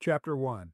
Chapter 1.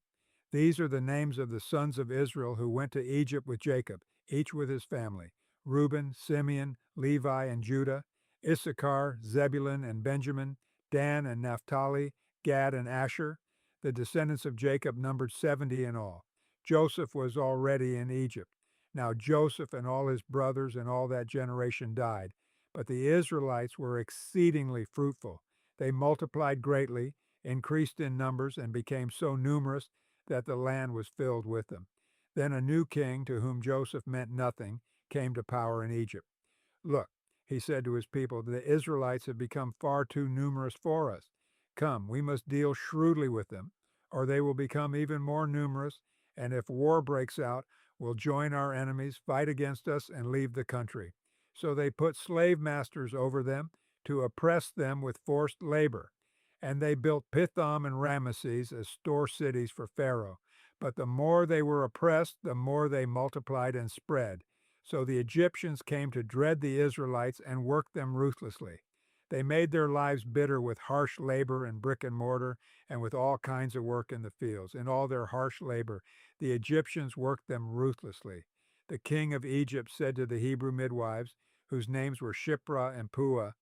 These are the names of the sons of Israel who went to Egypt with Jacob, each with his family: Reuben, Simeon, Levi, and Judah; Issachar, Zebulun, and Benjamin; Dan and Naphtali; Gad and Asher. The descendants of Jacob numbered 70 in all. Joseph was already in Egypt. Now Joseph and all his brothers and all that generation died, but the Israelites were exceedingly fruitful. They multiplied greatly, increased in numbers, and became so numerous that the land was filled with them. Then a new king, to whom Joseph meant nothing, came to power in Egypt. Look, he said to his people, the Israelites have become far too numerous for us. Come, we must deal shrewdly with them, or they will become even more numerous, and if war breaks out, will join our enemies, fight against us, and leave the country. So they put slave masters over them to oppress them with forced labor. And they built Pithom and Ramesses as store cities for Pharaoh. But the more they were oppressed, the more they multiplied and spread. So the Egyptians came to dread the Israelites and worked them ruthlessly. They made their lives bitter with harsh labor and brick and mortar and with all kinds of work in the fields. In all their harsh labor, the Egyptians worked them ruthlessly. The king of Egypt said to the Hebrew midwives, whose names were Shiphrah and Puah,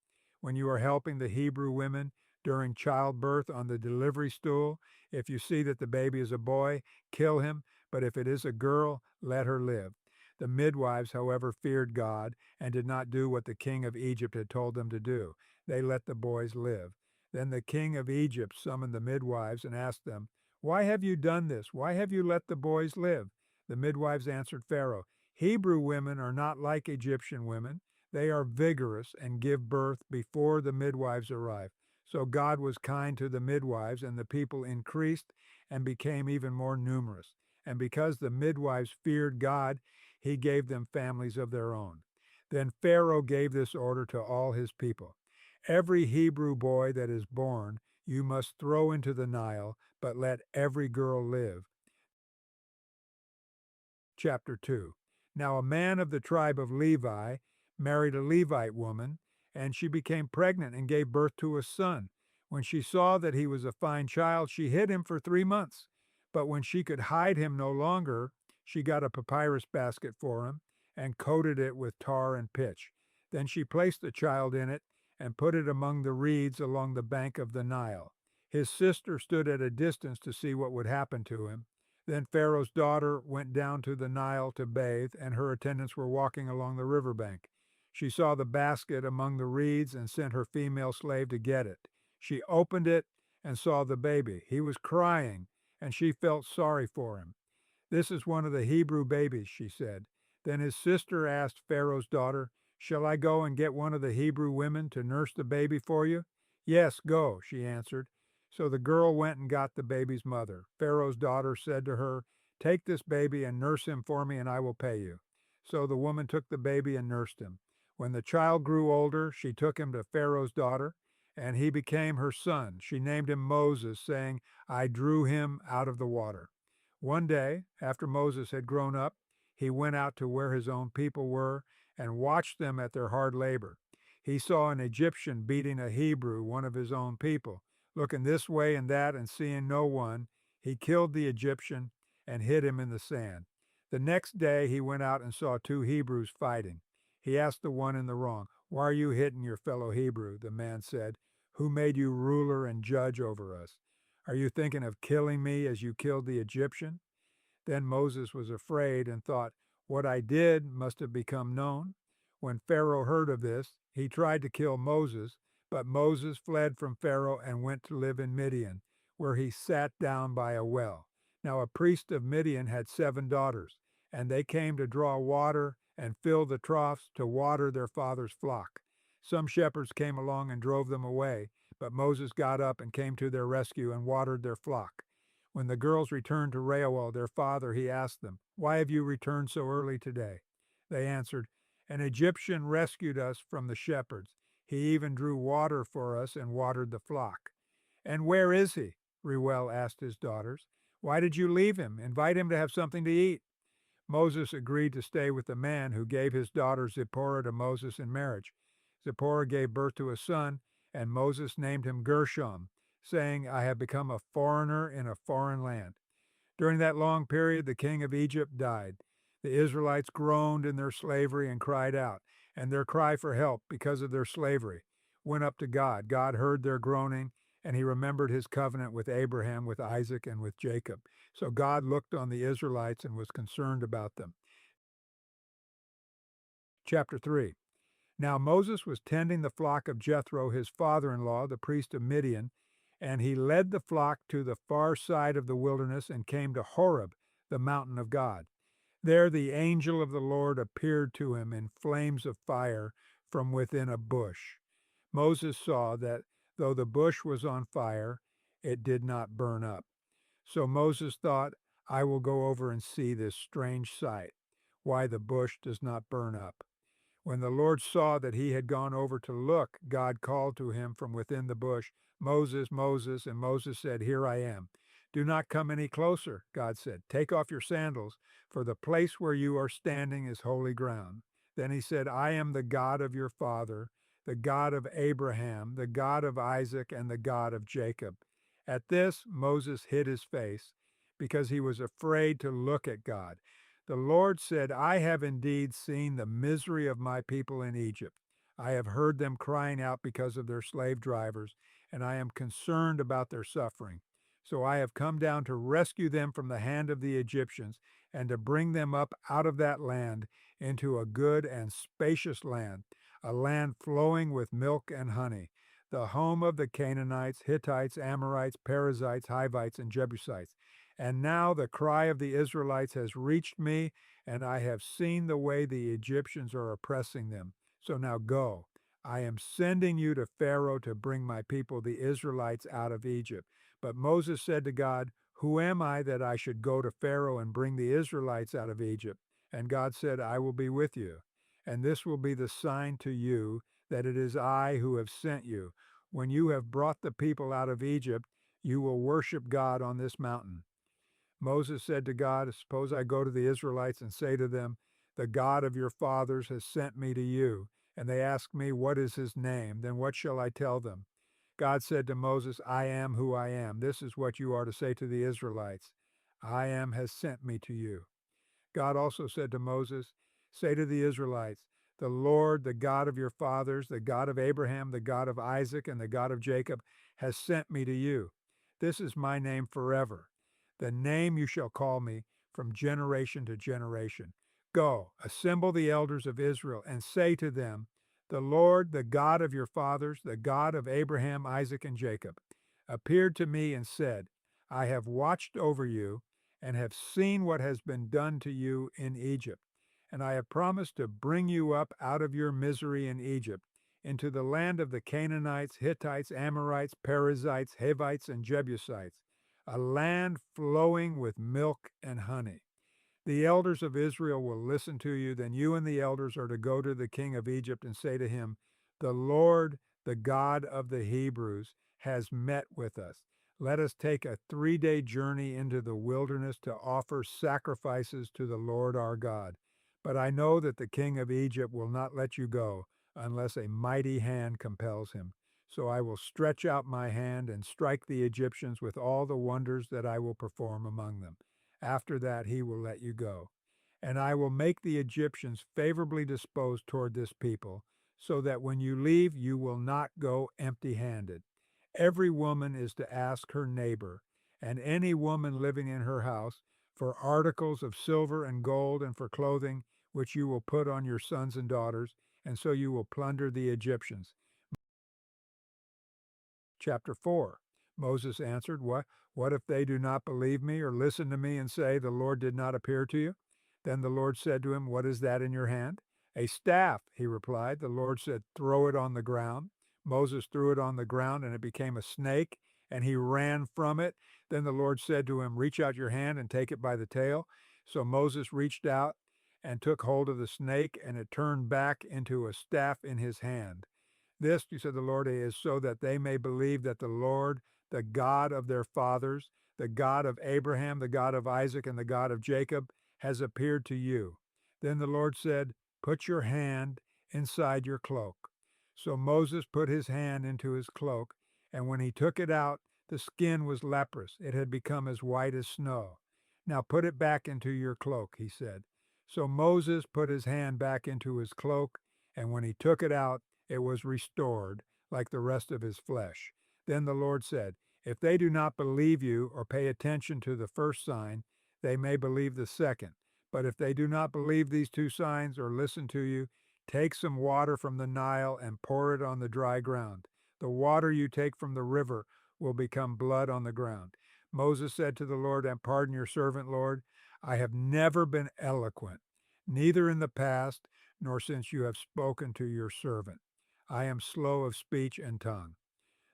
when you are helping the Hebrew women during childbirth on the delivery stool, if you see that the baby is a boy, kill him, but if it is a girl, let her live. The midwives, however, feared God and did not do what the king of Egypt had told them to do. They let the boys live. Then the king of Egypt summoned the midwives and asked them, "Why have you done this? Why have you let the boys live?" The midwives answered Pharaoh, "Hebrew women are not like Egyptian women. They are vigorous and give birth before the midwives arrive." So God was kind to the midwives, and the people increased and became even more numerous. And because the midwives feared God, he gave them families of their own. Then Pharaoh gave this order to all his people: "Every Hebrew boy that is born you must throw into the Nile, but let every girl live." Chapter 2. Now a man of the tribe of Levi married a Levite woman, and she became pregnant and gave birth to a son. When she saw that he was a fine child, she hid him for 3 months. But when she could hide him no longer, she got a papyrus basket for him and coated it with tar and pitch. Then she placed the child in it and put it among the reeds along the bank of the Nile. His sister stood at a distance to see what would happen to him. Then Pharaoh's daughter went down to the Nile to bathe, and her attendants were walking along the riverbank. She saw the basket among the reeds and sent her female slave to get it. She opened it and saw the baby. He was crying, and she felt sorry for him. "This is one of the Hebrew babies," she said. Then his sister asked Pharaoh's daughter, "Shall I go and get one of the Hebrew women to nurse the baby for you?" "Yes, go," she answered. So the girl went and got the baby's mother. Pharaoh's daughter said to her, "Take this baby and nurse him for me, and I will pay you." So the woman took the baby and nursed him. When the child grew older, she took him to Pharaoh's daughter, and he became her son. She named him Moses, saying, "I drew him out of the water." One day, after Moses had grown up, he went out to where his own people were and watched them at their hard labor. He saw an Egyptian beating a Hebrew, one of his own people. Looking this way and that and seeing no one, he killed the Egyptian and hid him in the sand. The next day he went out and saw two Hebrews fighting. He asked the one in the wrong, "Why are you hitting your fellow Hebrew?" The man said, "Who made you ruler and judge over us? Are you thinking of killing me as you killed the Egyptian?" Then Moses was afraid and thought, "What I did must have become known." When Pharaoh heard of this, he tried to kill Moses, but Moses fled from Pharaoh and went to live in Midian, where he sat down by a well. Now a priest of Midian had 7 daughters, and they came to draw water and fill the troughs to water their father's flock. Some shepherds came along and drove them away, but Moses got up and came to their rescue and watered their flock. When the girls returned to Reuel, their father, he asked them, "Why have you returned so early today?" They answered, "An Egyptian rescued us from the shepherds. He even drew water for us and watered the flock." "And where is he?" Reuel asked his daughters. "Why did you leave him? Invite him to have something to eat." Moses agreed to stay with the man who gave his daughter Zipporah to Moses in marriage. Zipporah gave birth to a son, and Moses named him Gershom. saying, I have become a foreigner in a foreign land. During that long period, the king of Egypt died. The Israelites groaned in their slavery and cried out, and their cry for help because of their slavery went up to God. God heard their groaning, and he remembered his covenant with Abraham, with Isaac, and with Jacob. So God looked on the Israelites and was concerned about them. Chapter 3. Now Moses was tending the flock of Jethro, his father-in-law, the priest of Midian, and he led the flock to the far side of the wilderness and came to Horeb, the mountain of God. There the angel of the Lord appeared to him in flames of fire from within a bush. Moses saw that though the bush was on fire, it did not burn up. So Moses thought, I will go over and see this strange sight, why the bush does not burn up. When the Lord saw that he had gone over to look, God called to him from within the bush, Moses, Moses, and Moses said, Here I am. Do not come any closer, God said. Take off your sandals, for the place where you are standing is holy ground. Then he said, I am the God of your father, the God of Abraham, the God of Isaac, and the God of Jacob. At this, Moses hid his face, because he was afraid to look at God. The Lord said, I have indeed seen the misery of my people in Egypt. I have heard them crying out because of their slave drivers, and I am concerned about their suffering. So I have come down to rescue them from the hand of the Egyptians and to bring them up out of that land into a good and spacious land, a land flowing with milk and honey, the home of the Canaanites, Hittites, Amorites, Perizzites, Hivites, and Jebusites. And now the cry of the Israelites has reached me, and I have seen the way the Egyptians are oppressing them. So now go. I am sending you to Pharaoh to bring my people, the Israelites, out of Egypt. But Moses said to God, Who am I that I should go to Pharaoh and bring the Israelites out of Egypt? And God said, I will be with you. And this will be the sign to you that it is I who have sent you. When you have brought the people out of Egypt, you will worship God on this mountain. Moses said to God, Suppose I go to the Israelites and say to them, The God of your fathers has sent me to you. And they ask me, What is his name? Then what shall I tell them? God said to Moses, I am who I am. This is what you are to say to the Israelites. I am has sent me to you. God also said to Moses, Say to the Israelites, The Lord, the God of your fathers, the God of Abraham, the God of Isaac, and the God of Jacob, has sent me to you. This is my name forever, the name you shall call me from generation to generation. Go, assemble the elders of Israel, and say to them, The Lord, the God of your fathers, the God of Abraham, Isaac, and Jacob, appeared to me and said, I have watched over you and have seen what has been done to you in Egypt. And I have promised to bring you up out of your misery in Egypt into the land of the Canaanites, Hittites, Amorites, Perizzites, Hivites, and Jebusites, a land flowing with milk and honey. The elders of Israel will listen to you. Then you and the elders are to go to the king of Egypt and say to him, The Lord, the God of the Hebrews, has met with us. Let us take a 3-day journey into the wilderness to offer sacrifices to the Lord our God. But I know that the king of Egypt will not let you go unless a mighty hand compels him. So I will stretch out my hand and strike the Egyptians with all the wonders that I will perform among them. After that, he will let you go. And I will make the Egyptians favorably disposed toward this people, so that when you leave, you will not go empty-handed. Every woman is to ask her neighbor, and any woman living in her house, for articles of silver and gold and for clothing, which you will put on your sons and daughters, and so you will plunder the Egyptians. Chapter 4. Moses answered, What if they do not believe me or listen to me and say, The Lord did not appear to you? Then the Lord said to him, What is that in your hand? A staff, he replied. The Lord said, Throw it on the ground. Moses threw it on the ground, and it became a snake, and he ran from it. Then the Lord said to him, Reach out your hand and take it by the tail. So Moses reached out and took hold of the snake, and it turned back into a staff in his hand. This, you said the Lord, is so that they may believe that the Lord, the God of their fathers, the God of Abraham, the God of Isaac, and the God of Jacob, has appeared to you. Then the Lord said, Put your hand inside your cloak. So Moses put his hand into his cloak, and when he took it out, The skin was leprous. It had become as white as snow. Now put it back into your cloak, he said. So Moses put his hand back into his cloak, and when he took it out, it was restored, like the rest of his flesh. Then the Lord said, if they do not believe you or pay attention to the first sign, they may believe the second. But if they do not believe these two signs or listen to you, take some water from the Nile and pour it on the dry ground. The water you take from the river will become blood on the ground. Moses said to the Lord, and pardon your servant, Lord, I have never been eloquent, neither in the past nor since you have spoken to your servant. I am slow of speech and tongue.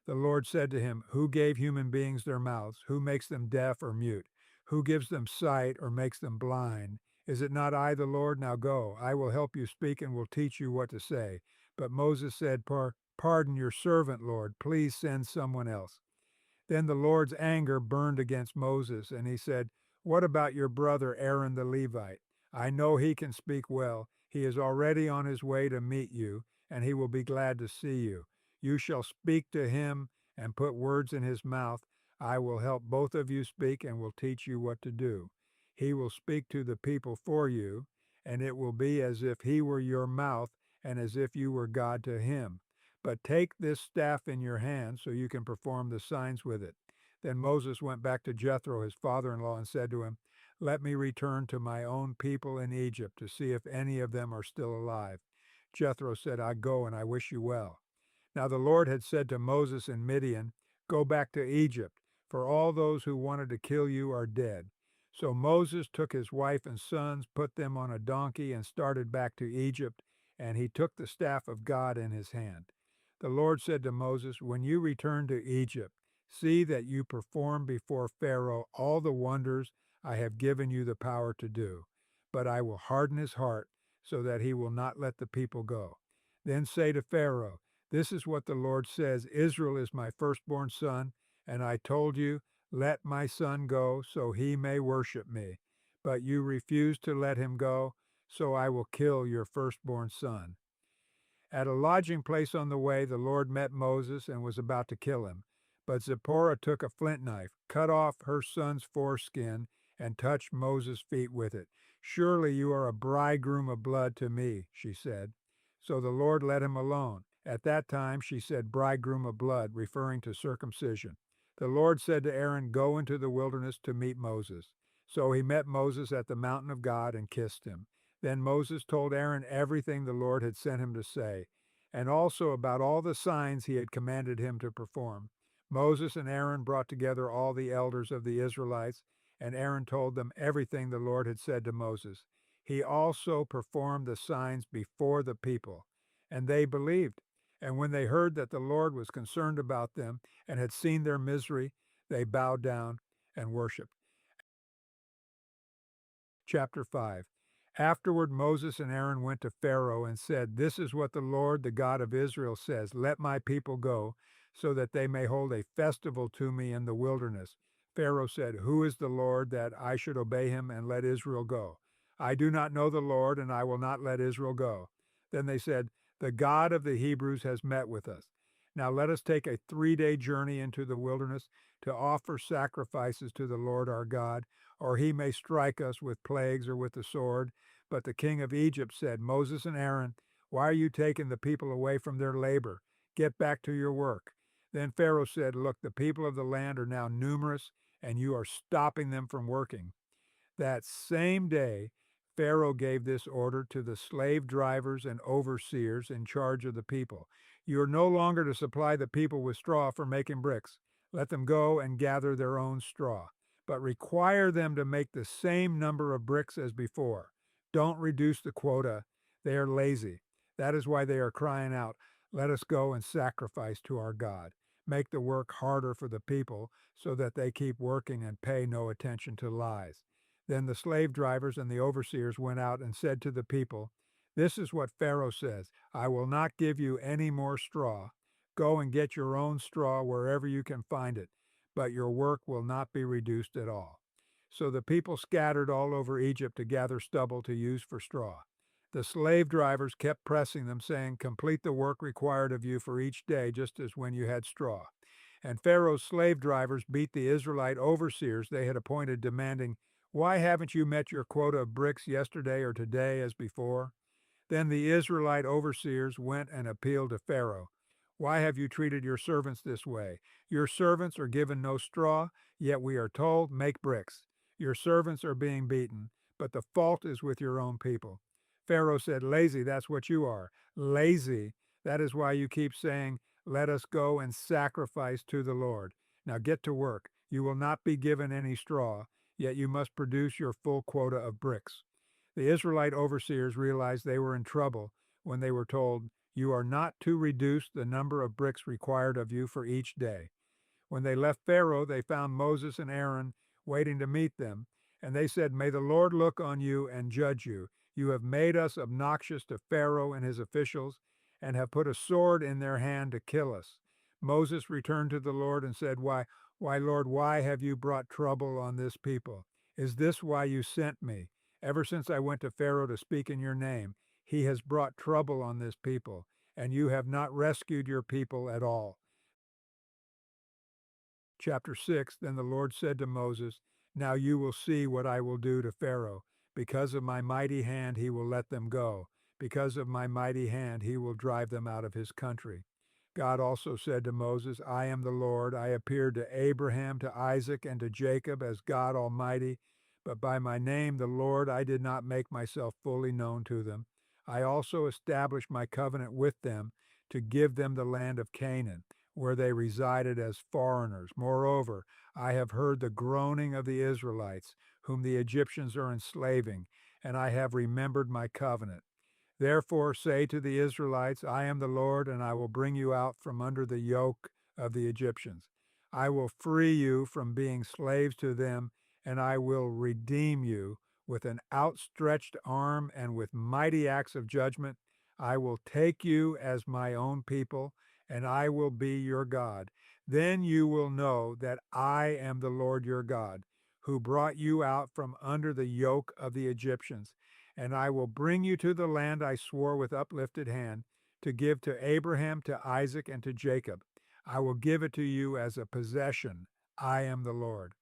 The Lord said to him, who gave human beings their mouths? Who makes them deaf or mute? Who gives them sight or makes them blind? Is it not I, the Lord? Now go. I will help you speak and will teach you what to say. But Moses said, pardon your servant, Lord. Please send someone else. Then the Lord's anger burned against Moses, and he said, what about your brother Aaron the Levite? I know he can speak well. He is already on his way to meet you, and he will be glad to see you. You shall speak to him and put words in his mouth. I will help both of you speak and will teach you what to do. He will speak to the people for you, and it will be as if he were your mouth and as if you were God to him. But take this staff in your hand so you can perform the signs with it. Then Moses went back to Jethro, his father-in-law, and said to him, let me return to my own people in Egypt to see if any of them are still alive. Jethro said, I go and I wish you well. Now the Lord had said to Moses in Midian, go back to Egypt, for all those who wanted to kill you are dead. So Moses took his wife and sons, put them on a donkey, and started back to Egypt, and he took the staff of God in his hand. The Lord said to Moses, when you return to Egypt, see that you perform before Pharaoh all the wonders I have given you the power to do. But I will harden his heart so that he will not let the people go. Then say to Pharaoh, this is what the Lord says, Israel is my firstborn son, and I told you, let my son go so he may worship me. But you refused to let him go, so I will kill your firstborn son. At a lodging place on the way, the Lord met Moses and was about to kill him. But Zipporah took a flint knife, cut off her son's foreskin, and touched Moses' feet with it. Surely you are a bridegroom of blood to me, she said. So the Lord let him alone. At that time she said bridegroom of blood, referring to circumcision. The Lord said to Aaron, go into the wilderness to meet Moses. So he met Moses at the mountain of God and kissed him. Then Moses told Aaron everything the Lord had sent him to say, and also about all the signs he had commanded him to perform. Moses and Aaron brought together all the elders of the Israelites, and Aaron told them everything the Lord had said to Moses. He also performed the signs before the people, and they believed. And when they heard that the Lord was concerned about them and had seen their misery, they bowed down and worshiped. Chapter 5. Afterward Moses and Aaron went to Pharaoh and said, this is what the Lord, the God of Israel, says, let my people go, so that they may hold a festival to me in the wilderness. Pharaoh said, who is the Lord that I should obey him and let Israel go? I do not know the Lord, and I will not let Israel go. Then they said, the God of the Hebrews has met with us. Now let us take a 3-day journey into the wilderness to offer sacrifices to the Lord our God, or he may strike us with plagues or with the sword. But the king of Egypt said, Moses and Aaron, why are you taking the people away from their labor? Get back to your work. Then Pharaoh said, look, the people of the land are now numerous, and you are stopping them from working. That same day, Pharaoh gave this order to the slave drivers and overseers in charge of the people. You are no longer to supply the people with straw for making bricks. Let them go and gather their own straw, but require them to make the same number of bricks as before. Don't reduce the quota. They are lazy. That is why they are crying out, let us go and sacrifice to our God. Make the work harder for the people so that they keep working and pay no attention to lies. Then the slave drivers and the overseers went out and said to the people, this is what Pharaoh says, I will not give you any more straw. Go and get your own straw wherever you can find it, but your work will not be reduced at all. So the people scattered all over Egypt to gather stubble to use for straw. The slave drivers kept pressing them, saying, complete the work required of you for each day, just as when you had straw. And Pharaoh's slave drivers beat the Israelite overseers they had appointed, demanding, "Why haven't you met your quota of bricks yesterday or today as before?" Then the Israelite overseers went and appealed to Pharaoh. "Why have you treated your servants this way? Your servants are given no straw, yet we are told, 'Make bricks.' Your servants are being beaten, but the fault is with your own people." Pharaoh said, "Lazy, that's what you are. Lazy. That is why you keep saying, 'Let us go and sacrifice to the Lord.' Now get to work. You will not be given any straw, yet you must produce your full quota of bricks." The Israelite overseers realized they were in trouble when they were told, "You are not to reduce the number of bricks required of you for each day." When they left Pharaoh, they found Moses and Aaron waiting to meet them, and they said, "May the Lord look on you and judge you. You have made us obnoxious to Pharaoh and his officials, and have put a sword in their hand to kill us." Moses returned to the Lord and said, Why, Lord, why have you brought trouble on this people? Is this why you sent me? Ever since I went to Pharaoh to speak in your name, he has brought trouble on this people, and you have not rescued your people at all." Chapter 6. Then the Lord said to Moses, "Now you will see what I will do to Pharaoh. Because of my mighty hand he will let them go. Because of my mighty hand he will drive them out of his country." God also said to Moses, "I am the Lord. I appeared to Abraham, to Isaac, and to Jacob as God Almighty, but by my name, the Lord, I did not make myself fully known to them. I also established my covenant with them to give them the land of Canaan, where they resided as foreigners. Moreover, I have heard the groaning of the Israelites, whom the Egyptians are enslaving, and I have remembered my covenant. Therefore say to the Israelites, I am the Lord, and I will bring you out from under the yoke of the Egyptians. I will free you from being slaves to them, and I will redeem you with an outstretched arm and with mighty acts of judgment. I will take you as my own people, and I will be your God. Then you will know that I am the Lord your God, who brought you out from under the yoke of the Egyptians. And I will bring you to the land I swore with uplifted hand to give to Abraham, to Isaac, and to Jacob. I will give it to you as a possession. I am the Lord."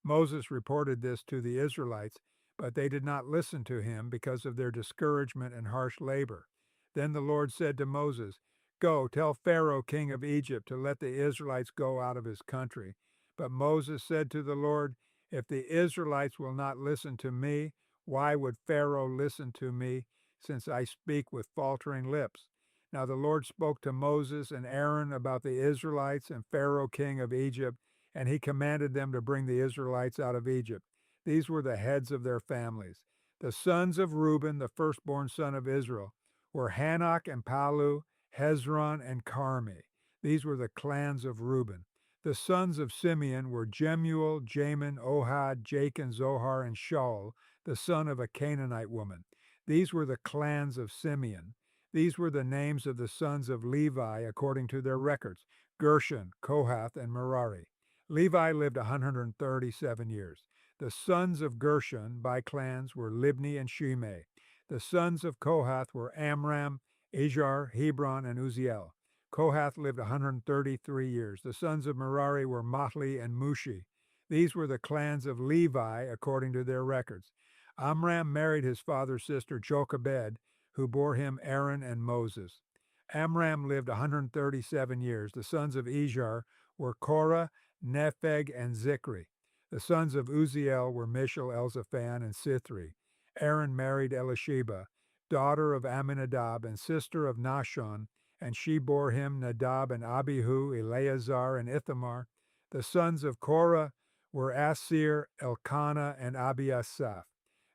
Moses reported this to the Israelites, but they did not listen to him because of their discouragement and harsh labor. Then the Lord said to Moses, "Go, tell Pharaoh, king of Egypt, to let the Israelites go out of his country." But Moses said to the Lord, "If the Israelites will not listen to me, why would Pharaoh listen to me, since I speak with faltering lips?" Now the Lord spoke to Moses and Aaron about the Israelites and Pharaoh, king of Egypt, and he commanded them to bring the Israelites out of Egypt. These were the heads of their families. The sons of Reuben, the firstborn son of Israel, were Hanok and Palu, Hezron and Carmi. These were the clans of Reuben. The sons of Simeon were Jemuel, Jamin, Ohad, Jachin, Zohar, and Shaul, the son of a Canaanite woman. These were the clans of Simeon. These were the names of the sons of Levi according to their records: Gershon, Kohath, and Merari. Levi lived 137 years. The sons of Gershon by clans were Libni and Shimei. The sons of Kohath were Amram, Izhar, Hebron, and Uziel. Kohath lived 133 years. The sons of Merari were Mahli and Mushi. These were the clans of Levi according to their records. Amram married his father's sister Jochebed, who bore him Aaron and Moses. Amram lived 137 years. The sons of Izhar were Korah, Nepheg, and Zikri. The sons of Uziel were Mishal, Elzaphan, and Sithri. Aaron married Elisheba, daughter of Amminadab and sister of Nahshon, and she bore him Nadab and Abihu, Eleazar, and Ithamar. The sons of Korah were Asir, Elkanah, and Abiasaph.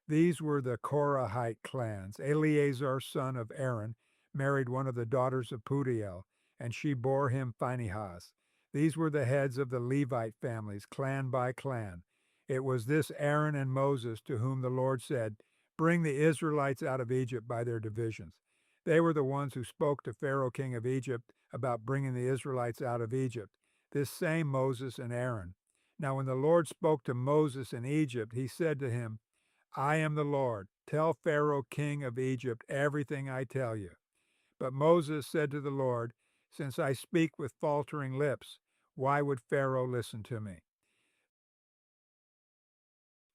These were the Korahite clans. Eleazar, son of Aaron, married one of the daughters of Putiel, and she bore him Phinehas. These were the heads of the Levite families, clan by clan. It was this Aaron and Moses to whom the Lord said, "Bring the Israelites out of Egypt by their divisions." They were the ones who spoke to Pharaoh, king of Egypt, about bringing the Israelites out of Egypt, this same Moses and Aaron. Now when the Lord spoke to Moses in Egypt, he said to him, "I am the Lord. Tell Pharaoh, king of Egypt, everything I tell you." But Moses said to the Lord, "Since I speak with faltering lips, Why would Pharaoh listen to me?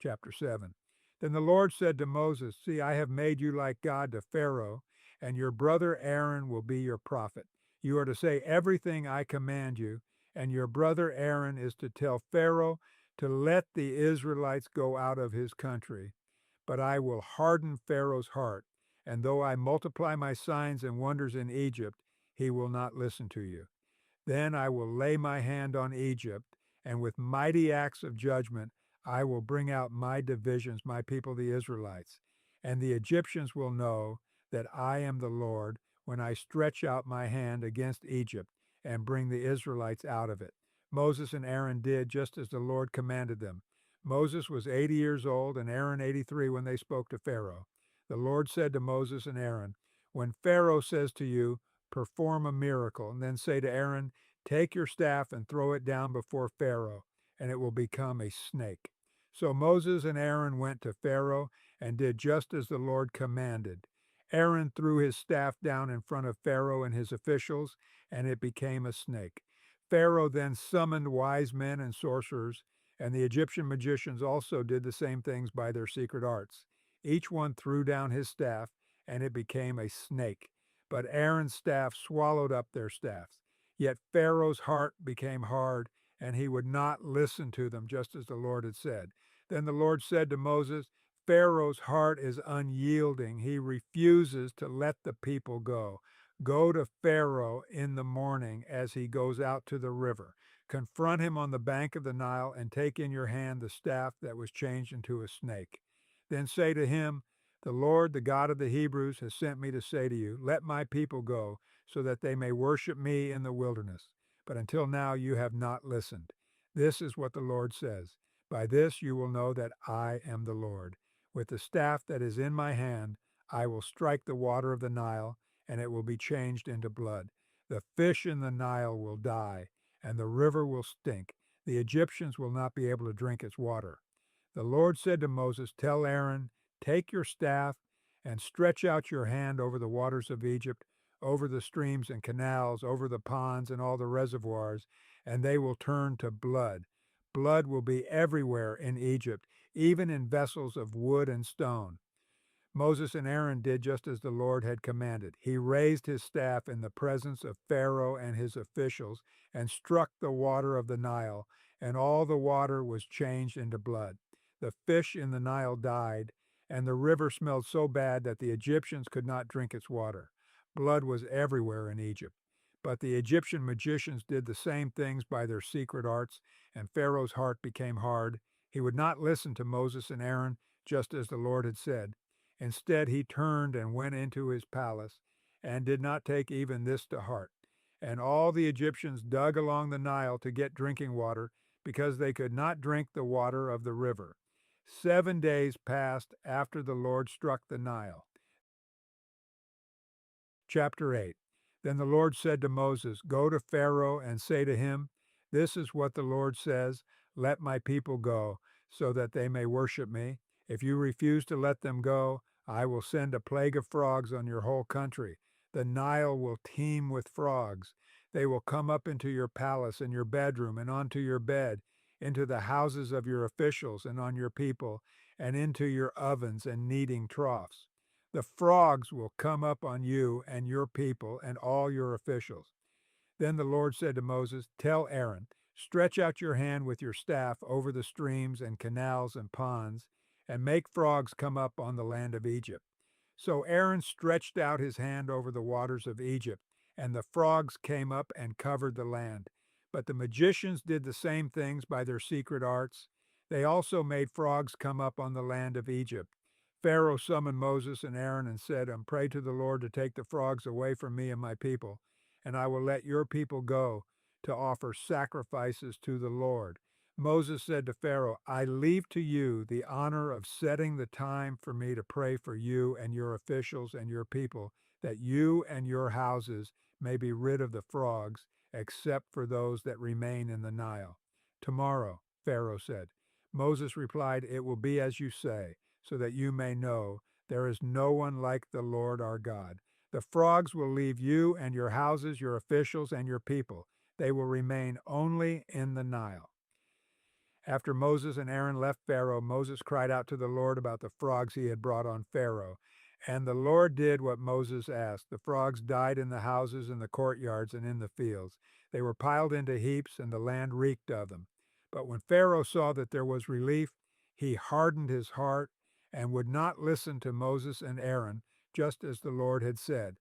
Chapter 7. Then the Lord said to Moses, See, I have made you like God to Pharaoh, and your brother Aaron will be your prophet. You are to say everything I command you, and your brother Aaron is to tell Pharaoh to let the Israelites go out of his country. But I will harden Pharaoh's heart, and though I multiply my signs and wonders in Egypt, he will not listen to you. Then I will lay my hand on Egypt, and with mighty acts of judgment I will bring out my divisions, my people the Israelites. And the Egyptians will know that I am the Lord when I stretch out my hand against Egypt and bring the Israelites out of it. Moses and Aaron did just as the Lord commanded them. Moses was 80 years old and Aaron 83 when they spoke to Pharaoh. The Lord said to Moses and Aaron, When Pharaoh says to you, Perform a miracle, and then say to Aaron, Take your staff and throw it down before Pharaoh, and it will become a snake. So Moses and Aaron went to Pharaoh and did just as the Lord commanded. Aaron threw his staff down in front of Pharaoh and his officials, and it became a snake. Pharaoh then summoned wise men and sorcerers, and the Egyptian magicians also did the same things by their secret arts. Each one threw down his staff, and it became a snake. But Aaron's staff swallowed up their staffs. Yet Pharaoh's heart became hard, and he would not listen to them, just as the Lord had said. Then the Lord said to Moses, Pharaoh's heart is unyielding. He refuses to let the people go. Go to Pharaoh in the morning as he goes out to the river. Confront him on the bank of the Nile and take in your hand the staff that was changed into a snake. Then say to him, The Lord, the God of the Hebrews, has sent me to say to you, Let my people go, so that they may worship me in the wilderness. But until now you have not listened. This is what the Lord says. By this you will know that I am the Lord. With the staff that is in my hand, I will strike the water of the Nile, and it will be changed into blood. The fish in the Nile will die, and the river will stink. The Egyptians will not be able to drink its water. The Lord said to Moses, Tell Aaron, Take your staff and stretch out your hand over the waters of Egypt, over the streams and canals, over the ponds and all the reservoirs, and they will turn to blood. Blood will be everywhere in Egypt, even in vessels of wood and stone. Moses and Aaron did just as the Lord had commanded. He raised his staff in the presence of Pharaoh and his officials and struck the water of the Nile, and all the water was changed into blood. The fish in the Nile died, and the river smelled so bad that the Egyptians could not drink its water. Blood was everywhere in Egypt. But the Egyptian magicians did the same things by their secret arts, and Pharaoh's heart became hard. He would not listen to Moses and Aaron, just as the Lord had said. Instead, he turned and went into his palace and did not take even this to heart. And all the Egyptians dug along the Nile to get drinking water because they could not drink the water of the river. 7 days passed after the Lord struck the Nile. Chapter 8. Then the Lord said to Moses, Go to Pharaoh and say to him, This is what the Lord says, Let my people go, so that they may worship me. If you refuse to let them go, I will send a plague of frogs on your whole country. The Nile will teem with frogs. They will come up into your palace and your bedroom and onto your bed, into the houses of your officials and on your people, and into your ovens and kneading troughs. The frogs will come up on you and your people and all your officials. Then the Lord said to Moses, Tell Aaron, stretch out your hand with your staff over the streams and canals and ponds, and make frogs come up on the land of Egypt. So Aaron stretched out his hand over the waters of Egypt, and the frogs came up and covered the land. But the magicians did the same things by their secret arts. They also made frogs come up on the land of Egypt. Pharaoh summoned Moses and Aaron and said, Pray to the Lord to take the frogs away from me and my people, and I will let your people go to offer sacrifices to the Lord. Moses said to Pharaoh, I leave to you the honor of setting the time for me to pray for you and your officials and your people, that you and your houses may be rid of the frogs, except for those that remain in the Nile. Tomorrow, Pharaoh said. Moses replied, It will be as you say, so that you may know there is no one like the Lord our God. The frogs will leave you and your houses, your officials, and your people. They will remain only in the Nile." After Moses and Aaron left Pharaoh, Moses cried out to the Lord about the frogs he had brought on Pharaoh. And the Lord did what Moses asked. The frogs died in the houses, in the courtyards, and in the fields. They were piled into heaps, and the land reeked of them. But when Pharaoh saw that there was relief, he hardened his heart and would not listen to Moses and Aaron, just as the Lord had said.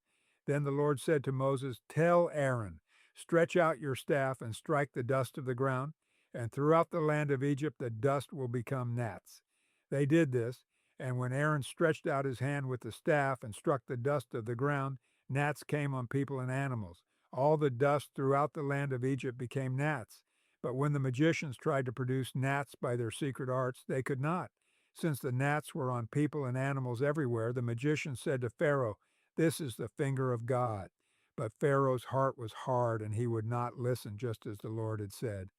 Then the Lord said to Moses, "Tell Aaron, stretch out your staff and strike the dust of the ground, and throughout the land of Egypt the dust will become gnats." They did this, and when Aaron stretched out his hand with the staff and struck the dust of the ground, gnats came on people and animals. All the dust throughout the land of Egypt became gnats. But when the magicians tried to produce gnats by their secret arts, they could not. Since the gnats were on people and animals everywhere, the magicians said to Pharaoh, "This is the finger of God." But Pharaoh's heart was hard, and he would not listen, just as the Lord had said.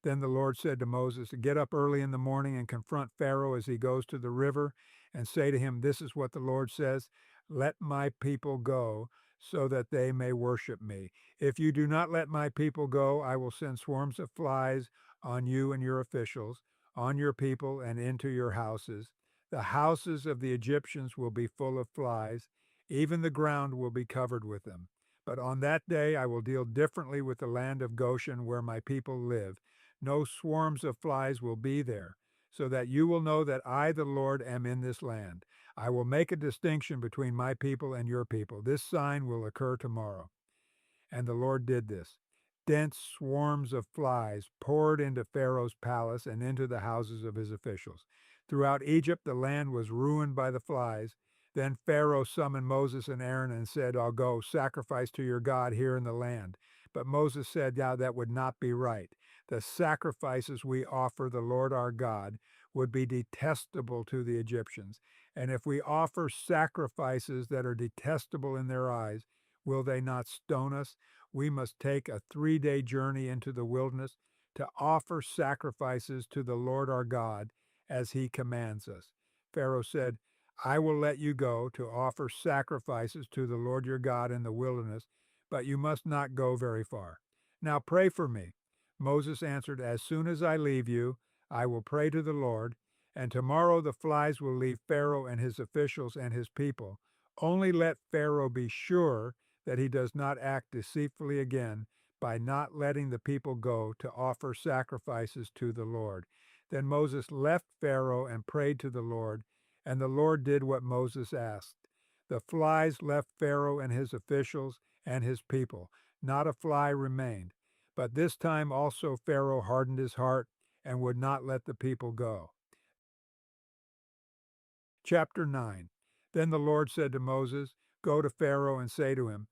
Then the Lord said to Moses to get up early in the morning and confront Pharaoh as he goes to the river and say to him, "This is what the Lord says, let my people go so that they may worship me. If you do not let my people go, I will send swarms of flies on you and your officials, on your people and into your houses. The houses of the Egyptians will be full of flies. Even the ground will be covered with them. But on that day I will deal differently with the land of Goshen where my people live. No swarms of flies will be there, so that you will know that I, the Lord, am in this land. I will make a distinction between my people and your people. This sign will occur tomorrow." And the Lord did this. Dense swarms of flies poured into Pharaoh's palace and into the houses of his officials. Throughout Egypt, the land was ruined by the flies. Then Pharaoh summoned Moses and Aaron and said, "I'll go sacrifice to your God here in the land." But Moses said, "Yeah, that would not be right. The sacrifices we offer the Lord our God would be detestable to the Egyptians. And if we offer sacrifices that are detestable in their eyes, will they not stone us? We must take a 3-day journey into the wilderness to offer sacrifices to the Lord our God as he commands us." Pharaoh said, "I will let you go to offer sacrifices to the Lord your God in the wilderness, but you must not go very far. Now pray for me." Moses answered, "As soon as I leave you, I will pray to the Lord, and tomorrow the flies will leave Pharaoh and his officials and his people. Only let Pharaoh be sure that he does not act deceitfully again by not letting the people go to offer sacrifices to the Lord." Then Moses left Pharaoh and prayed to the Lord, and the Lord did what Moses asked. The flies left Pharaoh and his officials and his people. Not a fly remained. But this time also Pharaoh hardened his heart and would not let the people go. Chapter 9. Then the Lord said to Moses, "Go to Pharaoh and say to him,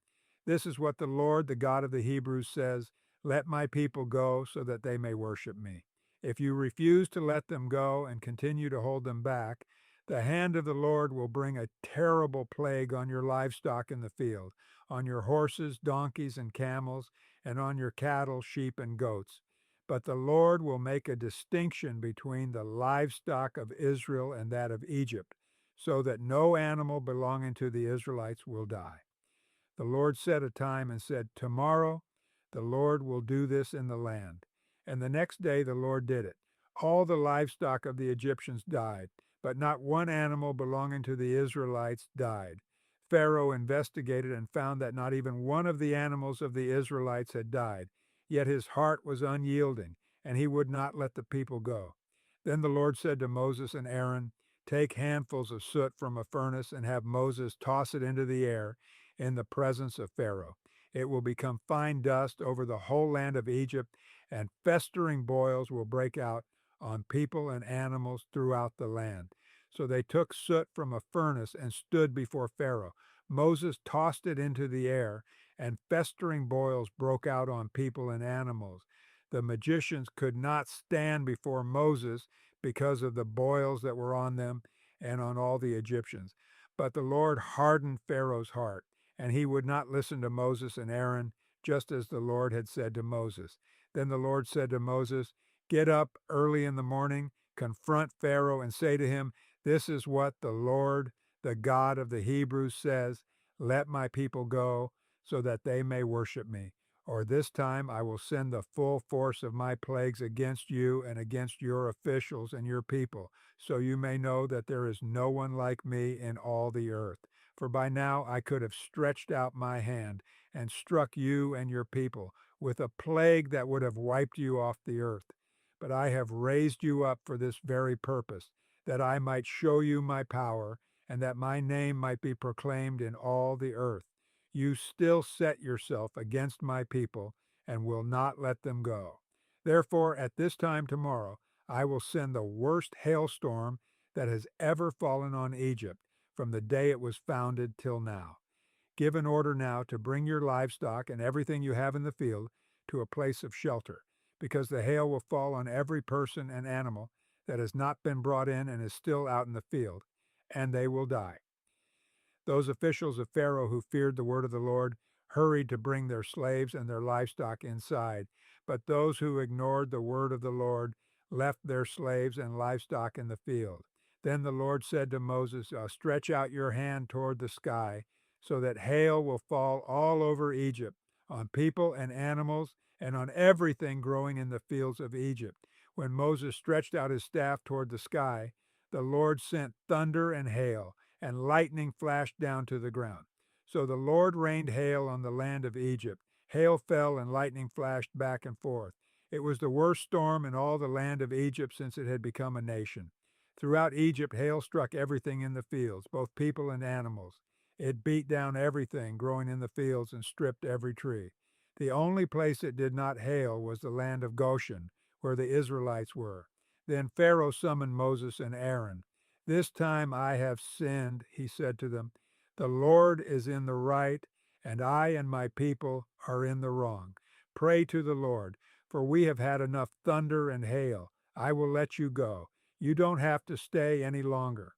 'This is what the Lord, the God of the Hebrews, says, let my people go so that they may worship me. If you refuse to let them go and continue to hold them back, the hand of the Lord will bring a terrible plague on your livestock in the field, on your horses, donkeys, and camels, and on your cattle, sheep, and goats. But the Lord will make a distinction between the livestock of Israel and that of Egypt, so that no animal belonging to the Israelites will die.' The Lord set a time and said, 'Tomorrow the Lord will do this in the land.' And the next day the Lord did it. All the livestock of the Egyptians died, but not one animal belonging to the Israelites died. Pharaoh investigated and found that not even one of the animals of the Israelites had died. Yet his heart was unyielding, and he would not let the people go. Then the Lord said to Moses and Aaron, 'Take handfuls of soot from a furnace and have Moses toss it into the air in the presence of Pharaoh. It will become fine dust over the whole land of Egypt, and festering boils will break out on people and animals throughout the land.' So they took soot from a furnace and stood before Pharaoh. Moses tossed it into the air, and festering boils broke out on people and animals. The magicians could not stand before Moses because of the boils that were on them and on all the Egyptians. But the Lord hardened Pharaoh's heart, and he would not listen to Moses and Aaron, just as the Lord had said to Moses. Then the Lord said to Moses, "Get up early in the morning, confront Pharaoh, and say to him, 'This is what the Lord, the God of the Hebrews, says, let my people go so that they may worship me. or this time I will send the full force of my plagues against you and against your officials and your people, so you may know that there is no one like me in all the earth. For by now I could have stretched out my hand and struck you and your people with a plague that would have wiped you off the earth. But I have raised you up for this very purpose, that I might show you my power, and that my name might be proclaimed in all the earth. You still set yourself against my people and will not let them go. Therefore, at this time tomorrow, I will send the worst hailstorm that has ever fallen on Egypt from the day it was founded till now. Give an order now to bring your livestock and everything you have in the field to a place of shelter, because the hail will fall on every person and animal that has not been brought in and is still out in the field, and they will die. Those officials of Pharaoh who feared the word of the Lord hurried to bring their slaves and their livestock inside, but those who ignored the word of the Lord left their slaves and livestock in the field. Then the Lord said to Moses, "Stretch out your hand toward the sky, so that hail will fall all over Egypt, on people and animals, and on everything growing in the fields of Egypt." When Moses stretched out his staff toward the sky, the Lord sent thunder and hail, and lightning flashed down to the ground. So the Lord rained hail on the land of Egypt. Hail fell and lightning flashed back and forth. It was the worst storm in all the land of Egypt since it had become a nation. Throughout Egypt, hail struck everything in the fields, both people and animals. It beat down everything growing in the fields and stripped every tree. The only place it did not hail was the land of Goshen, where the Israelites were. Then Pharaoh summoned Moses and Aaron. "This time I have sinned," he said to them. "The Lord is in the right, and I and my people are in the wrong. Pray to the Lord, for we have had enough thunder and hail. I will let you go. You don't have to stay any longer."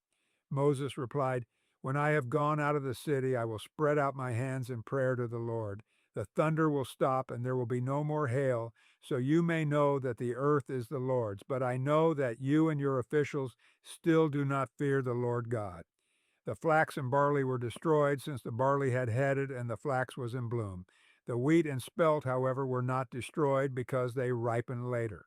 Moses replied, "When I have gone out of the city, I will spread out my hands in prayer to the Lord. The thunder will stop, and there will be no more hail, so you may know that the earth is the Lord's. But I know that you and your officials still do not fear the Lord God." The flax and barley were destroyed, since the barley had headed and the flax was in bloom. The wheat and spelt, however, were not destroyed, because they ripened later.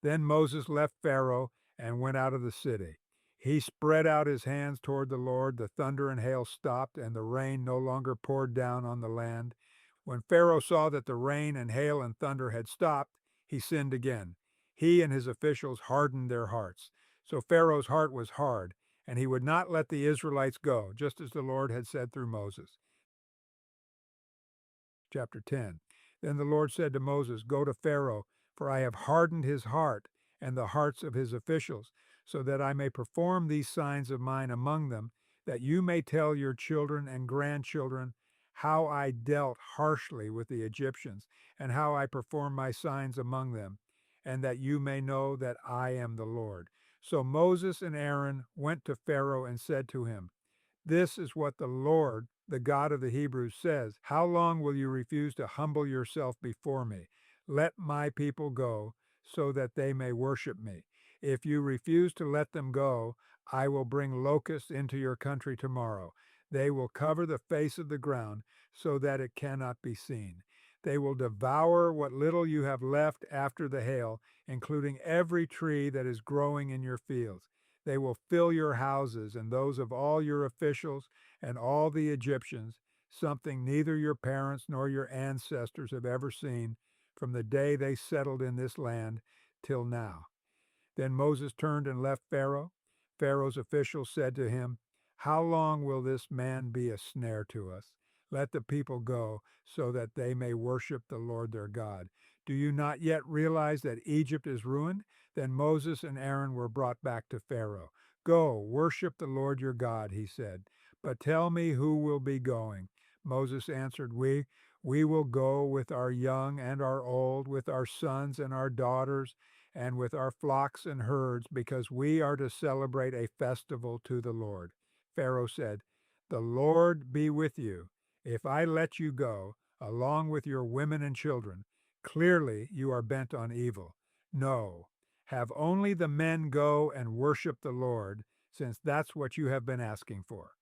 Then Moses left Pharaoh and went out of the city. He spread out his hands toward the Lord. The thunder and hail stopped, and the rain no longer poured down on the land. When Pharaoh saw that the rain and hail and thunder had stopped, he sinned again. He and his officials hardened their hearts. So Pharaoh's heart was hard, and he would not let the Israelites go, just as the Lord had said through Moses. Chapter 10. Then the Lord said to Moses, "Go to Pharaoh, for I have hardened his heart and the hearts of his officials, so that I may perform these signs of mine among them, that you may tell your children and grandchildren how I dealt harshly with the Egyptians, and how I performed my signs among them, and that you may know that I am the Lord." So Moses and Aaron went to Pharaoh and said to him, "This is what the Lord, the God of the Hebrews, says. How long will you refuse to humble yourself before me? Let my people go, so that they may worship me. If you refuse to let them go, I will bring locusts into your country tomorrow. They will cover the face of the ground so that it cannot be seen. They will devour what little you have left after the hail, including every tree that is growing in your fields. They will fill your houses and those of all your officials and all the Egyptians, something neither your parents nor your ancestors have ever seen from the day they settled in this land till now." Then Moses turned and left Pharaoh. Pharaoh's officials said to him, "How long will this man be a snare to us? Let the people go, so that they may worship the Lord their God. Do you not yet realize that Egypt is ruined?" Then Moses and Aaron were brought back to Pharaoh. "Go, worship the Lord your God," he said. "But tell me who will be going." Moses answered, We will go with our young and our old, with our sons and our daughters, and with our flocks and herds, because we are to celebrate a festival to the Lord." Pharaoh said, "The Lord be with you. If I let you go, along with your women and children, clearly you are bent on evil. No, have only the men go and worship the Lord, since that's what you have been asking for."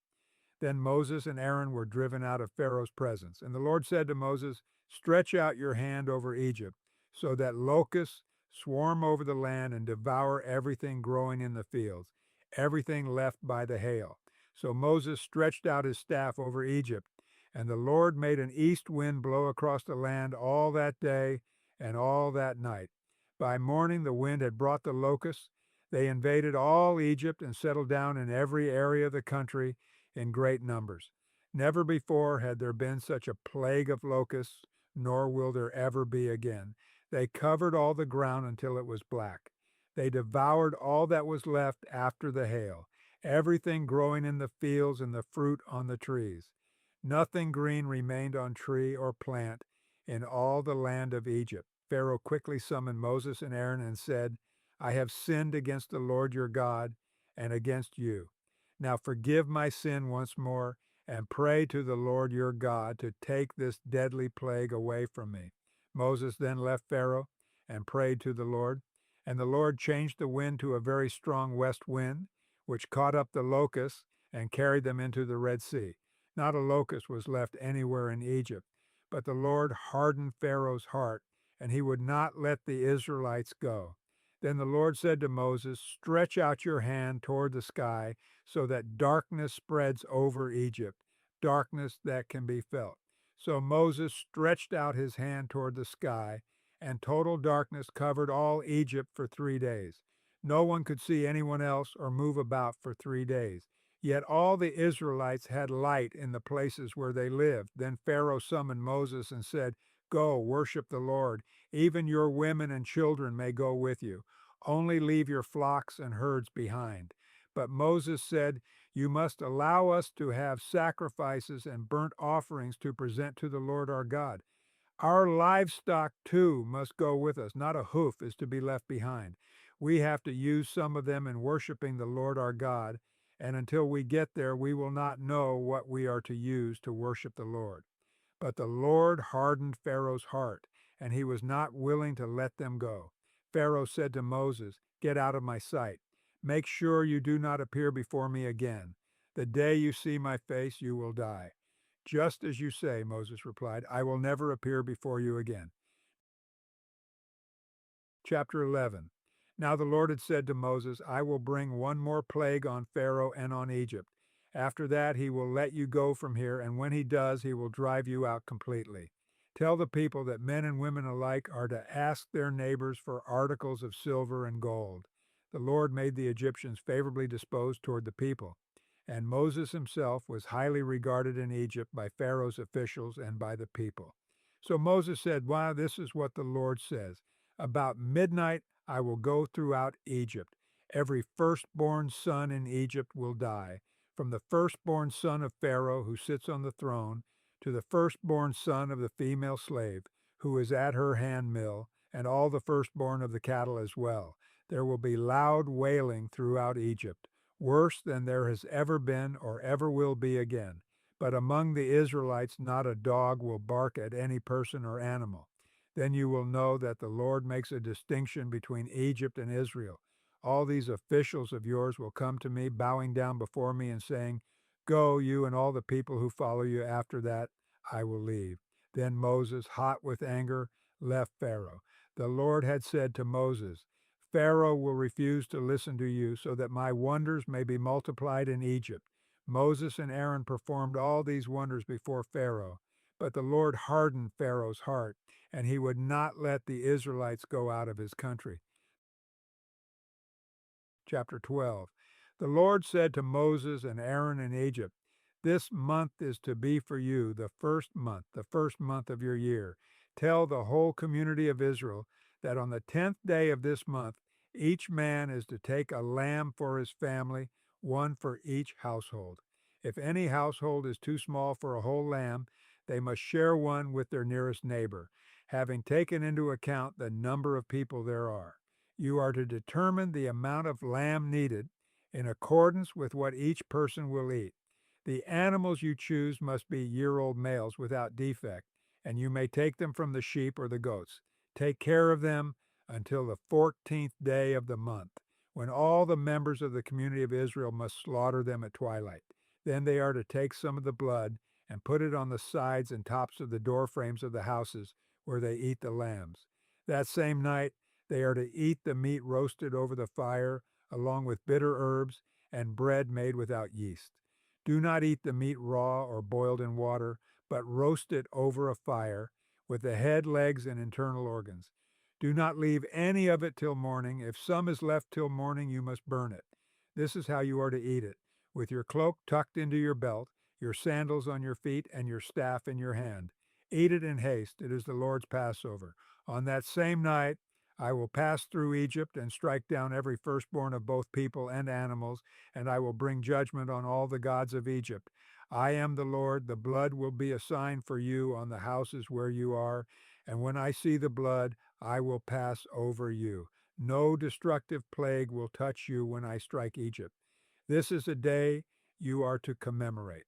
Then Moses and Aaron were driven out of Pharaoh's presence. And the Lord said to Moses, "Stretch out your hand over Egypt, so that locusts swarm over the land and devour everything growing in the fields, everything left by the hail." So Moses stretched out his staff over Egypt, and the Lord made an east wind blow across the land all that day and all that night. By morning the wind had brought the locusts. They invaded all Egypt and settled down in every area of the country in great numbers. Never before had there been such a plague of locusts, nor will there ever be again. They covered all the ground until it was black. They devoured all that was left after the hail, everything growing in the fields and the fruit on the trees. Nothing green remained on tree or plant in all the land of Egypt. Pharaoh quickly summoned Moses and Aaron and said, "I have sinned against the Lord your God and against you. Now forgive my sin once more, and pray to the Lord your God to take this deadly plague away from me." Moses then left Pharaoh and prayed to the Lord, and the Lord changed the wind to a very strong west wind, which caught up the locusts and carried them into the Red Sea. Not a locust was left anywhere in Egypt, but the Lord hardened Pharaoh's heart, and he would not let the Israelites go. Then the Lord said to Moses, "Stretch out your hand toward the sky so that darkness spreads over Egypt, darkness that can be felt." So Moses stretched out his hand toward the sky, and total darkness covered all Egypt for 3 days. No one could see anyone else or move about for 3 days. Yet all the Israelites had light in the places where they lived. Then Pharaoh summoned Moses and said, "Go, worship the Lord. Even your women and children may go with you. Only leave your flocks and herds behind." But Moses said, "You must allow us to have sacrifices and burnt offerings to present to the Lord our God. Our livestock, too, must go with us. Not a hoof is to be left behind. We have to use some of them in worshiping the Lord our God, and until we get there, we will not know what we are to use to worship the Lord." But the Lord hardened Pharaoh's heart, and he was not willing to let them go. Pharaoh said to Moses, "Get out of my sight. Make sure you do not appear before me again. The day you see my face, you will die." "Just as you say," Moses replied, "I will never appear before you again." Chapter 11. Now the Lord had said to Moses, "I will bring one more plague on Pharaoh and on Egypt. After that he will let you go from here, and when he does, he will drive you out completely. Tell the people that men and women alike are to ask their neighbors for articles of silver and gold." The Lord made the Egyptians favorably disposed toward the people, and Moses himself was highly regarded in Egypt by Pharaoh's officials and by the people. So Moses said, "Wow, this is what the Lord says. About midnight I will go throughout Egypt. Every firstborn son in Egypt will die, from the firstborn son of Pharaoh who sits on the throne to the firstborn son of the female slave who is at her hand mill, and all the firstborn of the cattle as well. There will be loud wailing throughout Egypt, worse than there has ever been or ever will be again. But among the Israelites not a dog will bark at any person or animal. Then you will know that the Lord makes a distinction between Egypt and Israel. All these officials of yours will come to me, bowing down before me and saying, 'Go, you and all the people who follow you.' After that, I will leave." Then Moses, hot with anger, left Pharaoh. The Lord had said to Moses, "Pharaoh will refuse to listen to you, so that my wonders may be multiplied in Egypt." Moses and Aaron performed all these wonders before Pharaoh, but the Lord hardened Pharaoh's heart, and he would not let the Israelites go out of his country. Chapter 12. The Lord said to Moses and Aaron in Egypt, "This month is to be for you the first month of your year. Tell the whole community of Israel that on the 10th day of this month, each man is to take a lamb for his family, one for each household. If any household is too small for a whole lamb, they must share one with their nearest neighbor, having taken into account the number of people there are. You are to determine the amount of lamb needed in accordance with what each person will eat. The animals you choose must be year-old males without defect, and you may take them from the sheep or the goats. Take care of them until the 14th day of the month, when all the members of the community of Israel must slaughter them at twilight. Then they are to take some of the blood and put it on the sides and tops of the door frames of the houses where they eat the lambs. That same night they are to eat the meat roasted over the fire, along with bitter herbs and bread made without yeast. Do not eat the meat raw or boiled in water, but roast it over a fire, with the head, legs, and internal organs. Do not leave any of it till morning. If some is left till morning, you must burn it. This is how you are to eat it, with your cloak tucked into your belt, your sandals on your feet, and your staff in your hand. Eat it in haste. It is the Lord's Passover. On that same night, I will pass through Egypt and strike down every firstborn of both people and animals, and I will bring judgment on all the gods of Egypt. I am the Lord. The blood will be a sign for you on the houses where you are, and when I see the blood, I will pass over you. No destructive plague will touch you when I strike Egypt. This is a day you are to commemorate.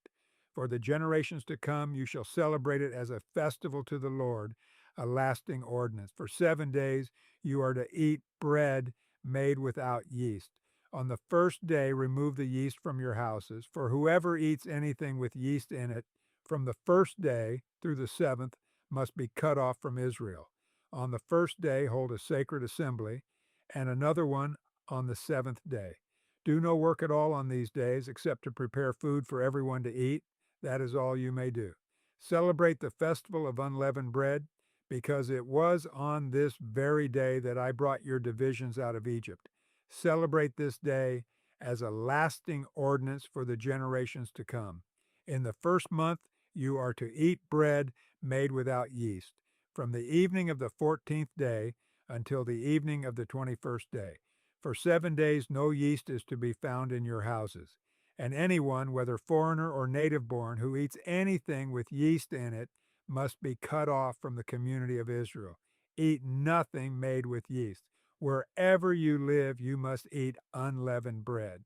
For the generations to come, you shall celebrate it as a festival to the Lord, a lasting ordinance. For 7 days you are to eat bread made without yeast. On the first day, remove the yeast from your houses, for whoever eats anything with yeast in it from the first day through the seventh must be cut off from Israel. On the first day, hold a sacred assembly, and another one on the seventh day. Do no work at all on these days except to prepare food for everyone to eat. That is all you may do. Celebrate the festival of unleavened bread, because it was on this very day that I brought your divisions out of Egypt. Celebrate this day as a lasting ordinance for the generations to come. In the first month, you are to eat bread made without yeast, from the evening of the 14th day until the evening of the 21st day. For 7 days no yeast is to be found in your houses. And anyone, whether foreigner or native born, who eats anything with yeast in it must be cut off from the community of Israel. Eat nothing made with yeast. Wherever you live, you must eat unleavened bread.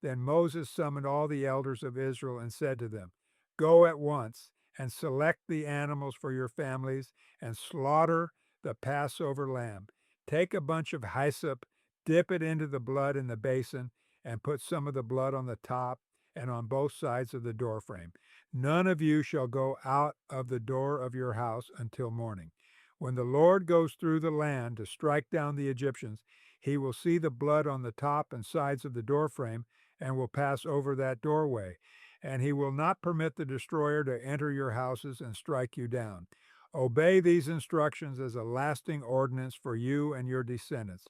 Then Moses summoned all the elders of Israel and said to them, Go at once and select the animals for your families and slaughter the Passover lamb. Take a bunch of hyssop, dip it into the blood in the basin, and put some of the blood on the top and on both sides of the doorframe. None of you shall go out of the door of your house until morning. When the Lord goes through the land to strike down the Egyptians, he will see the blood on the top and sides of the doorframe and will pass over that doorway. And he will not permit the destroyer to enter your houses and strike you down. Obey these instructions as a lasting ordinance for you and your descendants.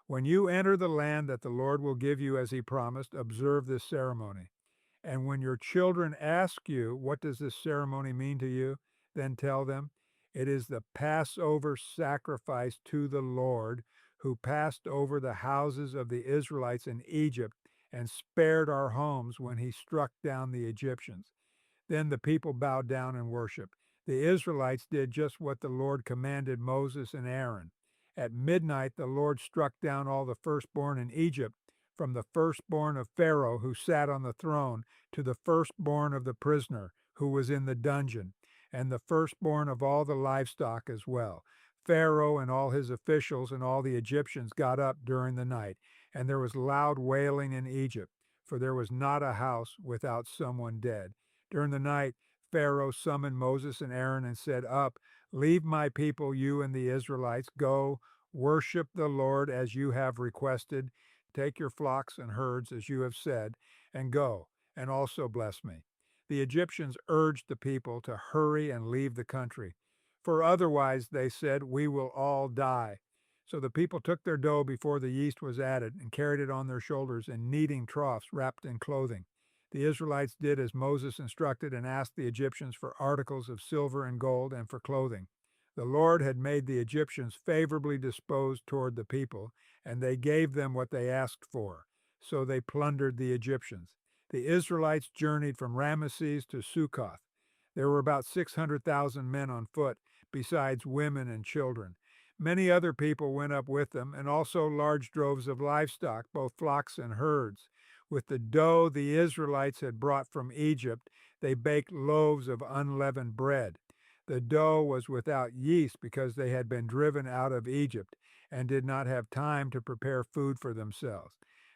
When you enter the land that the Lord will give you as he promised, observe this ceremony. And when your children ask you, what does this ceremony mean to you? Then tell them, it is the Passover sacrifice to the Lord, who passed over the houses of the Israelites in Egypt and spared our homes when he struck down the Egyptians. Then the people bowed down and worshiped. The Israelites did just what the Lord commanded Moses and Aaron. At midnight, the Lord struck down all the firstborn in Egypt, from the firstborn of Pharaoh who sat on the throne to the firstborn of the prisoner who was in the dungeon, and the firstborn of all the livestock as well. Pharaoh and all his officials and all the Egyptians got up during the night, and there was loud wailing in Egypt, for there was not a house without someone dead. During the night, Pharaoh summoned Moses and Aaron and said, Up, leave my people, you and the Israelites. Go, worship the Lord as you have requested. Take your flocks and herds as you have said, and go, and also bless me. The Egyptians urged the people to hurry and leave the country, for otherwise, they said, we will all die. So the people took their dough before the yeast was added and carried it on their shoulders in kneading troughs wrapped in clothing. The Israelites did as Moses instructed and asked the Egyptians for articles of silver and gold and for clothing. The Lord had made the Egyptians favorably disposed toward the people, and they gave them what they asked for. So they plundered the Egyptians. The Israelites journeyed from Ramesses to Succoth. There were about 600,000 men on foot, besides women and children. Many other people went up with them, and also large droves of livestock, both flocks and herds. With the dough the Israelites had brought from Egypt, they baked loaves of unleavened bread. The dough was without yeast because they had been driven out of Egypt and did not have time to prepare food for themselves.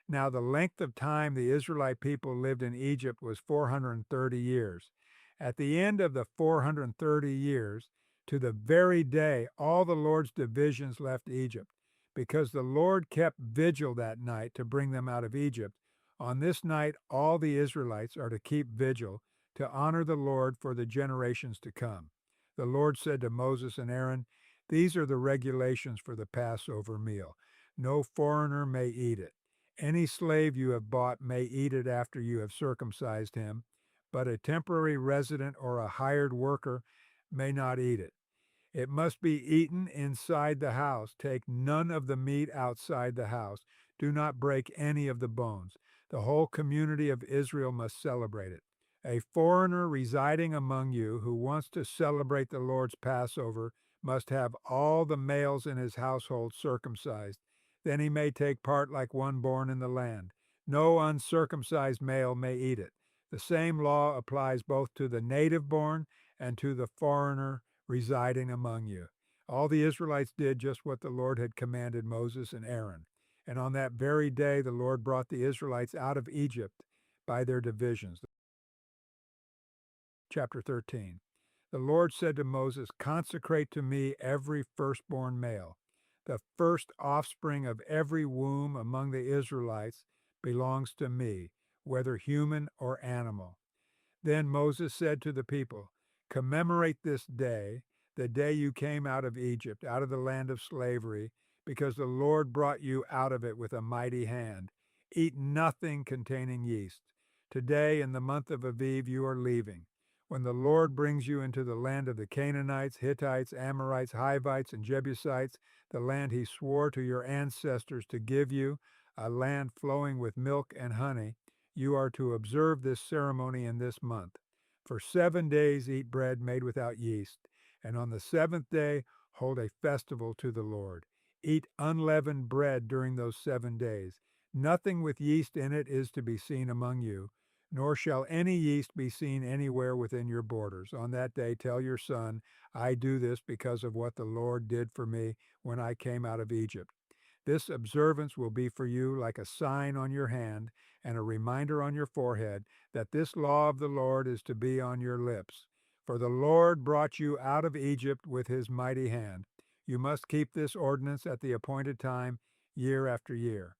Now the length of time the Israelite people lived in Egypt was 430 years. At the end of the 430 years, to the very day, all the Lord's divisions left Egypt. Because the Lord kept vigil that night to bring them out of Egypt, on this night all the Israelites are to keep vigil to honor the Lord for the generations to come. The Lord said to Moses and Aaron, "These are the regulations for the Passover meal. No foreigner may eat it. Any slave you have bought may eat it after you have circumcised him, but a temporary resident or a hired worker may not eat it. It must be eaten inside the house. Take none of the meat outside the house. Do not break any of the bones. The whole community of Israel must celebrate it. A foreigner residing among you who wants to celebrate the Lord's Passover must have all the males in his household circumcised. Then he may take part like one born in the land. No uncircumcised male may eat it. The same law applies both to the native born and to the foreigner residing among you." All the Israelites did just what the Lord had commanded Moses and Aaron. And on that very day, the Lord brought the Israelites out of Egypt by their divisions. Chapter 13. The Lord said to Moses, "Consecrate to me every firstborn male. The first offspring of every womb among the Israelites belongs to me, whether human or animal." Then Moses said to the people, "Commemorate this day, the day you came out of Egypt, out of the land of slavery, because the Lord brought you out of it with a mighty hand. Eat nothing containing yeast. Today, in the month of Aviv, you are leaving. When the Lord brings you into the land of the Canaanites, Hittites, Amorites, Hivites, and Jebusites, the land he swore to your ancestors to give you, a land flowing with milk and honey, you are to observe this ceremony in this month. For 7 days eat bread made without yeast, and on the seventh day hold a festival to the Lord. Eat unleavened bread during those 7 days. Nothing with yeast in it is to be seen among you, nor shall any yeast be seen anywhere within your borders. On that day tell your son, I do this because of what the Lord did for me when I came out of Egypt. This observance will be for you like a sign on your hand and a reminder on your forehead that this law of the Lord is to be on your lips. For the Lord brought you out of Egypt with his mighty hand. You must keep this ordinance at the appointed time, year after year.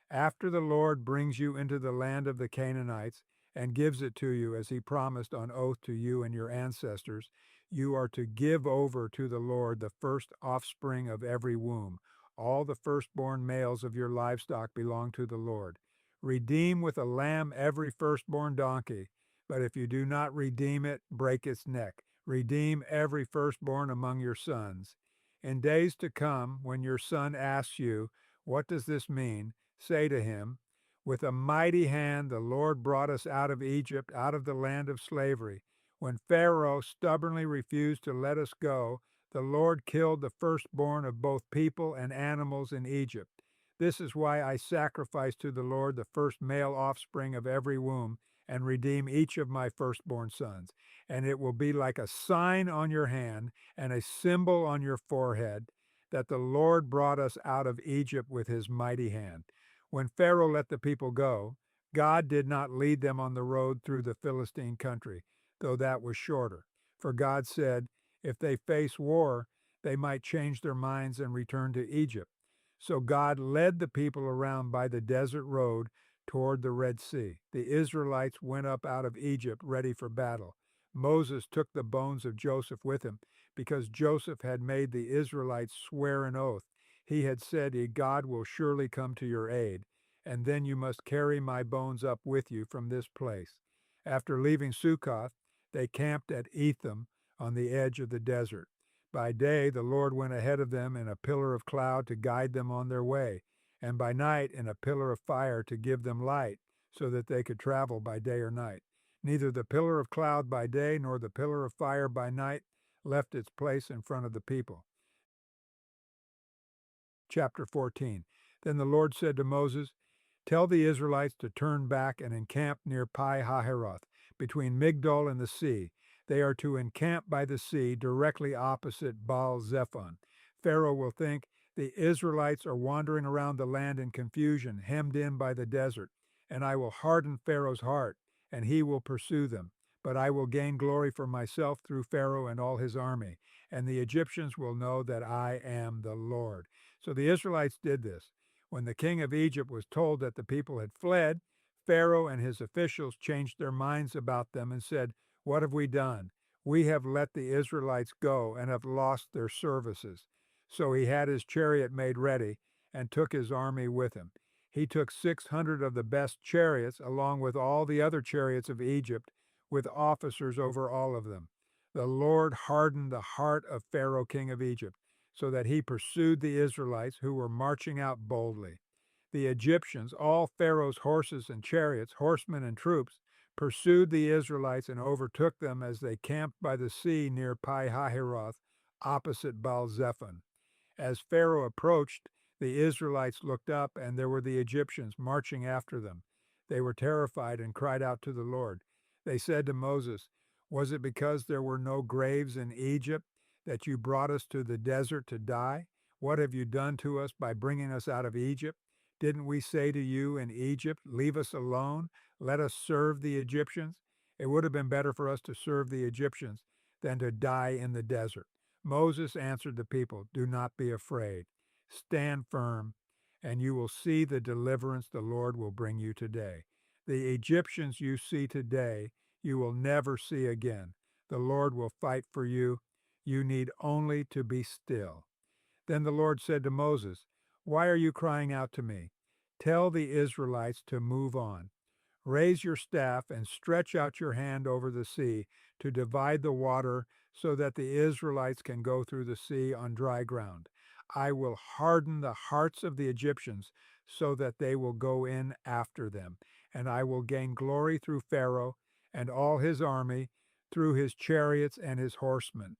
After the Lord brings you into the land of the Canaanites and gives it to you as he promised on oath to you and your ancestors, you are to give over to the Lord the first offspring of every womb. All the firstborn males of your livestock belong to the Lord. Redeem with a lamb every firstborn donkey, but if you do not redeem it, break its neck. Redeem every firstborn among your sons. In days to come, when your son asks you, "What does this mean?" say to him, "With a mighty hand the Lord brought us out of Egypt, out of the land of slavery. When Pharaoh stubbornly refused to let us go, the Lord killed the firstborn of both people and animals in Egypt. This is why I sacrifice to the Lord the first male offspring of every womb and redeem each of my firstborn sons. And it will be like a sign on your hand and a symbol on your forehead that the Lord brought us out of Egypt with his mighty hand." When Pharaoh let the people go, God did not lead them on the road through the Philistine country, though that was shorter. For God said, if they face war, they might change their minds and return to Egypt. So God led the people around by the desert road toward the Red Sea. The Israelites went up out of Egypt ready for battle. Moses took the bones of Joseph with him because Joseph had made the Israelites swear an oath. He had said, God will surely come to your aid, and then you must carry my bones up with you from this place. After leaving Succoth, they camped at Etham on the edge of the desert. By day, the Lord went ahead of them in a pillar of cloud to guide them on their way, and by night in a pillar of fire to give them light, so that they could travel by day or night. Neither the pillar of cloud by day nor the pillar of fire by night left its place in front of the people. Chapter 14. Then the Lord said to Moses, "Tell the Israelites to turn back and encamp near Pi-hahiroth, between Migdol and the sea. They are to encamp by the sea directly opposite Baal-zephon. Pharaoh will think, The Israelites are wandering around the land in confusion, hemmed in by the desert, and I will harden Pharaoh's heart, and he will pursue them. But I will gain glory for myself through Pharaoh and all his army, and the Egyptians will know that I am the Lord." So the Israelites did this. When the king of Egypt was told that the people had fled, Pharaoh and his officials changed their minds about them and said, "What have we done? We have let the Israelites go and have lost their services." So he had his chariot made ready and took his army with him. He took 600 of the best chariots, along with all the other chariots of Egypt, with officers over all of them. The Lord hardened the heart of Pharaoh, king of Egypt, so that he pursued the Israelites, who were marching out boldly. The Egyptians, all Pharaoh's horses and chariots, horsemen and troops, pursued the Israelites and overtook them as they camped by the sea near Pi-hahiroth, opposite Baal-zephon. As Pharaoh approached, the Israelites looked up, and there were the Egyptians marching after them. They were terrified and cried out to the Lord. They said to Moses, "Was it because there were no graves in Egypt that you brought us to the desert to die? What have you done to us by bringing us out of Egypt? Didn't we say to you in Egypt, 'Leave us alone, let us serve the Egyptians'? It would have been better for us to serve the Egyptians than to die in the desert." Moses answered the people, "Do not be afraid. Stand firm, and you will see the deliverance the Lord will bring you today. The Egyptians you see today, you will never see again. The Lord will fight for you. You need only to be still." Then the Lord said to Moses, "Why are you crying out to me? Tell the Israelites to move on. Raise your staff and stretch out your hand over the sea to divide the water so that the Israelites can go through the sea on dry ground. I will harden the hearts of the Egyptians so that they will go in after them, and I will gain glory through Pharaoh and all his army, through his chariots and his horsemen.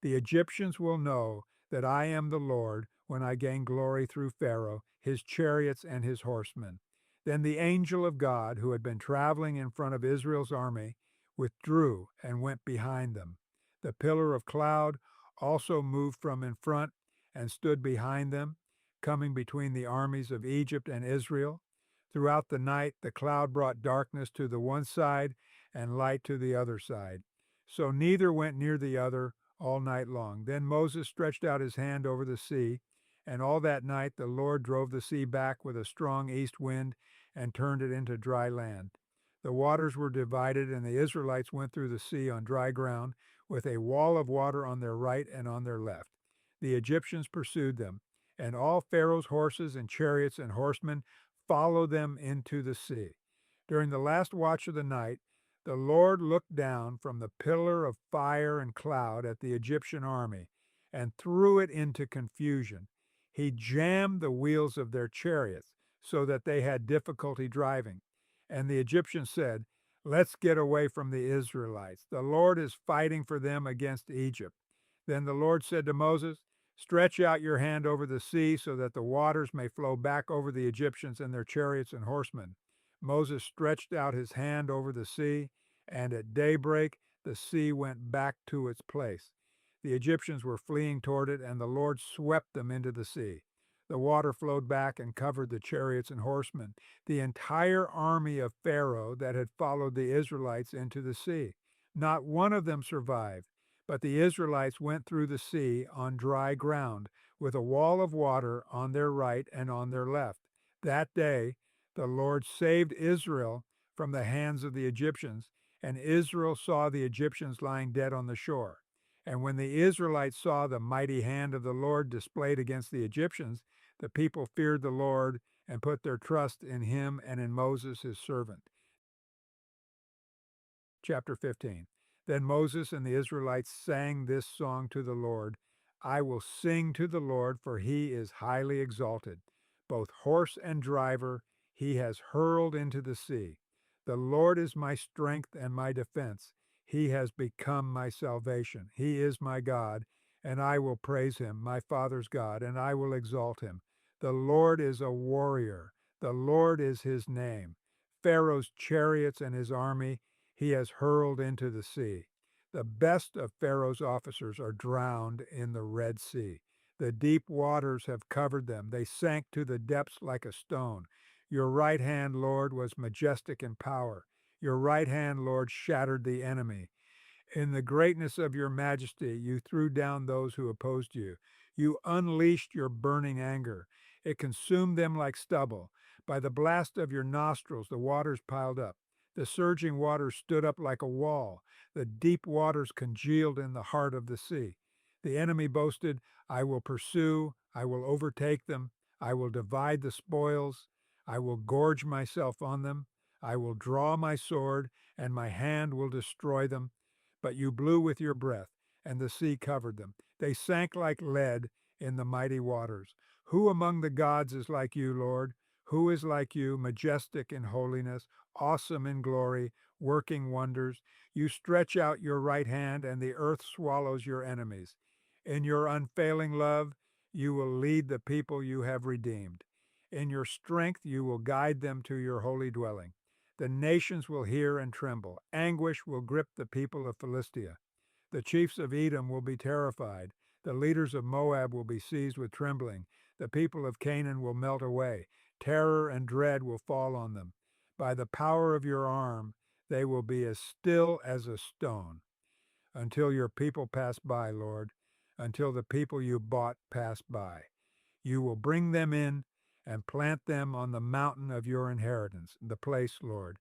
The Egyptians will know that I am the Lord when I gain glory through Pharaoh, his chariots, and his horsemen." Then the angel of God, who had been traveling in front of Israel's army, withdrew and went behind them. The pillar of cloud also moved from in front and stood behind them, coming between the armies of Egypt and Israel. Throughout the night, the cloud brought darkness to the one side and light to the other side. So neither went near the other all night long. Then Moses stretched out his hand over the sea, and all that night the Lord drove the sea back with a strong east wind and turned it into dry land. The waters were divided, and the Israelites went through the sea on dry ground, with a wall of water on their right and on their left. The Egyptians pursued them, and all Pharaoh's horses and chariots and horsemen followed them into the sea. During the last watch of the night, the Lord looked down from the pillar of fire and cloud at the Egyptian army and threw it into confusion. He jammed the wheels of their chariots so that they had difficulty driving. And the Egyptians said, "Let's get away from the Israelites. The Lord is fighting for them against Egypt." Then the Lord said to Moses, "Stretch out your hand over the sea so that the waters may flow back over the Egyptians and their chariots and horsemen." Moses stretched out his hand over the sea, and at daybreak the sea went back to its place. The Egyptians were fleeing toward it, and the Lord swept them into the sea. The water flowed back and covered the chariots and horsemen, the entire army of Pharaoh that had followed the Israelites into the sea. Not one of them survived, but the Israelites went through the sea on dry ground, with a wall of water on their right and on their left. That day the Lord saved Israel from the hands of the Egyptians, and Israel saw the Egyptians lying dead on the shore. And when the Israelites saw the mighty hand of the Lord displayed against the Egyptians, the people feared the Lord and put their trust in him and in Moses his servant. Chapter 15. Then Moses and the Israelites sang this song to the Lord: "I will sing to the Lord, for he is highly exalted. Both horse and driver he has hurled into the sea. The Lord is my strength and my defense. He has become my salvation. He is my God, and I will praise him, my father's God, and I will exalt him. The Lord is a warrior. The Lord is his name. Pharaoh's chariots and his army he has hurled into the sea. The best of Pharaoh's officers are drowned in the Red Sea. The deep waters have covered them. They sank to the depths like a stone. Your right hand, Lord, was majestic in power. Your right hand, Lord, shattered the enemy. In the greatness of your majesty, you threw down those who opposed you. You unleashed your burning anger. It consumed them like stubble. By the blast of your nostrils, the waters piled up. The surging waters stood up like a wall. The deep waters congealed in the heart of the sea. The enemy boasted, I will pursue, I will overtake them, I will divide the spoils, I will gorge myself on them, I will draw my sword, and my hand will destroy them. But you blew with your breath, and the sea covered them. They sank like lead in the mighty waters. Who among the gods is like you, Lord? Who is like you, majestic in holiness, awesome in glory, working wonders? You stretch out your right hand, and the earth swallows your enemies. In your unfailing love, you will lead the people you have redeemed. In your strength, you will guide them to your holy dwelling. The nations will hear and tremble. Anguish will grip the people of Philistia. The chiefs of Edom will be terrified. The leaders of Moab will be seized with trembling. The people of Canaan will melt away. Terror and dread will fall on them. By the power of your arm, they will be as still as a stone until your people pass by, Lord, until the people you bought pass by. You will bring them in and plant them on the mountain of your inheritance, the place, Lord,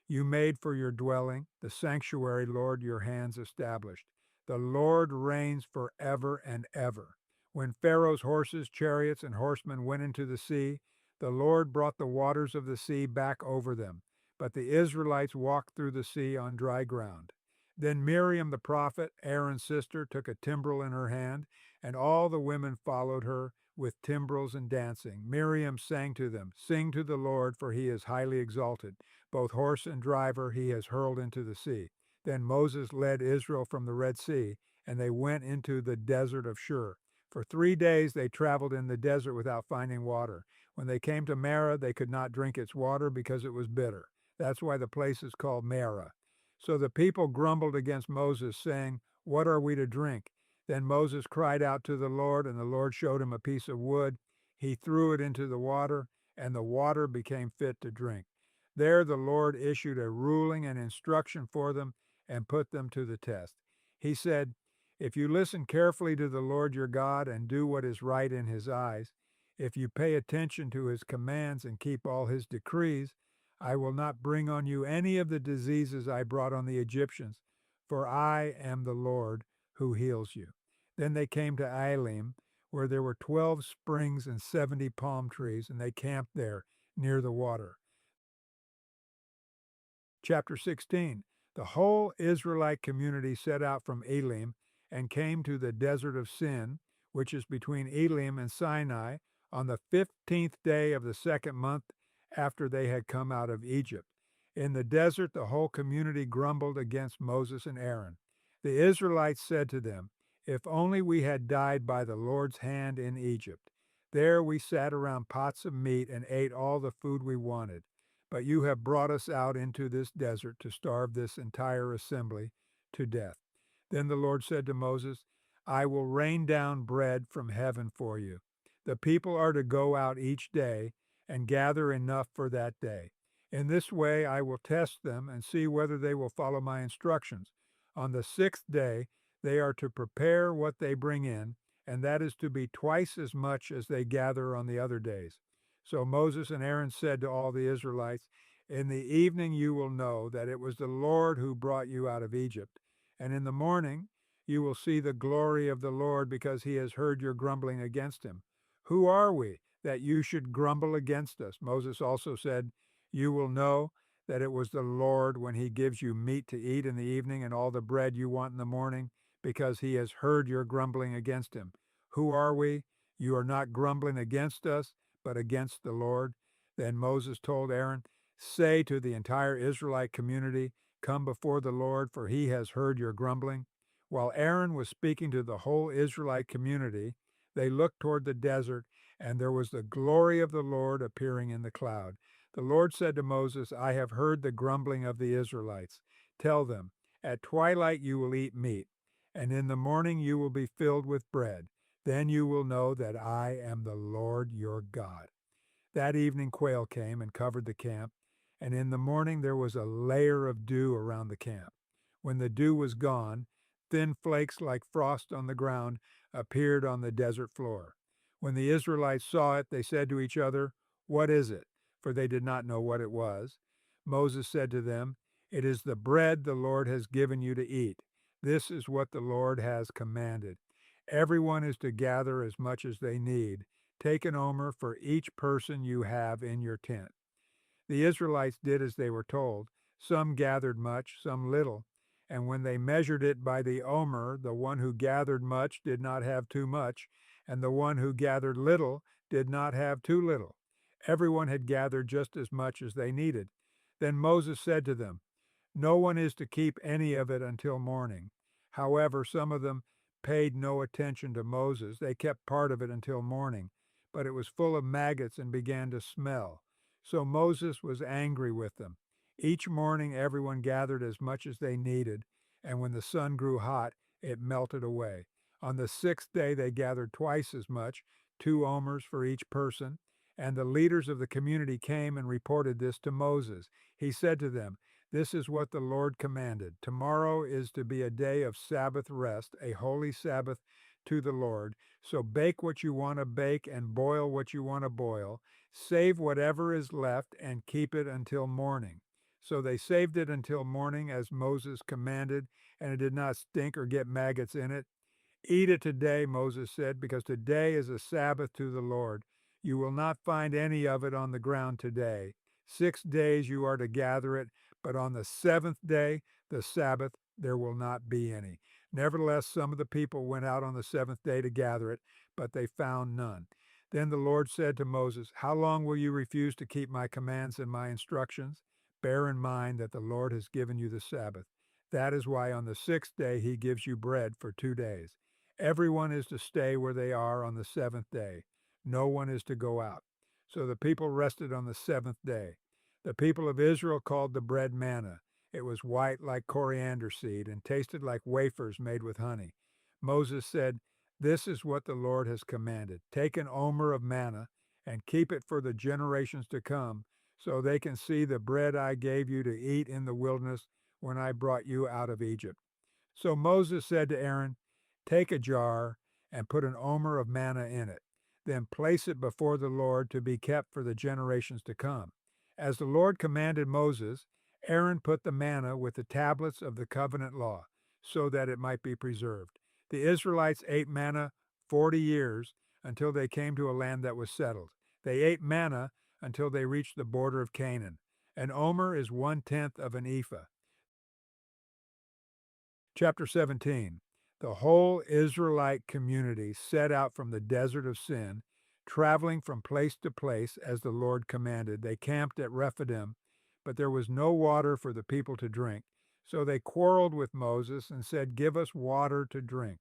you made for your dwelling, the sanctuary, Lord, your hands established. The Lord reigns forever and ever. When Pharaoh's horses, chariots, and horsemen went into the sea, the Lord brought the waters of the sea back over them. But the Israelites walked through the sea on dry ground. Then Miriam the prophet, Aaron's sister, took a timbrel in her hand, and all the women followed her with timbrels and dancing. Miriam sang to them, Sing to the Lord, for he is highly exalted. Both horse and driver he has hurled into the sea. Then Moses led Israel from the Red Sea, and they went into the desert of Shur. For 3 days they traveled in the desert without finding water. When they came to Marah, they could not drink its water because it was bitter. That's why the place is called Marah. So the people grumbled against Moses, saying, What are we to drink? Then Moses cried out to the Lord, and the Lord showed him a piece of wood. He threw it into the water, and the water became fit to drink. There the Lord issued a ruling and instruction for them and put them to the test. He said, If you listen carefully to the Lord your God and do what is right in his eyes, if you pay attention to his commands and keep all his decrees, I will not bring on you any of the diseases I brought on the Egyptians, for I am the Lord who heals you. Then they came to Elim, where there were 12 springs and 70 palm trees, and they camped there near the water. Chapter 16. The whole Israelite community set out from Elim and came to the desert of Sin, which is between Elim and Sinai, on the 15th day of the second month after they had come out of Egypt. In the desert, the whole community grumbled against Moses and Aaron. The Israelites said to them, If only we had died by the Lord's hand in Egypt. There we sat around pots of meat and ate all the food we wanted. But you have brought us out into this desert to starve this entire assembly to death. Then the Lord said to Moses, I will rain down bread from heaven for you. The people are to go out each day and gather enough for that day. In this way I will test them and see whether they will follow my instructions. On the 6th day they are to prepare what they bring in, and that is to be twice as much as they gather on the other days. So Moses and Aaron said to all the Israelites, In the evening you will know that it was the Lord who brought you out of Egypt, and in the morning you will see the glory of the Lord, because he has heard your grumbling against him. Who are we that you should grumble against us? Moses also said, You will know that it was the Lord when he gives you meat to eat in the evening and all the bread you want in the morning, because he has heard your grumbling against him. Who are we? You are not grumbling against us, but against the Lord. Then Moses told Aaron, Say to the entire Israelite community, Come before the Lord, for he has heard your grumbling. While Aaron was speaking to the whole Israelite community, they looked toward the desert, and there was the glory of the Lord appearing in the cloud. The Lord said to Moses, I have heard the grumbling of the Israelites. Tell them, At twilight you will eat meat, and in the morning you will be filled with bread. Then you will know that I am the Lord your God. That evening quail came and covered the camp, and in the morning there was a layer of dew around the camp. When the dew was gone, thin flakes like frost on the ground appeared on the desert floor. When the Israelites saw it, they said to each other, "What is it?" For they did not know what it was. Moses said to them, "It is the bread the Lord has given you to eat. This is what the Lord has commanded. Everyone is to gather as much as they need. Take an omer for each person you have in your tent." The Israelites did as they were told. Some gathered much, some little. And when they measured it by the omer, the one who gathered much did not have too much, and the one who gathered little did not have too little. Everyone had gathered just as much as they needed. Then Moses said to them, "No one is to keep any of it until morning." However, some of them paid no attention to Moses. They kept part of it until morning, but it was full of maggots and began to smell. So Moses was angry with them. Each morning everyone gathered as much as they needed, and when the sun grew hot, it melted away. On the sixth day they gathered twice as much, 2 omers for each person, and the leaders of the community came and reported this to Moses. He said to them, "This is what the Lord commanded. Tomorrow is to be a day of Sabbath rest, a holy Sabbath to the Lord. So bake what you want to bake and boil what you want to boil. Save whatever is left and keep it until morning." So they saved it until morning as Moses commanded, and it did not stink or get maggots in it. "Eat it today," Moses said, "because today is a Sabbath to the Lord. You will not find any of it on the ground today. 6 days you are to gather it, but on the seventh day, the Sabbath, there will not be any." Nevertheless, some of the people went out on the seventh day to gather it, but they found none. Then the Lord said to Moses, "How long will you refuse to keep my commands and my instructions? Bear in mind that the Lord has given you the Sabbath. That is why on the sixth day he gives you bread for 2 days. Everyone is to stay where they are on the seventh day. No one is to go out." So the people rested on the seventh day. The people of Israel called the bread manna. It was white like coriander seed and tasted like wafers made with honey. Moses said, "This is what the Lord has commanded. Take an omer of manna and keep it for the generations to come, so they can see the bread I gave you to eat in the wilderness when I brought you out of Egypt." So Moses said to Aaron, "Take a jar and put an omer of manna in it. Then place it before the Lord to be kept for the generations to come." As the Lord commanded Moses, Aaron put the manna with the tablets of the covenant law, so that it might be preserved. The Israelites ate manna 40 years until they came to a land that was settled. They ate manna until they reached the border of Canaan. An omer is 1/10 of an ephah. Chapter 17. The whole Israelite community set out from the desert of Sin, traveling from place to place as the Lord commanded. They camped at Rephidim, but there was no water for the people to drink. So they quarreled with Moses and said, "Give us water to drink."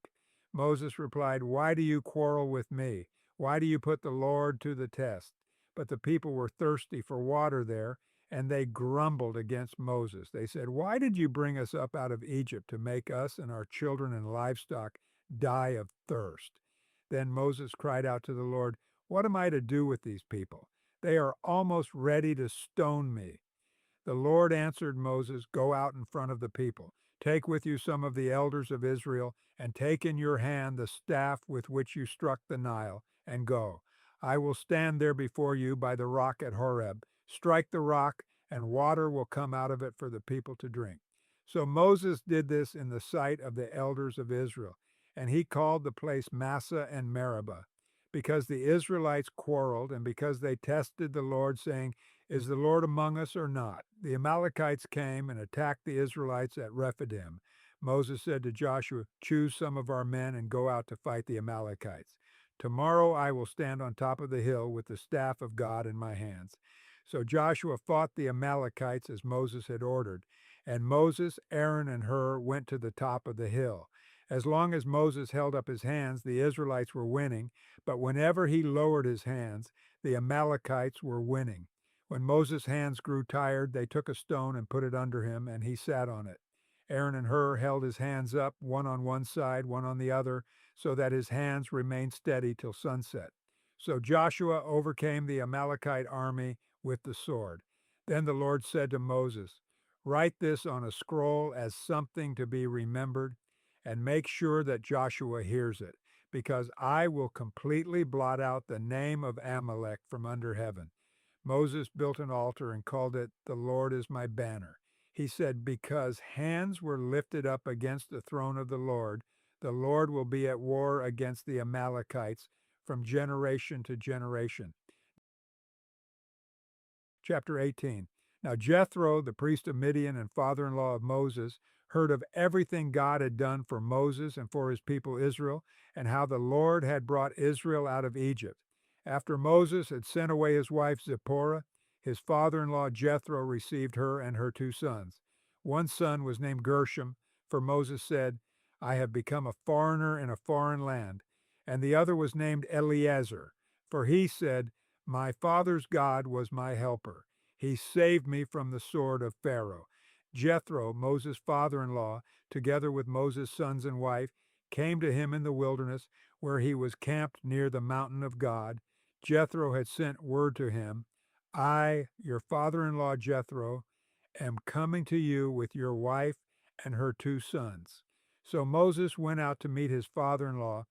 Moses replied, "Why do you quarrel with me? Why do you put the Lord to the test?" But the people were thirsty for water there, and they grumbled against Moses. They said, "Why did you bring us up out of Egypt to make us and our children and livestock die of thirst?" Then Moses cried out to the Lord, "What am I to do with these people? They are almost ready to stone me." The Lord answered Moses, "Go out in front of the people. Take with you some of the elders of Israel, and take in your hand the staff with which you struck the Nile, and go. I will stand there before you by the rock at Horeb. Strike the rock, and water will come out of it for the people to drink." So Moses did this in the sight of the elders of Israel, and he called the place Massah and Meribah, because the Israelites quarreled, and because they tested the Lord, saying, "Is the Lord among us or not?" The Amalekites came and attacked the Israelites at Rephidim. Moses said to Joshua, "Choose some of our men and go out to fight the Amalekites. Tomorrow I will stand on top of the hill with the staff of God in my hands." So Joshua fought the Amalekites as Moses had ordered, and Moses, Aaron, and Hur went to the top of the hill. As long as Moses held up his hands, the Israelites were winning, but whenever he lowered his hands, the Amalekites were winning. When Moses' hands grew tired, they took a stone and put it under him, and he sat on it. Aaron and Hur held his hands up, one on one side, one on the other, so that his hands remained steady till sunset. So Joshua overcame the Amalekite army with the sword. Then the Lord said to Moses, "Write this on a scroll as something to be remembered, and make sure that Joshua hears it, because I will completely blot out the name of Amalek from under heaven." Moses built an altar and called it, "The Lord is my banner." He said, "Because hands were lifted up against the throne of the Lord will be at war against the Amalekites from generation to generation." Chapter 18. Now Jethro, the priest of Midian and father-in-law of Moses, heard of everything God had done for Moses and for his people Israel, and how the Lord had brought Israel out of Egypt. After Moses had sent away his wife Zipporah, his father-in-law Jethro received her and her two sons. One son was named Gershom, for Moses said, "I have become a foreigner in a foreign land." And the other was named Eleazar, for he said, "My father's God was my helper. He saved me from the sword of Pharaoh." Jethro, Moses' father-in-law, together with Moses' sons and wife, came to him in the wilderness, where he was camped near the mountain of God. Jethro had sent word to him, "I, your father-in-law Jethro, am coming to you with your wife and her two sons." So Moses went out to meet his father-in-law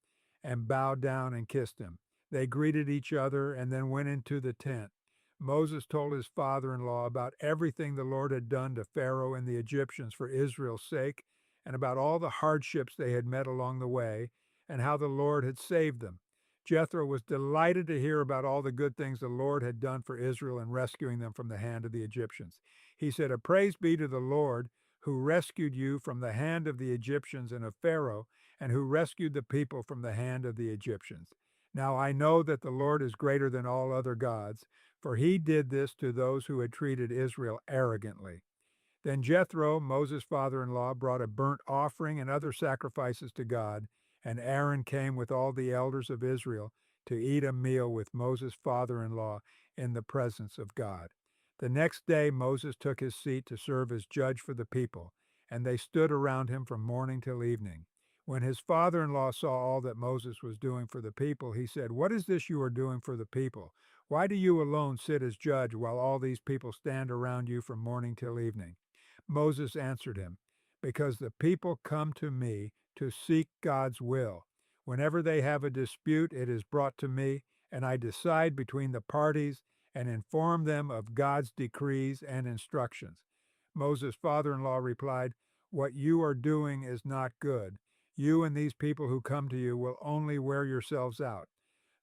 and bowed down and kissed him. They greeted each other and then went into the tent. Moses told his father-in-law about everything the Lord had done to Pharaoh and the Egyptians for Israel's sake, and about all the hardships they had met along the way, and how the Lord had saved them. Jethro was delighted to hear about all the good things the Lord had done for Israel in rescuing them from the hand of the Egyptians. He said, "Praise be to the Lord, who rescued you from the hand of the Egyptians and of Pharaoh, and who rescued the people from the hand of the Egyptians. Now I know that the Lord is greater than all other gods, for he did this to those who had treated Israel arrogantly." Then Jethro, Moses' father-in-law, brought a burnt offering and other sacrifices to God, and Aaron came with all the elders of Israel to eat a meal with Moses' father-in-law in the presence of God. The next day Moses took his seat to serve as judge for the people, and they stood around him from morning till evening. When his father-in-law saw all that Moses was doing for the people, he said, "What is this you are doing for the people? Why do you alone sit as judge while all these people stand around you from morning till evening?" Moses answered him, "Because the people come to me to seek God's will. Whenever they have a dispute, it is brought to me, and I decide between the parties and inform them of God's decrees and instructions." Moses' father-in-law replied, "What you are doing is not good. You and these people who come to you will only wear yourselves out.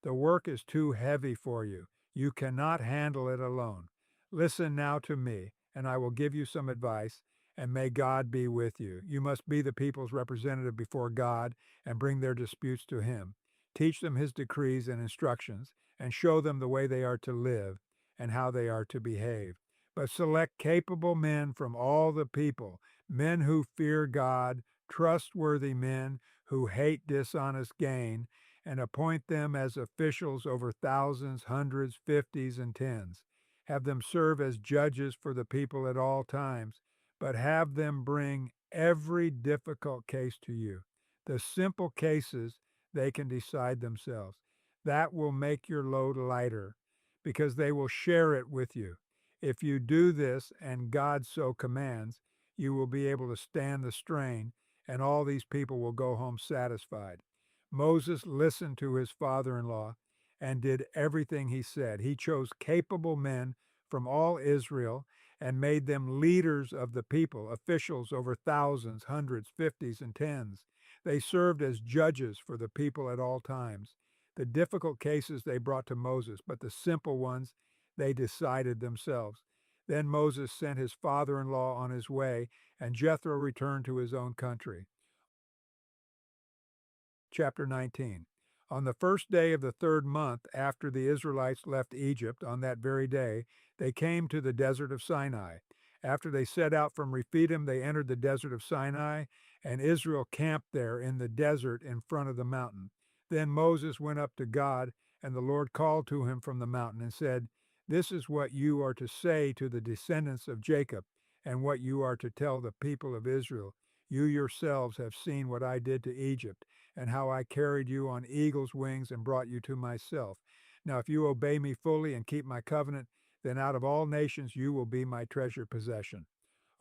The work is too heavy for you. You cannot handle it alone. Listen now to me, and I will give you some advice, and may God be with you. You must be the people's representative before God and bring their disputes to him. Teach them his decrees and instructions, and show them the way they are to live and how they are to behave. But select capable men from all the people, men who fear God, trustworthy men who hate dishonest gain, and appoint them as officials over thousands, hundreds, fifties, and tens. Have them serve as judges for the people at all times, but have them bring every difficult case to you. The simple cases they can decide themselves. That will make your load lighter, because they will share it with you. If you do this, and God so commands, you will be able to stand the strain, and all these people will go home satisfied. Moses listened to his father-in-law and did everything he said. He chose capable men from all Israel and made them leaders of the people, officials over thousands, hundreds, fifties, and tens. They served as judges for the people at all times. The difficult cases they brought to Moses, but the simple ones they decided themselves. Then Moses sent his father-in-law on his way, and Jethro returned to his own country. Chapter 19. On the first day of the third month after the Israelites left Egypt, on that very day, they came to the desert of Sinai. After they set out from Rephidim, they entered the desert of Sinai, and Israel camped there in the desert in front of the mountain. Then Moses went up to God, and the Lord called to him from the mountain and said, "This is what you are to say to the descendants of Jacob. and what you are to tell the people of Israel. You yourselves have seen what I did to Egypt, and how I carried you on eagle's wings and brought you to myself. Now, if you obey me fully and keep my covenant, then out of all nations you will be my treasured possession.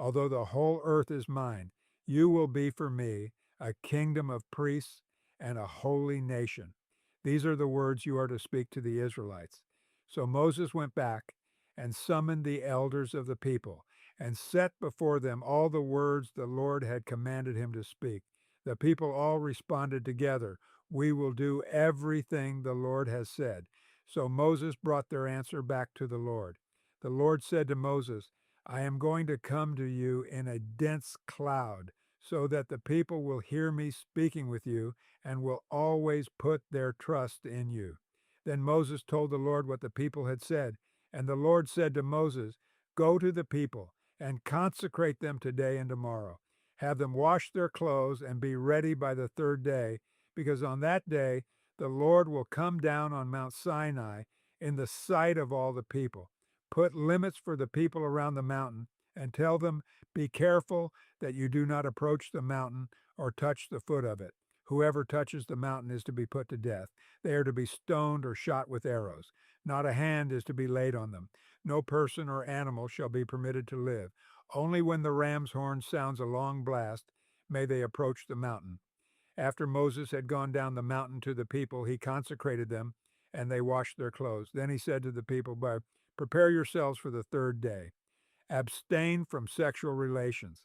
Although the whole earth is mine, you will be for me a kingdom of priests and a holy nation. These are the words you are to speak to the Israelites. So Moses went back and summoned the elders of the people and set before them all the words the Lord had commanded him to speak. The people all responded together, "We will do everything the Lord has said." So Moses brought their answer back to the Lord. The Lord said to Moses, "I am going to come to you in a dense cloud, so that the people will hear me speaking with you and will always put their trust in you." Then Moses told the Lord what the people had said, and the Lord said to Moses, "Go to the people and consecrate them today and tomorrow. Have them wash their clothes and be ready by the third day, because on that day the Lord will come down on Mount Sinai in the sight of all the people. Put limits for the people around the mountain and tell them, 'Be careful that you do not approach the mountain or touch the foot of it. Whoever touches the mountain is to be put to death. They are to be stoned or shot with arrows. Not a hand is to be laid on them. No person or animal shall be permitted to live. Only when the ram's horn sounds a long blast may they approach the mountain.'" After Moses had gone down the mountain to the people, he consecrated them, and they washed their clothes. Then he said to the people, "Prepare yourselves for the third day. Abstain from sexual relations."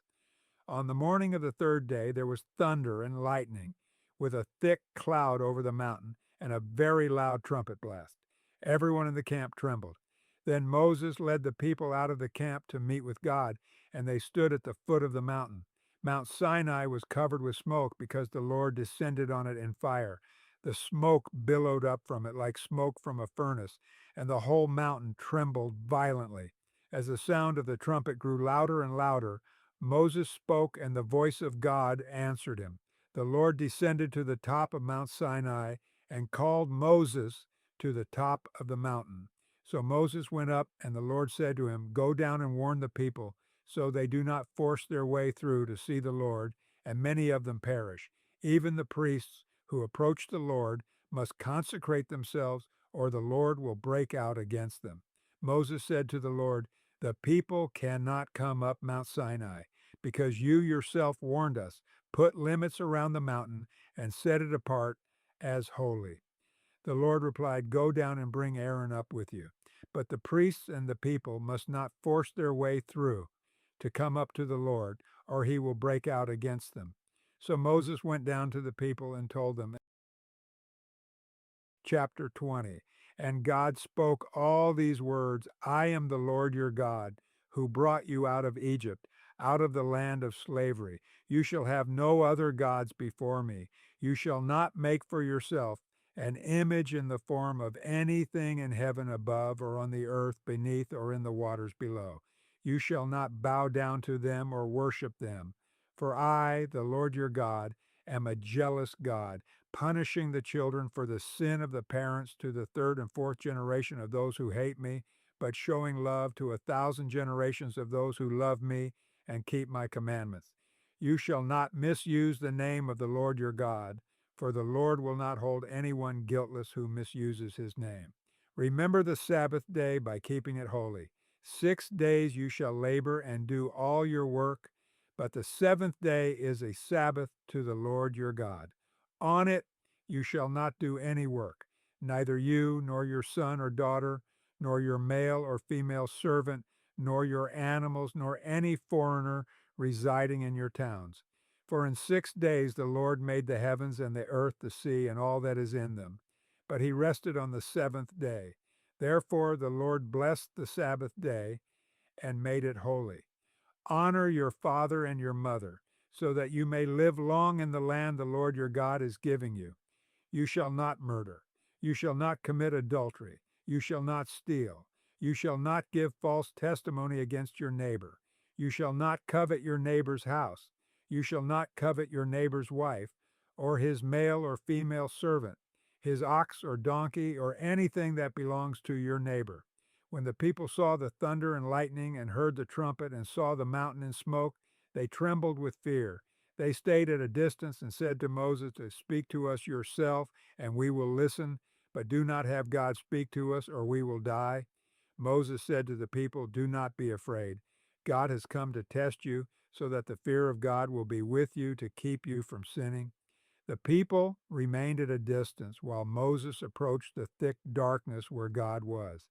On the morning of the third day there was thunder and lightning, with a thick cloud over the mountain, and a very loud trumpet blast. Everyone in the camp trembled. Then Moses led the people out of the camp to meet with God, and they stood at the foot of the mountain. Mount Sinai was covered with smoke because the Lord descended on it in fire. The smoke billowed up from it like smoke from a furnace, and the whole mountain trembled violently. As the sound of the trumpet grew louder and louder, Moses spoke, and the voice of God answered him. The Lord descended to the top of Mount Sinai and called Moses to the top of the mountain. So Moses went up, and the Lord said to him, "Go down and warn the people, so they do not force their way through to see the Lord, and many of them perish. Even the priests who approach the Lord must consecrate themselves, or the Lord will break out against them." Moses said to the Lord, "The people cannot come up Mount Sinai, because you yourself warned us. Put limits around the mountain and set it apart as holy." The Lord replied, "Go down and bring Aaron up with you. But the priests and the people must not force their way through to come up to the Lord, or he will break out against them." So Moses went down to the people and told them. Chapter 20. And God spoke all these words, "I am the Lord your God, who brought you out of Egypt, out of the land of slavery. You shall have no other gods before me. You shall not make for yourself an image in the form of anything in heaven above, or on the earth beneath, or in the waters below. You shall not bow down to them or worship them. For I, the Lord your God, am a jealous God, punishing the children for the sin of the parents to the third and fourth generation of those who hate me, but showing love to 1,000 generations of those who love me and keep my commandments. You shall not misuse the name of the Lord your God, for the Lord will not hold anyone guiltless who misuses his name. Remember the Sabbath day by keeping it holy. 6 days you shall labor and do all your work, but the seventh day is a Sabbath to the Lord your God. On it you shall not do any work, neither you, nor your son or daughter, nor your male or female servant, nor your animals, nor any foreigner residing in your towns. For in 6 days the Lord made the heavens and the earth, the sea, and all that is in them. But he rested on the seventh day. Therefore the Lord blessed the Sabbath day and made it holy. Honor your father and your mother, so that you may live long in the land the Lord your God is giving you. You shall not murder. You shall not commit adultery. You shall not steal. You shall not give false testimony against your neighbor. You shall not covet your neighbor's house. You shall not covet your neighbor's wife, or his male or female servant, his ox or donkey, or anything that belongs to your neighbor. When the people saw the thunder and lightning and heard the trumpet and saw the mountain in smoke, they trembled with fear. They stayed at a distance and said to Moses to speak to us yourself, and we will listen, but do not have God speak to us, or we will die. Moses said to the people, do not be afraid. God has come to test you, so that the fear of God will be with you to keep you from sinning. The people remained at a distance while Moses approached the thick darkness where God was.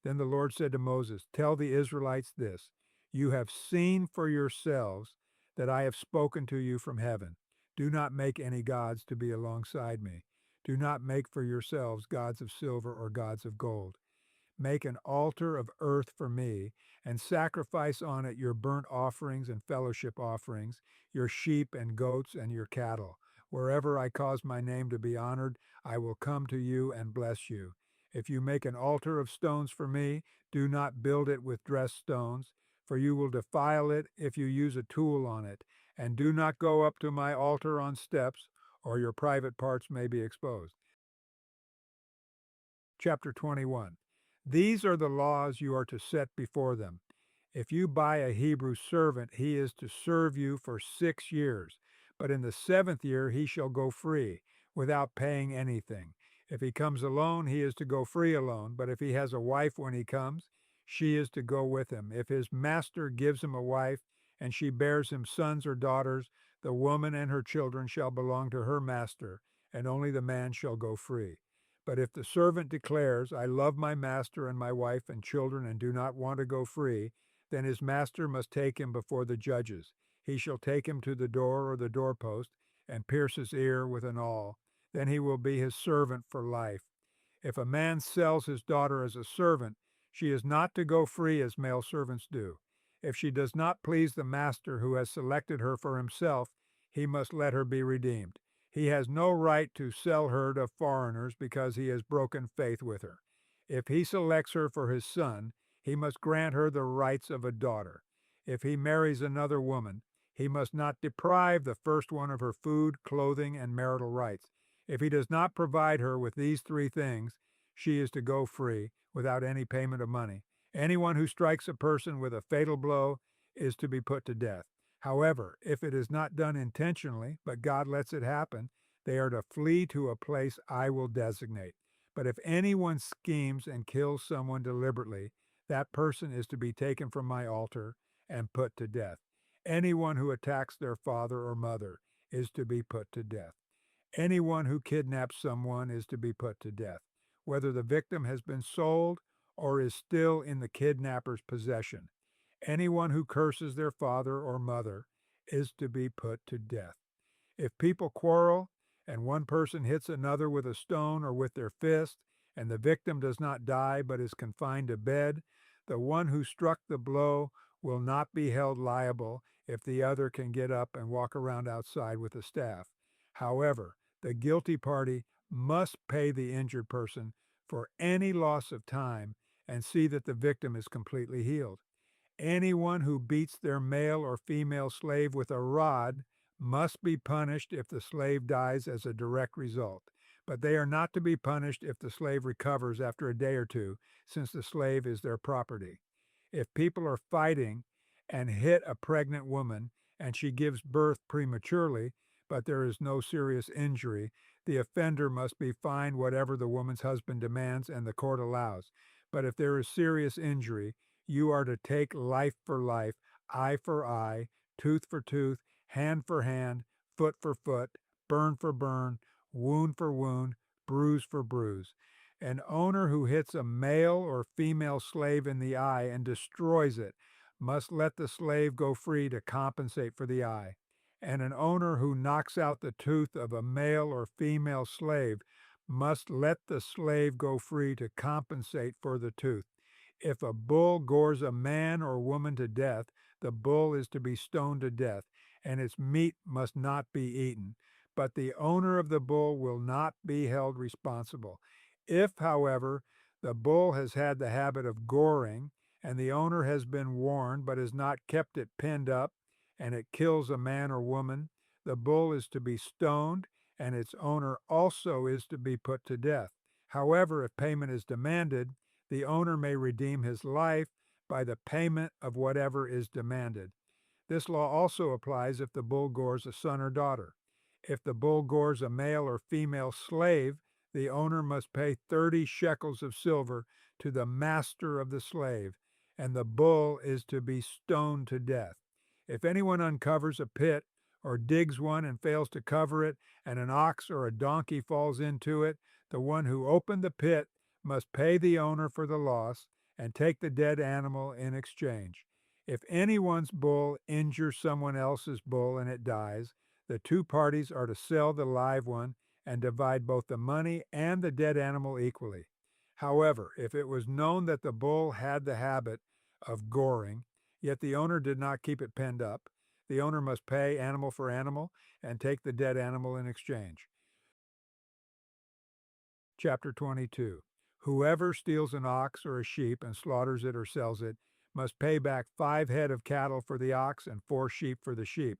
Then the Lord said to Moses, tell the Israelites this, you have seen for yourselves that I have spoken to you from heaven. Do not make any gods to be alongside me. Do not make for yourselves gods of silver or gods of gold. Make an altar of earth for me, and sacrifice on it your burnt offerings and fellowship offerings, your sheep and goats and your cattle. Wherever I cause my name to be honored, I will come to you and bless you. If you make an altar of stones for me, do not build it with dressed stones, for you will defile it if you use a tool on it. And do not go up to my altar on steps, or your private parts may be exposed. Chapter 21. These are the laws you are to set before them. If you buy a Hebrew servant, he is to serve you for 6 years, but in the seventh year he shall go free, without paying anything. If he comes alone, he is to go free alone, but if he has a wife when he comes, she is to go with him. If his master gives him a wife, and she bears him sons or daughters, the woman and her children shall belong to her master, and only the man shall go free. But if the servant declares, I love my master and my wife and children and do not want to go free, then his master must take him before the judges. He shall take him to the door or the doorpost and pierce his ear with an awl. Then he will be his servant for life. If a man sells his daughter as a servant, she is not to go free as male servants do. If she does not please the master who has selected her for himself, he must let her be redeemed. He has no right to sell her to foreigners because he has broken faith with her. If he selects her for his son, he must grant her the rights of a daughter. If he marries another woman, he must not deprive the first one of her food, clothing, and marital rights. If he does not provide her with these three things, she is to go free without any payment of money. Anyone who strikes a person with a fatal blow is to be put to death. However, if it is not done intentionally, but God lets it happen, they are to flee to a place I will designate. But if anyone schemes and kills someone deliberately, that person is to be taken from my altar and put to death. Anyone who attacks their father or mother is to be put to death. Anyone who kidnaps someone is to be put to death, whether the victim has been sold or is still in the kidnapper's possession. Anyone who curses their father or mother is to be put to death. If people quarrel and one person hits another with a stone or with their fist, and the victim does not die but is confined to bed, the one who struck the blow will not be held liable if the other can get up and walk around outside with a staff. However, the guilty party must pay the injured person for any loss of time and see that the victim is completely healed. Anyone who beats their male or female slave with a rod must be punished if the slave dies as a direct result, but they are not to be punished if the slave recovers after a day or two, since the slave is their property. If people are fighting and hit a pregnant woman and she gives birth prematurely, but there is no serious injury, the offender must be fined whatever the woman's husband demands and the court allows. But if there is serious injury, you are to take life for life, eye for eye, tooth for tooth, hand for hand, foot for foot, burn for burn, wound for wound, bruise for bruise. An owner who hits a male or female slave in the eye and destroys it must let the slave go free to compensate for the eye. And an owner who knocks out the tooth of a male or female slave must let the slave go free to compensate for the tooth. If a bull gores a man or woman to death, the bull is to be stoned to death, and its meat must not be eaten. But the owner of the bull will not be held responsible. If, however, the bull has had the habit of goring, and the owner has been warned but has not kept it pinned up, and it kills a man or woman, the bull is to be stoned, and its owner also is to be put to death. However, if payment is demanded, the owner may redeem his life by the payment of whatever is demanded. This law also applies if the bull gores a son or daughter. If the bull gores a male or female slave, the owner must pay 30 shekels of silver to the master of the slave, and the bull is to be stoned to death. If anyone uncovers a pit or digs one and fails to cover it, and an ox or a donkey falls into it, the one who opened the pit must pay the owner for the loss and take the dead animal in exchange. If anyone's bull injures someone else's bull and it dies, the two parties are to sell the live one and divide both the money and the dead animal equally. However, if it was known that the bull had the habit of goring, yet the owner did not keep it penned up, the owner must pay animal for animal and take the dead animal in exchange. Chapter 22. Whoever steals an ox or a sheep and slaughters it or sells it must pay back 5 head of cattle for the ox and 4 sheep for the sheep.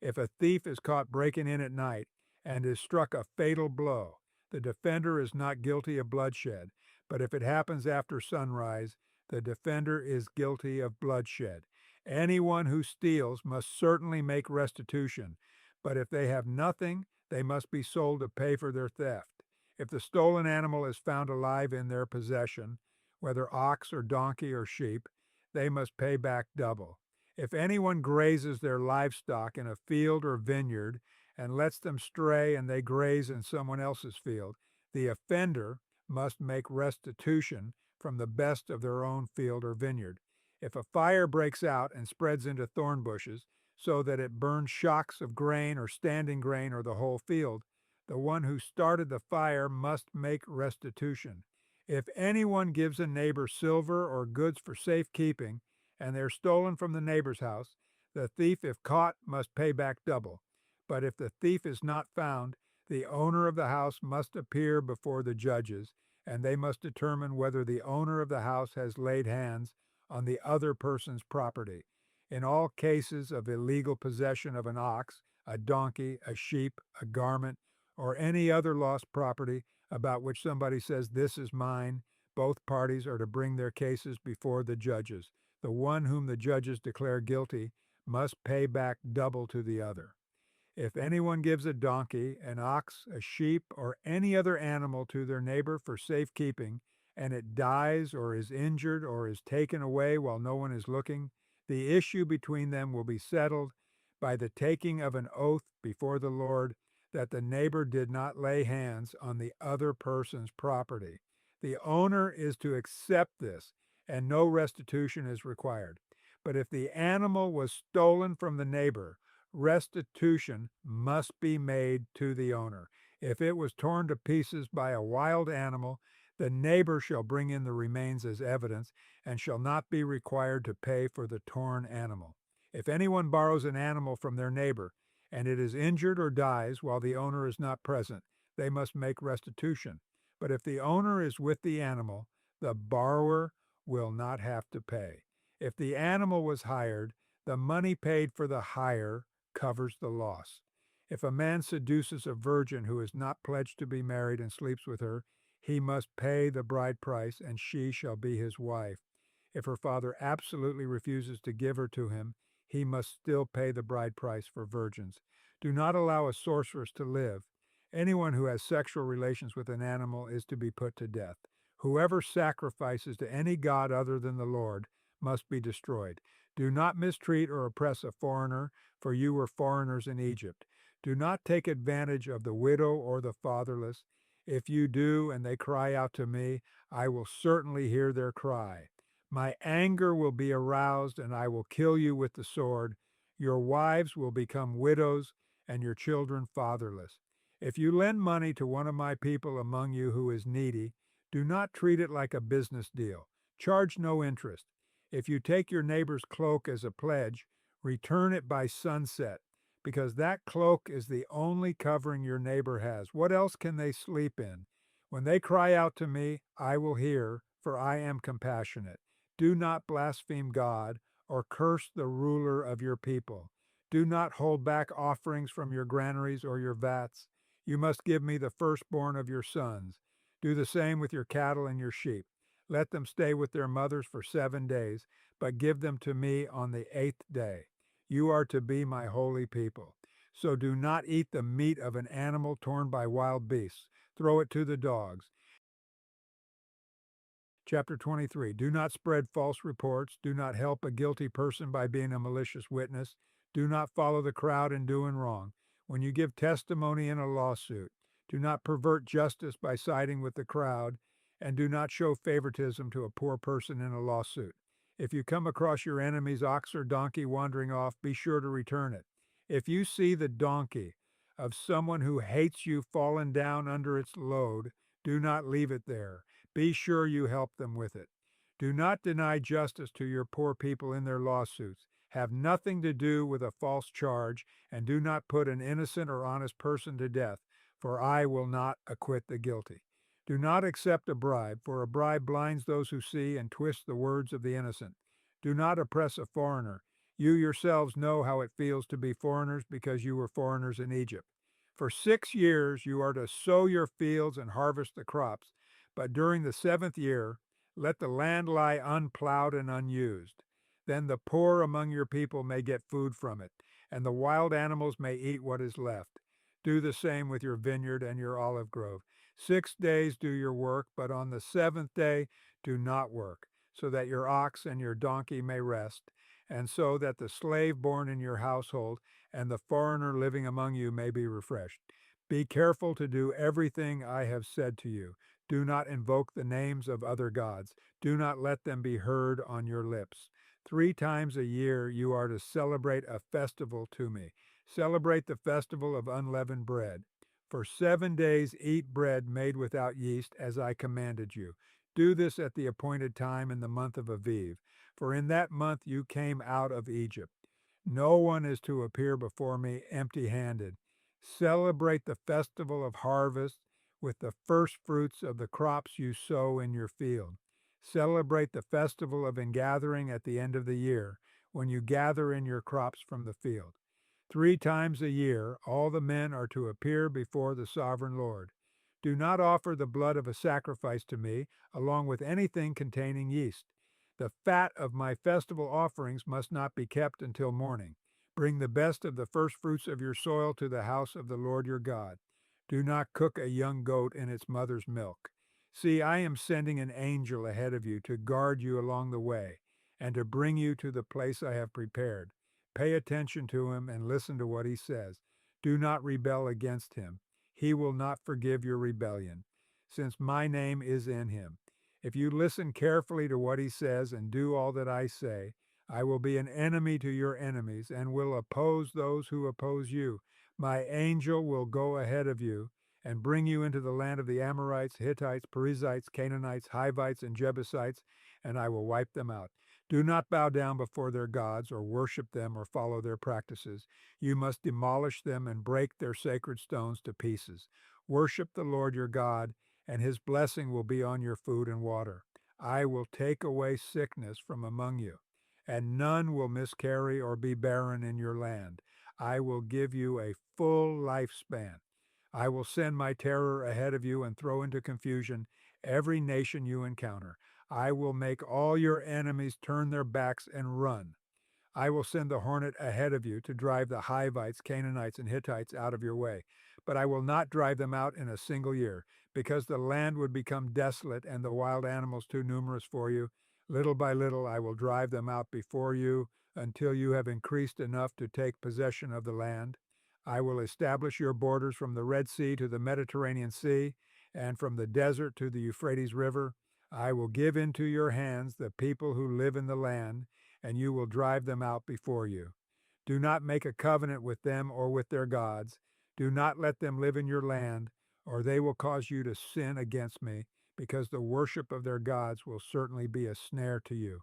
If a thief is caught breaking in at night and is struck a fatal blow, the defender is not guilty of bloodshed, but if it happens after sunrise, the defender is guilty of bloodshed. Anyone who steals must certainly make restitution, but if they have nothing, they must be sold to pay for their theft. If the stolen animal is found alive in their possession, whether ox or donkey or sheep, they must pay back double. If anyone grazes their livestock in a field or vineyard and lets them stray and they graze in someone else's field, the offender must make restitution from the best of their own field or vineyard. If a fire breaks out and spreads into thorn bushes so that it burns shocks of grain or standing grain or the whole field, the one who started the fire must make restitution. If anyone gives a neighbor silver or goods for safekeeping, and they're stolen from the neighbor's house, the thief, if caught, must pay back double. But if the thief is not found, the owner of the house must appear before the judges, and they must determine whether the owner of the house has laid hands on the other person's property. In all cases of illegal possession of an ox, a donkey, a sheep, a garment, or any other lost property about which somebody says, "This is mine," both parties are to bring their cases before the judges. The one whom the judges declare guilty must pay back double to the other. If anyone gives a donkey, an ox, a sheep, or any other animal to their neighbor for safekeeping, and it dies or is injured or is taken away while no one is looking, the issue between them will be settled by the taking of an oath before the Lord that the neighbor did not lay hands on the other person's property. The owner is to accept this, and no restitution is required. But if the animal was stolen from the neighbor, restitution must be made to the owner. If it was torn to pieces by a wild animal, the neighbor shall bring in the remains as evidence and shall not be required to pay for the torn animal. If anyone borrows an animal from their neighbor and it is injured or dies while the owner is not present, they must make restitution. But if the owner is with the animal, the borrower will not have to pay. If the animal was hired, the money paid for the hire covers the loss. If a man seduces a virgin who is not pledged to be married and sleeps with her, he must pay the bride price, and she shall be his wife. If her father absolutely refuses to give her to him, he must still pay the bride price for virgins. Do not allow a sorceress to live. Anyone who has sexual relations with an animal is to be put to death. Whoever sacrifices to any god other than the Lord must be destroyed. Do not mistreat or oppress a foreigner, for you were foreigners in Egypt. Do not take advantage of the widow or the fatherless. If you do, and they cry out to me, I will certainly hear their cry. My anger will be aroused, and I will kill you with the sword. Your wives will become widows, and your children fatherless. If you lend money to one of my people among you who is needy, do not treat it like a business deal. Charge no interest. If you take your neighbor's cloak as a pledge, return it by sunset, because that cloak is the only covering your neighbor has. What else can they sleep in? When they cry out to me, I will hear, for I am compassionate. Do not blaspheme God or curse the ruler of your people. Do not hold back offerings from your granaries or your vats. You must give me the firstborn of your sons. Do the same with your cattle and your sheep. Let them stay with their mothers for 7 days, but give them to me on the 8th day. You are to be my holy people. So do not eat the meat of an animal torn by wild beasts. Throw it to the dogs. Chapter 23. Do not spread false reports. Do not help a guilty person by being a malicious witness. Do not follow the crowd in doing wrong. When you give testimony in a lawsuit, do not pervert justice by siding with the crowd, and do not show favoritism to a poor person in a lawsuit. If you come across your enemy's ox or donkey wandering off, be sure to return it. If you see the donkey of someone who hates you fallen down under its load, do not leave it there. Be sure you help them with it. Do not deny justice to your poor people in their lawsuits. Have nothing to do with a false charge, and do not put an innocent or honest person to death, for I will not acquit the guilty. Do not accept a bribe, for a bribe blinds those who see and twists the words of the innocent. Do not oppress a foreigner. You yourselves know how it feels to be foreigners because you were foreigners in Egypt. For 6 years you are to sow your fields and harvest the crops, but during the 7th year, let the land lie unplowed and unused. Then the poor among your people may get food from it, and the wild animals may eat what is left. Do the same with your vineyard and your olive grove. 6 days do your work, but on the 7th day do not work, so that your ox and your donkey may rest, and so that the slave born in your household and the foreigner living among you may be refreshed. Be careful to do everything I have said to you. Do not invoke the names of other gods. Do not let them be heard on your lips. 3 times a year you are to celebrate a festival to me. Celebrate the festival of unleavened bread. For 7 days eat bread made without yeast, as I commanded you. Do this at the appointed time in the month of Aviv, for in that month you came out of Egypt. No one is to appear before me empty-handed. Celebrate the festival of harvest with the first fruits of the crops you sow in your field. Celebrate the festival of ingathering at the end of the year, when you gather in your crops from the field. 3 times a year all the men are to appear before the sovereign Lord. Do not offer the blood of a sacrifice to me, along with anything containing yeast. The fat of my festival offerings must not be kept until morning. Bring the best of the first fruits of your soil to the house of the Lord your God. Do not cook a young goat in its mother's milk. See, I am sending an angel ahead of you to guard you along the way and to bring you to the place I have prepared. Pay attention to him and listen to what he says. Do not rebel against him. He will not forgive your rebellion, since my name is in him. If you listen carefully to what he says and do all that I say, I will be an enemy to your enemies and will oppose those who oppose you. My angel will go ahead of you and bring you into the land of the Amorites, Hittites, Perizzites, Canaanites, Hivites, and Jebusites, and I will wipe them out. Do not bow down before their gods or worship them or follow their practices. You must demolish them and break their sacred stones to pieces. Worship the Lord your God, and his blessing will be on your food and water. I will take away sickness from among you, and none will miscarry or be barren in your land. I will give you a full lifespan. I will send my terror ahead of you and throw into confusion every nation you encounter. I will make all your enemies turn their backs and run. I will send the hornet ahead of you to drive the Hivites, Canaanites, and Hittites out of your way. But I will not drive them out in a single year, because the land would become desolate and the wild animals too numerous for you. Little by little I will drive them out before you until you have increased enough to take possession of the land. I will establish your borders from the Red Sea to the Mediterranean Sea, and from the desert to the Euphrates River. I will give into your hands the people who live in the land, and you will drive them out before you. Do not make a covenant with them or with their gods. Do not let them live in your land, or they will cause you to sin against me, because the worship of their gods will certainly be a snare to you.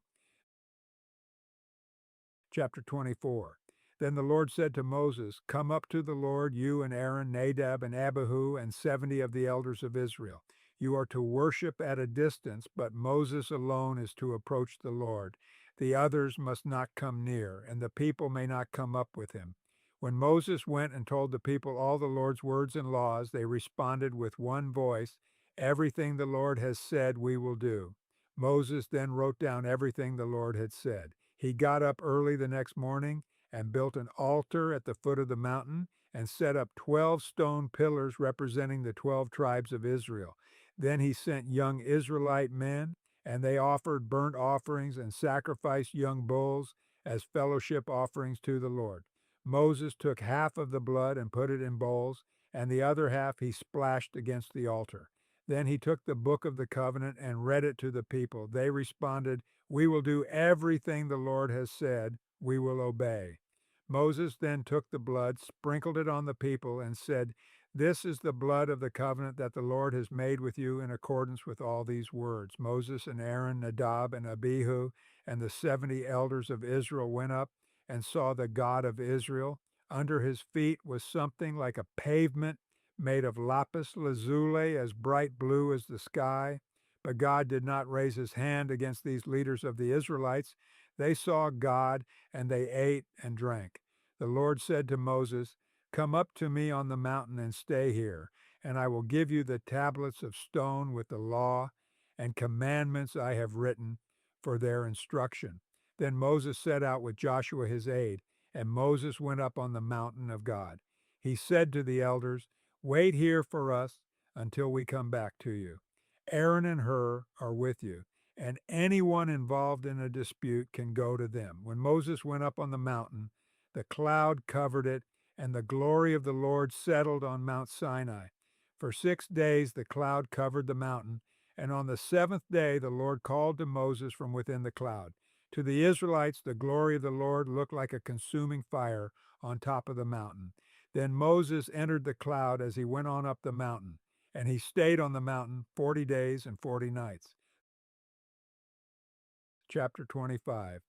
Chapter 24. Then the Lord said to Moses, Come up to the Lord, you and Aaron, Nadab and Abihu, and 70 of the elders of Israel. You are to worship at a distance, but Moses alone is to approach the Lord. The others must not come near, and the people may not come up with him. When Moses went and told the people all the Lord's words and laws, they responded with one voice, Everything the Lord has said we will do. Moses then wrote down everything the Lord had said. He got up early the next morning and built an altar at the foot of the mountain and set up 12 stone pillars representing the 12 tribes of Israel. Then he sent young Israelite men, and they offered burnt offerings and sacrificed young bulls as fellowship offerings to the Lord. Moses took half of the blood and put it in bowls, and the other half he splashed against the altar. Then he took the book of the covenant and read it to the people. They responded, "We will do everything the Lord has said. We will obey." Moses then took the blood, sprinkled it on the people, and said, "This is the blood of the covenant that the Lord has made with you in accordance with all these words." Moses and Aaron, Nadab and Abihu, and the 70 elders of Israel went up and saw the God of Israel. Under his feet was something like a pavement made of lapis lazuli, as bright blue as the sky. But God did not raise his hand against these leaders of the Israelites. They saw God, and they ate and drank. The Lord said to Moses, "Come up to me on the mountain and stay here, and I will give you the tablets of stone with the law and commandments I have written for their instruction." Then Moses set out with Joshua his aide, and Moses went up on the mountain of God. He said to the elders, "Wait here for us until we come back to you. Aaron and Hur are with you, and anyone involved in a dispute can go to them." When Moses went up on the mountain, the cloud covered it, and the glory of the Lord settled on Mount Sinai. For 6 days the cloud covered the mountain, and on the seventh day the Lord called to Moses from within the cloud. To the Israelites, the glory of the Lord looked like a consuming fire on top of the mountain. Then Moses entered the cloud as he went on up the mountain, and he stayed on the mountain 40 days and 40 nights. Chapter 25.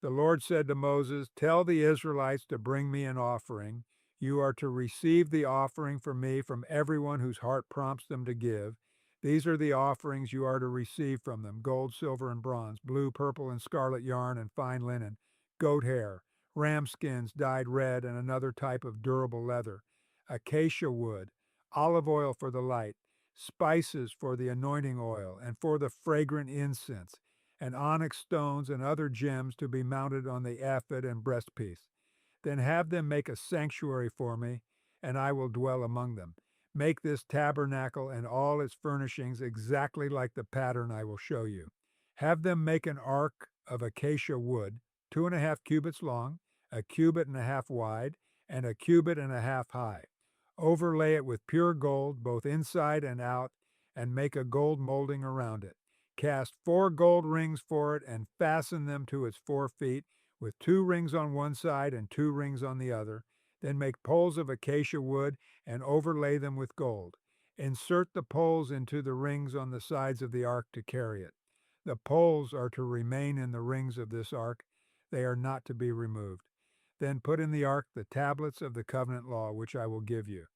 The Lord said to Moses, "Tell the Israelites to bring me an offering. You are to receive the offering from me from everyone whose heart prompts them to give. These are the offerings you are to receive from them: gold, silver, and bronze, blue, purple, and scarlet yarn, and fine linen, goat hair, ram skins dyed red, and another type of durable leather, acacia wood, olive oil for the light, spices for the anointing oil, and for the fragrant incense, and onyx stones and other gems to be mounted on the ephod and breastpiece. Then have them make a sanctuary for me, and I will dwell among them. Make this tabernacle and all its furnishings exactly like the pattern I will show you. Have them make an ark of acacia wood, 2.5 cubits long, a cubit and a half wide, and a cubit and a half high. Overlay it with pure gold, both inside and out, and make a gold molding around it. Cast 4 gold rings for it and fasten them to its 4 feet, with 2 rings on one side and 2 rings on the other. Then make poles of acacia wood and overlay them with gold. Insert the poles into the rings on the sides of the ark to carry it. The poles are to remain in the rings of this ark. They are not to be removed. Then put in the ark the tablets of the covenant law, which I will give you.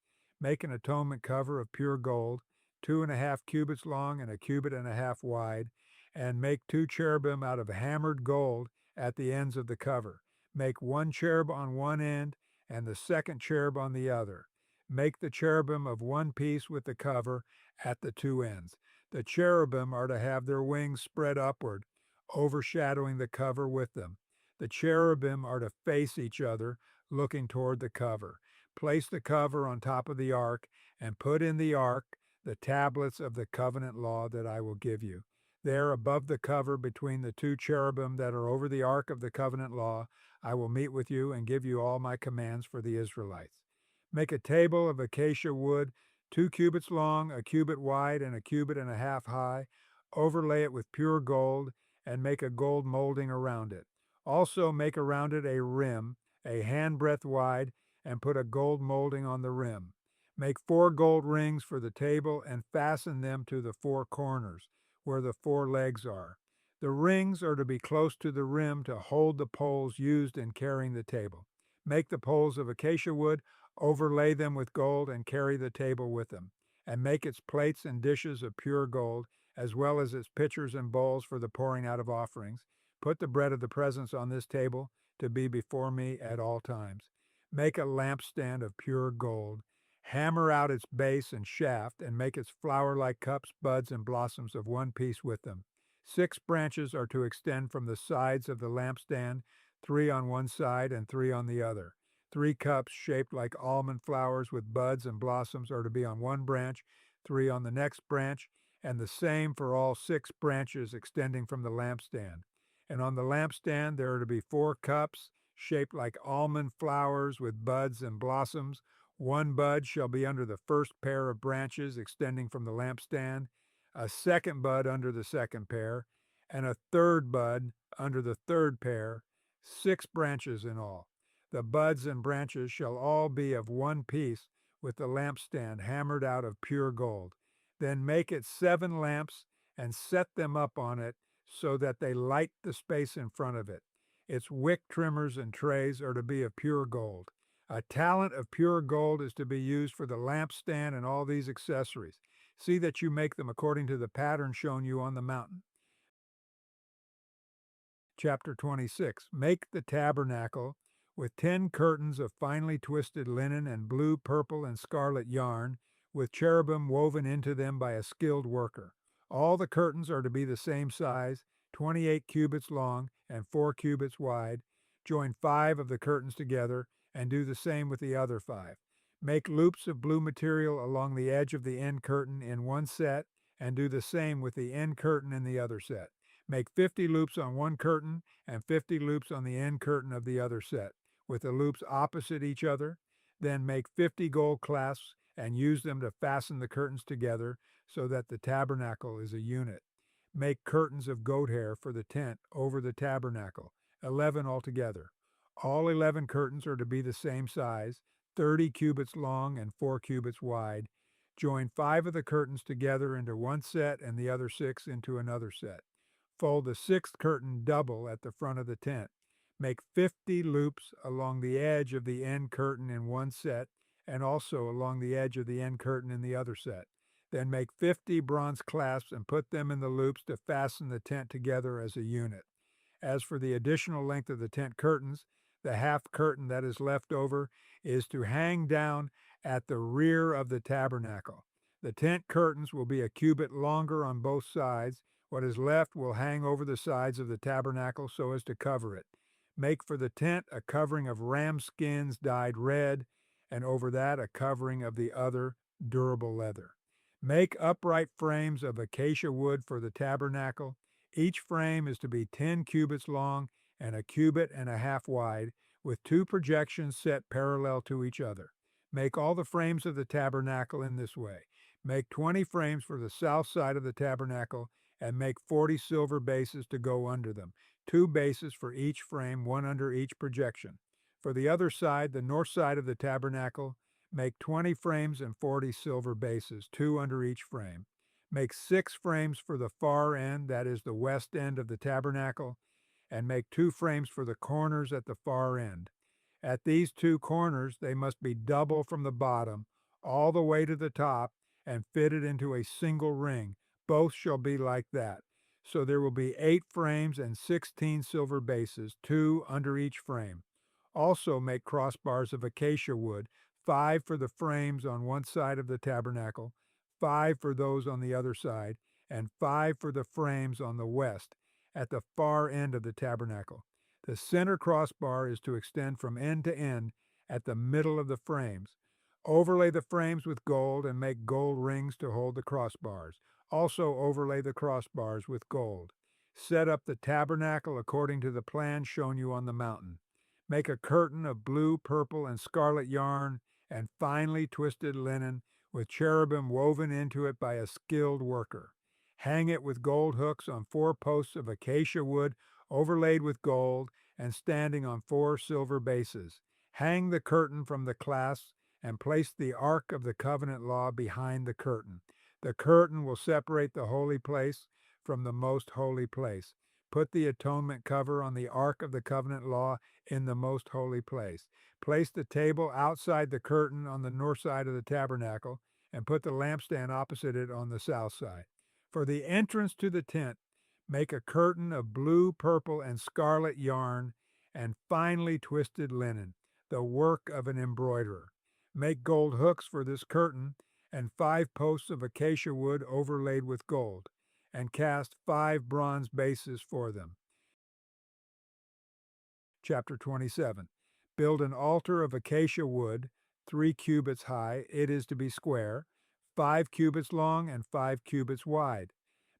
Make an atonement cover of pure gold, 2.5 cubits long and a cubit and a half wide, and make 2 cherubim out of hammered gold at the ends of the cover. Make 1 cherub on one end and the second cherub on the other. Make the cherubim of one piece with the cover at the 2 ends. The cherubim are to have their wings spread upward, overshadowing the cover with them. The cherubim are to face each other, looking toward the cover. Place the cover on top of the ark, and put in the ark the tablets of the covenant law that I will give you. There, above the cover, between the 2 cherubim that are over the ark of the covenant law, I will meet with you and give you all my commands for the Israelites. Make a table of acacia wood, 2 cubits long, a cubit wide, and a cubit and a half high. Overlay it with pure gold, and make a gold molding around it. Also make around it a rim, a handbreadth wide, and put a gold molding on the rim. Make 4 gold rings for the table and fasten them to the 4 corners, where the 4 legs are. The rings are to be close to the rim to hold the poles used in carrying the table. Make the poles of acacia wood, overlay them with gold, and carry the table with them. And make its plates and dishes of pure gold, as well as its pitchers and bowls for the pouring out of offerings. Put the bread of the presence on this table to be before me at all times. Make a lampstand of pure gold. Hammer out its base and shaft, and make its flower-like cups, buds, and blossoms of one piece with them. 6 branches are to extend from the sides of the lampstand, 3 on one side and 3 on the other. 3 cups shaped like almond flowers with buds and blossoms are to be on one branch, 3 on the next branch, and the same for all 6 branches extending from the lampstand. And on the lampstand there are to be 4 cups shaped like almond flowers with buds and blossoms. One bud shall be under the first pair of branches extending from the lampstand, a second bud under the second pair, and a third bud under the third pair, 6 branches in all. The buds and branches shall all be of one piece with the lampstand hammered out of pure gold. Then make it 7 lamps and set them up on it so that they light the space in front of it. Its wick trimmers and trays are to be of pure gold. A talent of pure gold is to be used for the lampstand and all these accessories. See that you make them according to the pattern shown you on the mountain. Chapter 26. Make the tabernacle with 10 curtains of finely twisted linen and blue, purple, and scarlet yarn, with cherubim woven into them by a skilled worker. All the curtains are to be the same size, 28 cubits long and 4 cubits wide. Join 5 of the curtains together and do the same with the other 5. Make loops of blue material along the edge of the end curtain in one set and do the same with the end curtain in the other set. Make 50 loops on one curtain and 50 loops on the end curtain of the other set, with the loops opposite each other. Then make 50 gold clasps and use them to fasten the curtains together so that the tabernacle is a unit. Make curtains of goat hair for the tent over the tabernacle, 11 altogether. All 11 curtains are to be the same size, 30 cubits long and 4 cubits wide. Join 5 of the curtains together into one set and the other 6 into another set. Fold the 6th curtain double at the front of the tent. Make 50 loops along the edge of the end curtain in one set and also along the edge of the end curtain in the other set. Then make 50 bronze clasps and put them in the loops to fasten the tent together as a unit. As for the additional length of the tent curtains, the half curtain that is left over is to hang down at the rear of the tabernacle. The tent curtains will be a cubit longer on both sides. What is left will hang over the sides of the tabernacle so as to cover it. Make for the tent a covering of ram skins dyed red, and over that a covering of the other durable leather. Make upright frames of acacia wood for the tabernacle. Each frame is to be 10 cubits long and a cubit and a half wide, with 2 projections set parallel to each other. Make all the frames of the tabernacle in this way. Make 20 frames for the south side of the tabernacle, and make 40 silver bases to go under them, 2 bases for each frame, 1 under each projection. For the other side, the north side of the tabernacle, make 20 frames and 40 silver bases, 2 under each frame. Make 6 frames for the far end, that is the west end of the tabernacle, and make 2 frames for the corners at the far end. At these 2 corners, they must be double from the bottom, all the way to the top, and fitted into a single ring. Both shall be like that. So there will be 8 frames and 16 silver bases, 2 under each frame. Also make crossbars of acacia wood, 5 for the frames on one side of the tabernacle, 5 for those on the other side, and 5 for the frames on the west, at the far end of the tabernacle. The center crossbar is to extend from end to end at the middle of the frames. Overlay the frames with gold and make gold rings to hold the crossbars. Also overlay the crossbars with gold. Set up the tabernacle according to the plan shown you on the mountain. Make a curtain of blue, purple, and scarlet yarn and finely twisted linen with cherubim woven into it by a skilled worker. Hang it with gold hooks on 4 posts of acacia wood overlaid with gold and standing on 4 silver bases. Hang the curtain from the clasps and place the Ark of the Covenant Law behind the curtain. The curtain will separate the holy place from the most holy place. Put the atonement cover on the Ark of the Covenant Law in the most holy place. Place the table outside the curtain on the north side of the tabernacle, and put the lampstand opposite it on the south side. For the entrance to the tent, make a curtain of blue, purple, and scarlet yarn and finely twisted linen, the work of an embroiderer. Make gold hooks for this curtain and 5 posts of acacia wood overlaid with gold. and cast 5 bronze bases for them. Chapter 27. Build an altar of acacia wood, 3 cubits high, it is to be square, 5 cubits long and 5 cubits wide.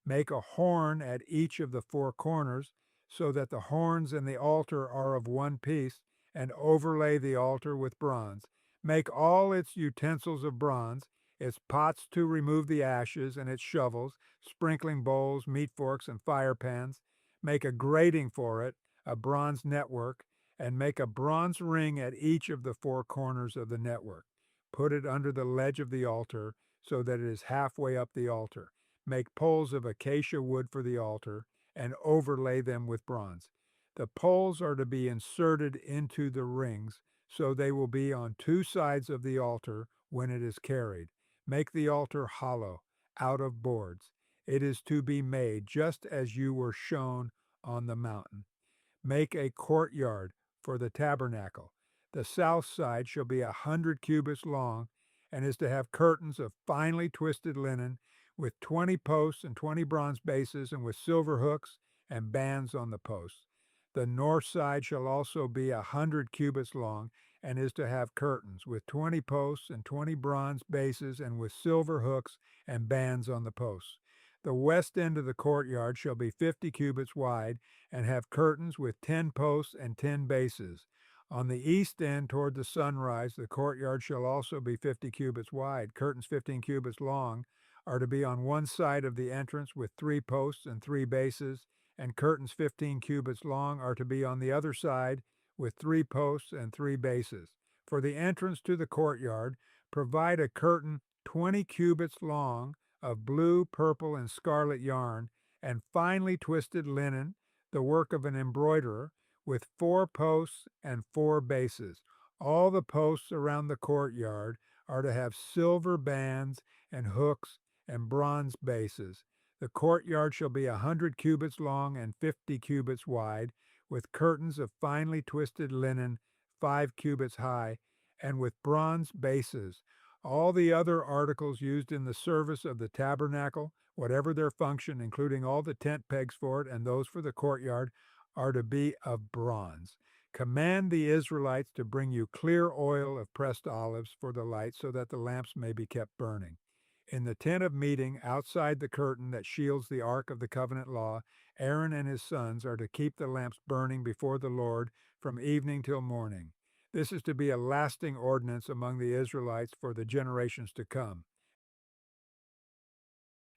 Make a horn at each of the 4 corners, so that the horns and the altar are of one piece, and overlay the altar with bronze. Make all its utensils of bronze, its pots to remove the ashes, and its shovels, sprinkling bowls, meat forks, and fire pans. Make a grating for it, a bronze network, and make a bronze ring at each of the 4 corners of the network. Put it under the ledge of the altar, so that it is halfway up the altar. Make poles of acacia wood for the altar, and overlay them with bronze. The poles are to be inserted into the rings, so they will be on 2 sides of the altar when it is carried. Make the altar hollow, out of boards. It is to be made just as you were shown on the mountain. Make a courtyard for the tabernacle. The south side shall be 100 cubits long, and is to have curtains of finely twisted linen, with 20 posts and 20 bronze bases, and with silver hooks and bands on the posts. The north side shall also be 100 cubits long, and is to have curtains, with 20 posts and 20 bronze bases, and with silver hooks and bands on the posts. The west end of the courtyard shall be 50 cubits wide, and have curtains with 10 posts and 10 bases. On the east end toward the sunrise, the courtyard shall also be 50 cubits wide. Curtains 15 cubits long are to be on one side of the entrance with 3 posts and 3 bases, and curtains 15 cubits long are to be on the other side with 3 posts and 3 bases. For the entrance to the courtyard, provide a curtain 20 cubits long of blue, purple, and scarlet yarn, and finely twisted linen, the work of an embroiderer, with 4 posts and 4 bases. All the posts around the courtyard are to have silver bands and hooks and bronze bases. The courtyard shall be 100 cubits long and 50 cubits wide, with curtains of finely twisted linen, 5 cubits high, and with bronze bases. All the other articles used in the service of the tabernacle, whatever their function, including all the tent pegs for it and those for the courtyard, are to be of bronze. Command the Israelites to bring you clear oil of pressed olives for the light, so that the lamps may be kept burning. In the tent of meeting, outside the curtain that shields the ark of the covenant law, Aaron and his sons are to keep the lamps burning before the Lord from evening till morning. This is to be a lasting ordinance among the Israelites for the generations to come.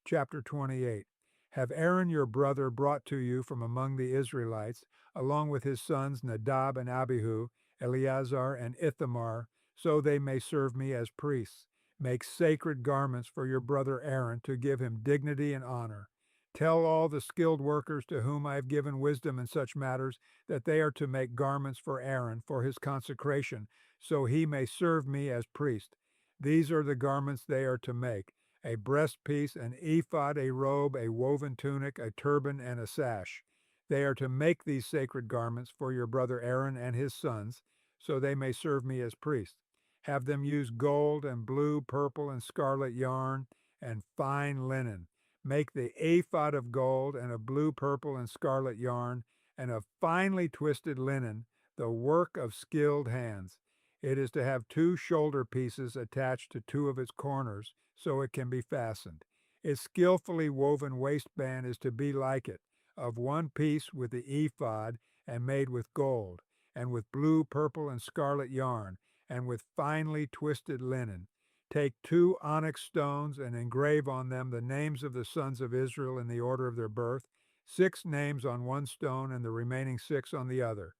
Chapter 28. Have Aaron your brother brought to you from among the Israelites, along with his sons Nadab and Abihu, Eleazar and Ithamar, so they may serve me as priests. Make sacred garments for your brother Aaron to give him dignity and honor. Tell all the skilled workers to whom I have given wisdom in such matters that they are to make garments for Aaron for his consecration, so he may serve me as priest. These are the garments they are to make: a breastpiece, an ephod, a robe, a woven tunic, a turban, and a sash. They are to make these sacred garments for your brother Aaron and his sons, so they may serve me as priests. Have them use gold and blue, purple, and scarlet yarn and fine linen. Make the ephod of gold and of blue, purple, and scarlet yarn, and of finely twisted linen, the work of skilled hands. It is to have 2 shoulder pieces attached to 2 of its corners, so it can be fastened. Its skillfully woven waistband is to be like it, of one piece with the ephod, and made with gold, and with blue, purple, and scarlet yarn, and with finely twisted linen. Take 2 onyx stones and engrave on them the names of the sons of Israel in the order of their birth, 6 names on one stone and the remaining 6 on the other.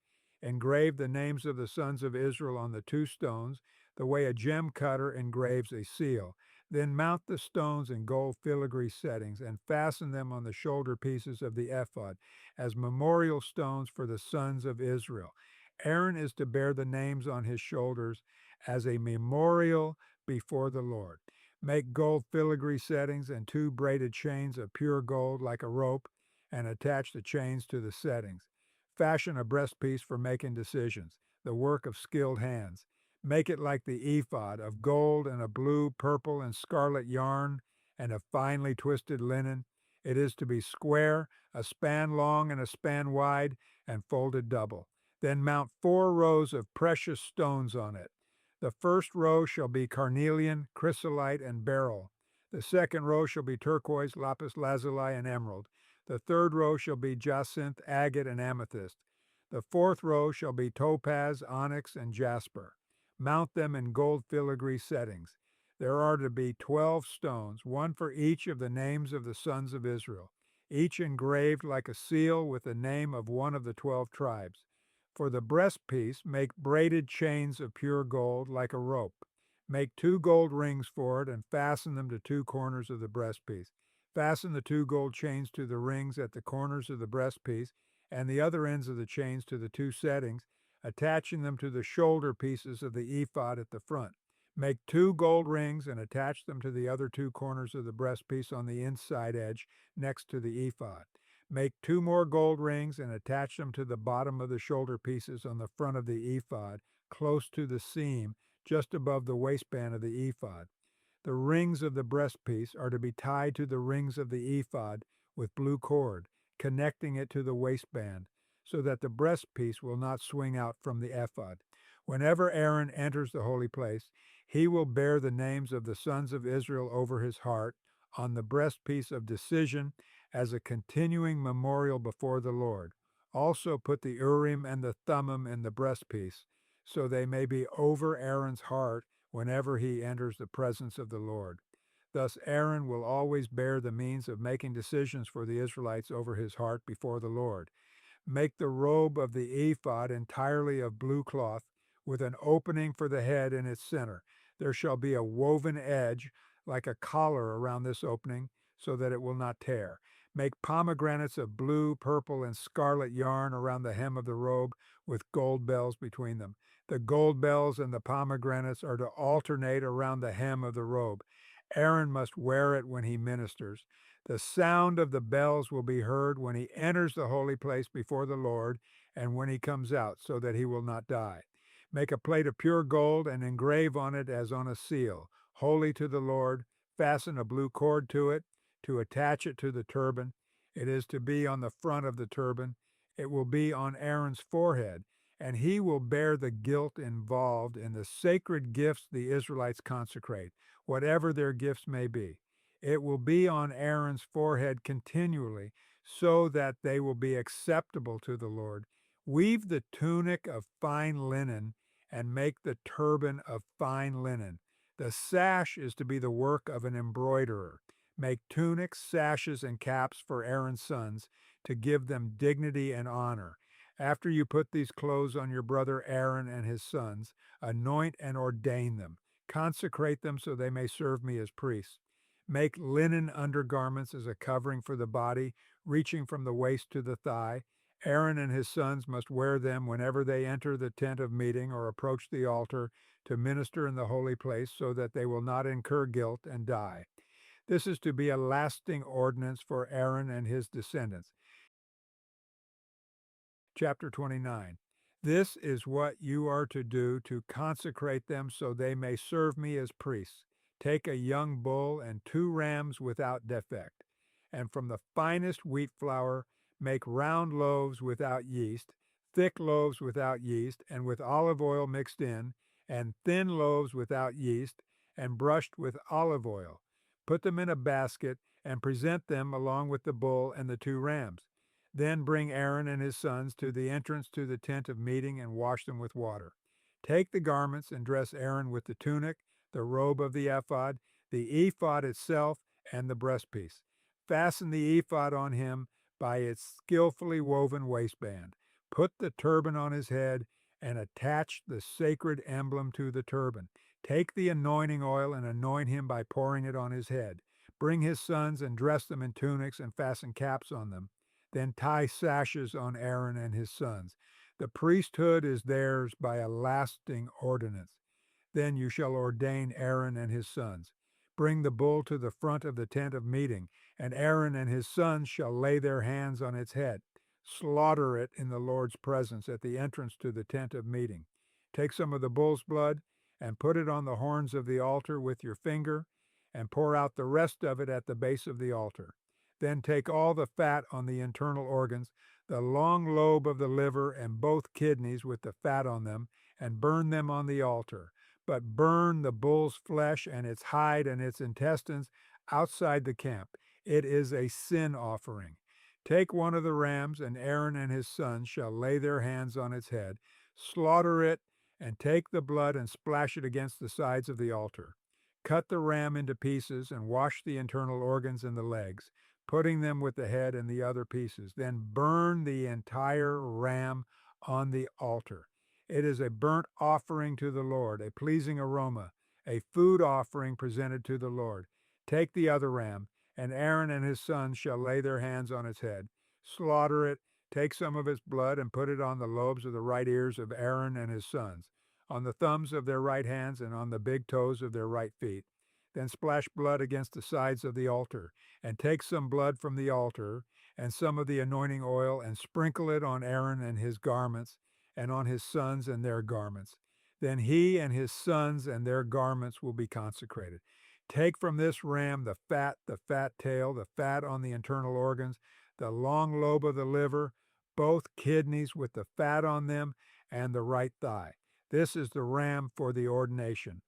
Engrave the names of the sons of Israel on the 2 stones, the way a gem cutter engraves a seal. Then mount the stones in gold filigree settings and fasten them on the shoulder pieces of the ephod as memorial stones for the sons of Israel. Aaron is to bear the names on his shoulders as a memorial before the Lord. Make gold filigree settings and 2 braided chains of pure gold like a rope, and attach the chains to the settings. Fashion a breastpiece for making decisions, the work of skilled hands. Make it like the ephod, of gold and of blue, purple, and scarlet yarn, and of finely twisted linen. It is to be square, a span long and a span wide, and folded double. Then mount 4 rows of precious stones on it. The first row shall be carnelian, chrysolite, and beryl. The second row shall be turquoise, lapis lazuli, and emerald. The third row shall be jacinth, agate, and amethyst. The fourth row shall be topaz, onyx, and jasper. Mount them in gold filigree settings. There are to be 12 stones, one for each of the names of the sons of Israel, each engraved like a seal with the name of one of the 12 tribes. For the breastpiece, make braided chains of pure gold like a rope. Make 2 gold rings for it and fasten them to 2 corners of the breastpiece. Fasten the 2 gold chains to the rings at the corners of the breastpiece and the other ends of the chains to the 2 settings, attaching them to the shoulder pieces of the ephod at the front. Make 2 gold rings and attach them to the other 2 corners of the breastpiece on the inside edge next to the ephod. Make 2 more gold rings and attach them to the bottom of the shoulder pieces on the front of the ephod, close to the seam, just above the waistband of the ephod. The rings of the breastpiece are to be tied to the rings of the ephod with blue cord, connecting it to the waistband, so that the breastpiece will not swing out from the ephod. Whenever Aaron enters the holy place, he will bear the names of the sons of Israel over his heart on the breastpiece of decision as a continuing memorial before the Lord. Also put the Urim and the Thummim in the breastpiece, so they may be over Aaron's heart whenever he enters the presence of the Lord. Thus Aaron will always bear the means of making decisions for the Israelites over his heart before the Lord. Make the robe of the ephod entirely of blue cloth, with an opening for the head in its center. There shall be a woven edge, like a collar, around this opening, so that it will not tear. Make pomegranates of blue, purple, and scarlet yarn around the hem of the robe, with gold bells between them. The gold bells and the pomegranates are to alternate around the hem of the robe. Aaron must wear it when he ministers. The sound of the bells will be heard when he enters the holy place before the Lord and when he comes out, so that he will not die. Make a plate of pure gold and engrave on it as on a seal, holy to the Lord. Fasten a blue cord to it to attach it to the turban. It is to be on the front of the turban. It will be on Aaron's forehead, and he will bear the guilt involved in the sacred gifts the Israelites consecrate, whatever their gifts may be. It will be on Aaron's forehead continually, so that they will be acceptable to the Lord. Weave the tunic of fine linen and make the turban of fine linen. The sash is to be the work of an embroiderer. Make tunics, sashes, and caps for Aaron's sons to give them dignity and honor. After you put these clothes on your brother Aaron and his sons, anoint and ordain them. Consecrate them so they may serve me as priests. Make linen undergarments as a covering for the body, reaching from the waist to the thigh. Aaron and his sons must wear them whenever they enter the tent of meeting or approach the altar to minister in the holy place, so that they will not incur guilt and die. This is to be a lasting ordinance for Aaron and his descendants. Chapter 29. This is what you are to do to consecrate them so they may serve me as priests. Take a young bull and 2 rams without defect, and from the finest wheat flour make round loaves without yeast, thick loaves without yeast, and with olive oil mixed in, and thin loaves without yeast, and brushed with olive oil. Put them in a basket and present them along with the bull and the 2 rams. Then bring Aaron and his sons to the entrance to the tent of meeting and wash them with water. Take the garments and dress Aaron with the tunic, the robe of the ephod, the ephod itself, and the breastpiece. Fasten the ephod on him by its skillfully woven waistband. Put the turban on his head and attach the sacred emblem to the turban. Take the anointing oil and anoint him by pouring it on his head. Bring his sons and dress them in tunics and fasten caps on them. Then tie sashes on Aaron and his sons. The priesthood is theirs by a lasting ordinance. Then you shall ordain Aaron and his sons. Bring the bull to the front of the tent of meeting, and Aaron and his sons shall lay their hands on its head. Slaughter it in the Lord's presence at the entrance to the tent of meeting. Take some of the bull's blood and put it on the horns of the altar with your finger, and pour out the rest of it at the base of the altar. Then take all the fat on the internal organs, the long lobe of the liver, and both kidneys with the fat on them, and burn them on the altar. But burn the bull's flesh and its hide and its intestines outside the camp. It is a sin offering. Take one of the rams, and Aaron and his sons shall lay their hands on its head, slaughter it, and take the blood and splash it against the sides of the altar. Cut the ram into pieces and wash the internal organs and the legs, putting them with the head and the other pieces. Then burn the entire ram on the altar. It is a burnt offering to the Lord, a pleasing aroma, a food offering presented to the Lord. Take the other ram, and Aaron and his sons shall lay their hands on its head. Slaughter it, take some of its blood, and put it on the lobes of the right ears of Aaron and his sons, on the thumbs of their right hands, and on the big toes of their right feet. Then splash blood against the sides of the altar, and take some blood from the altar, and some of the anointing oil, and sprinkle it on Aaron and his garments, and on his sons and their garments. Then he and his sons and their garments will be consecrated. Take from this ram the fat tail, the fat on the internal organs, the long lobe of the liver, both kidneys with the fat on them, and the right thigh. This is the ram for the ordination.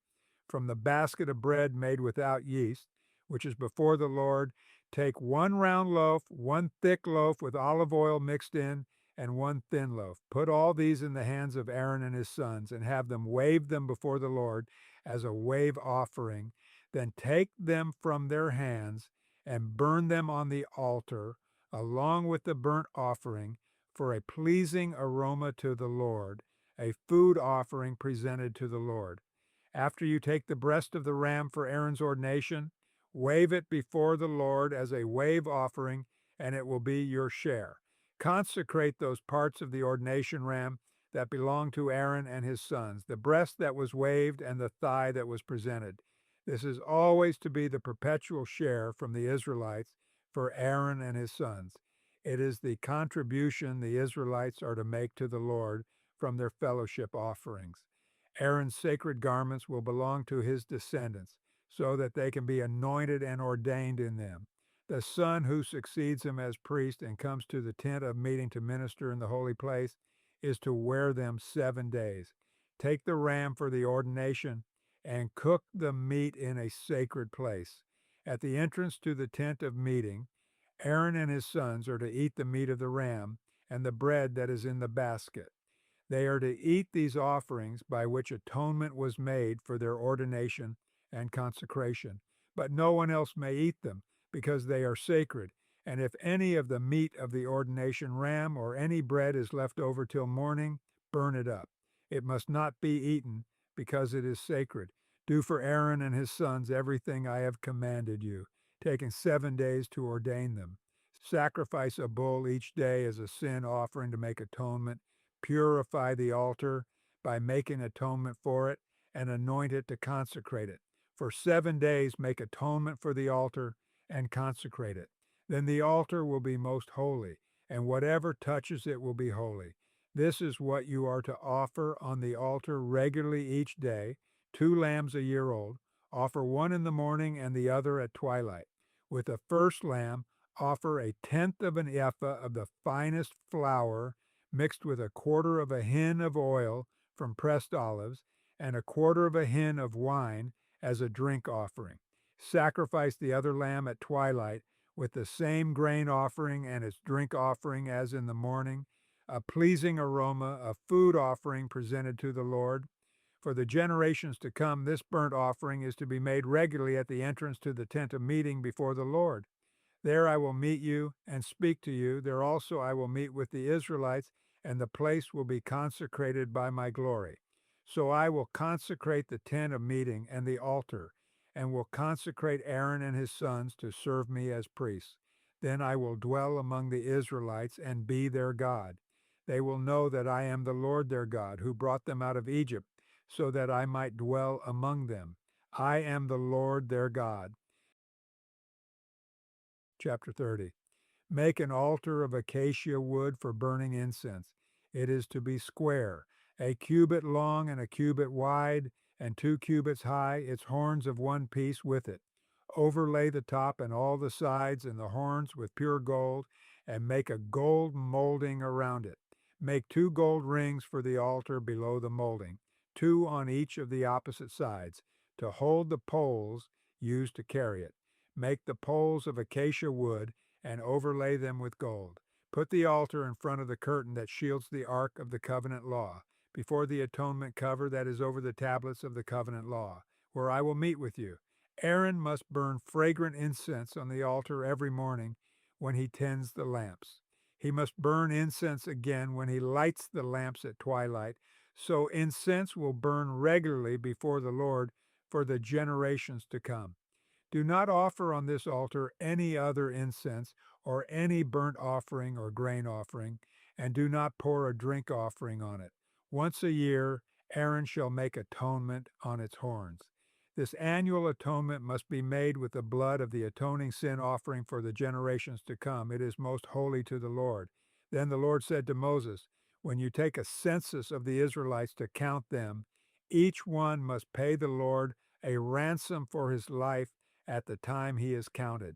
From the basket of bread made without yeast, which is before the Lord, take one round loaf, one thick loaf with olive oil mixed in, and one thin loaf. Put all these in the hands of Aaron and his sons, and have them wave them before the Lord as a wave offering. Then take them from their hands and burn them on the altar, along with the burnt offering, for a pleasing aroma to the Lord, a food offering presented to the Lord. After you take the breast of the ram for Aaron's ordination, wave it before the Lord as a wave offering, and it will be your share. Consecrate those parts of the ordination ram that belong to Aaron and his sons, the breast that was waved and the thigh that was presented. This is always to be the perpetual share from the Israelites for Aaron and his sons. It is the contribution the Israelites are to make to the Lord from their fellowship offerings. Aaron's sacred garments will belong to his descendants, so that they can be anointed and ordained in them. The son who succeeds him as priest and comes to the tent of meeting to minister in the holy place is to wear them 7 days. Take the ram for the ordination and cook the meat in a sacred place. At the entrance to the tent of meeting, Aaron and his sons are to eat the meat of the ram and the bread that is in the basket. They are to eat these offerings by which atonement was made for their ordination and consecration. But no one else may eat them, because they are sacred. And if any of the meat of the ordination ram or any bread is left over till morning, burn it up. It must not be eaten, because it is sacred. Do for Aaron and his sons everything I have commanded you, taking 7 days to ordain them. Sacrifice a bull each day as a sin offering to make atonement. Purify the altar by making atonement for it, and anoint it to consecrate it. For 7 days make atonement for the altar and consecrate it. Then the altar will be most holy, and whatever touches it will be holy. This is what you are to offer on the altar regularly each day: 2 lambs a year old. Offer one in the morning and the other at twilight. With the first lamb, offer a tenth of an ephah of the finest flour mixed with a quarter of a hin of oil from pressed olives, and a quarter of a hin of wine as a drink offering. Sacrifice the other lamb at twilight with the same grain offering and its drink offering as in the morning, a pleasing aroma, a food offering presented to the Lord. For the generations to come, this burnt offering is to be made regularly at the entrance to the tent of meeting before the Lord. There I will meet you and speak to you. There also I will meet with the Israelites, and the place will be consecrated by my glory. So I will consecrate the tent of meeting and the altar, and will consecrate Aaron and his sons to serve me as priests. Then I will dwell among the Israelites and be their God. They will know that I am the Lord their God, who brought them out of Egypt, so that I might dwell among them. I am the Lord their God. Chapter 30. Make an altar of acacia wood for burning incense. It is to be square, a cubit long and a cubit wide, and 2 cubits high, its horns of one piece with it. Overlay the top and all the sides and the horns with pure gold, and make a gold molding around it. Make 2 gold rings for the altar below the molding, 2 on each of the opposite sides, to hold the poles used to carry it. Make the poles of acacia wood and overlay them with gold. Put the altar in front of the curtain that shields the ark of the covenant law, before the atonement cover that is over the tablets of the covenant law, where I will meet with you. Aaron must burn fragrant incense on the altar every morning when he tends the lamps. He must burn incense again when he lights the lamps at twilight, so incense will burn regularly before the Lord for the generations to come. Do not offer on this altar any other incense or any burnt offering or grain offering, and do not pour a drink offering on it. Once a year, Aaron shall make atonement on its horns. This annual atonement must be made with the blood of the atoning sin offering for the generations to come. It is most holy to the Lord. Then the Lord said to Moses, when you take a census of the Israelites to count them, each one must pay the Lord a ransom for his life at the time he is counted.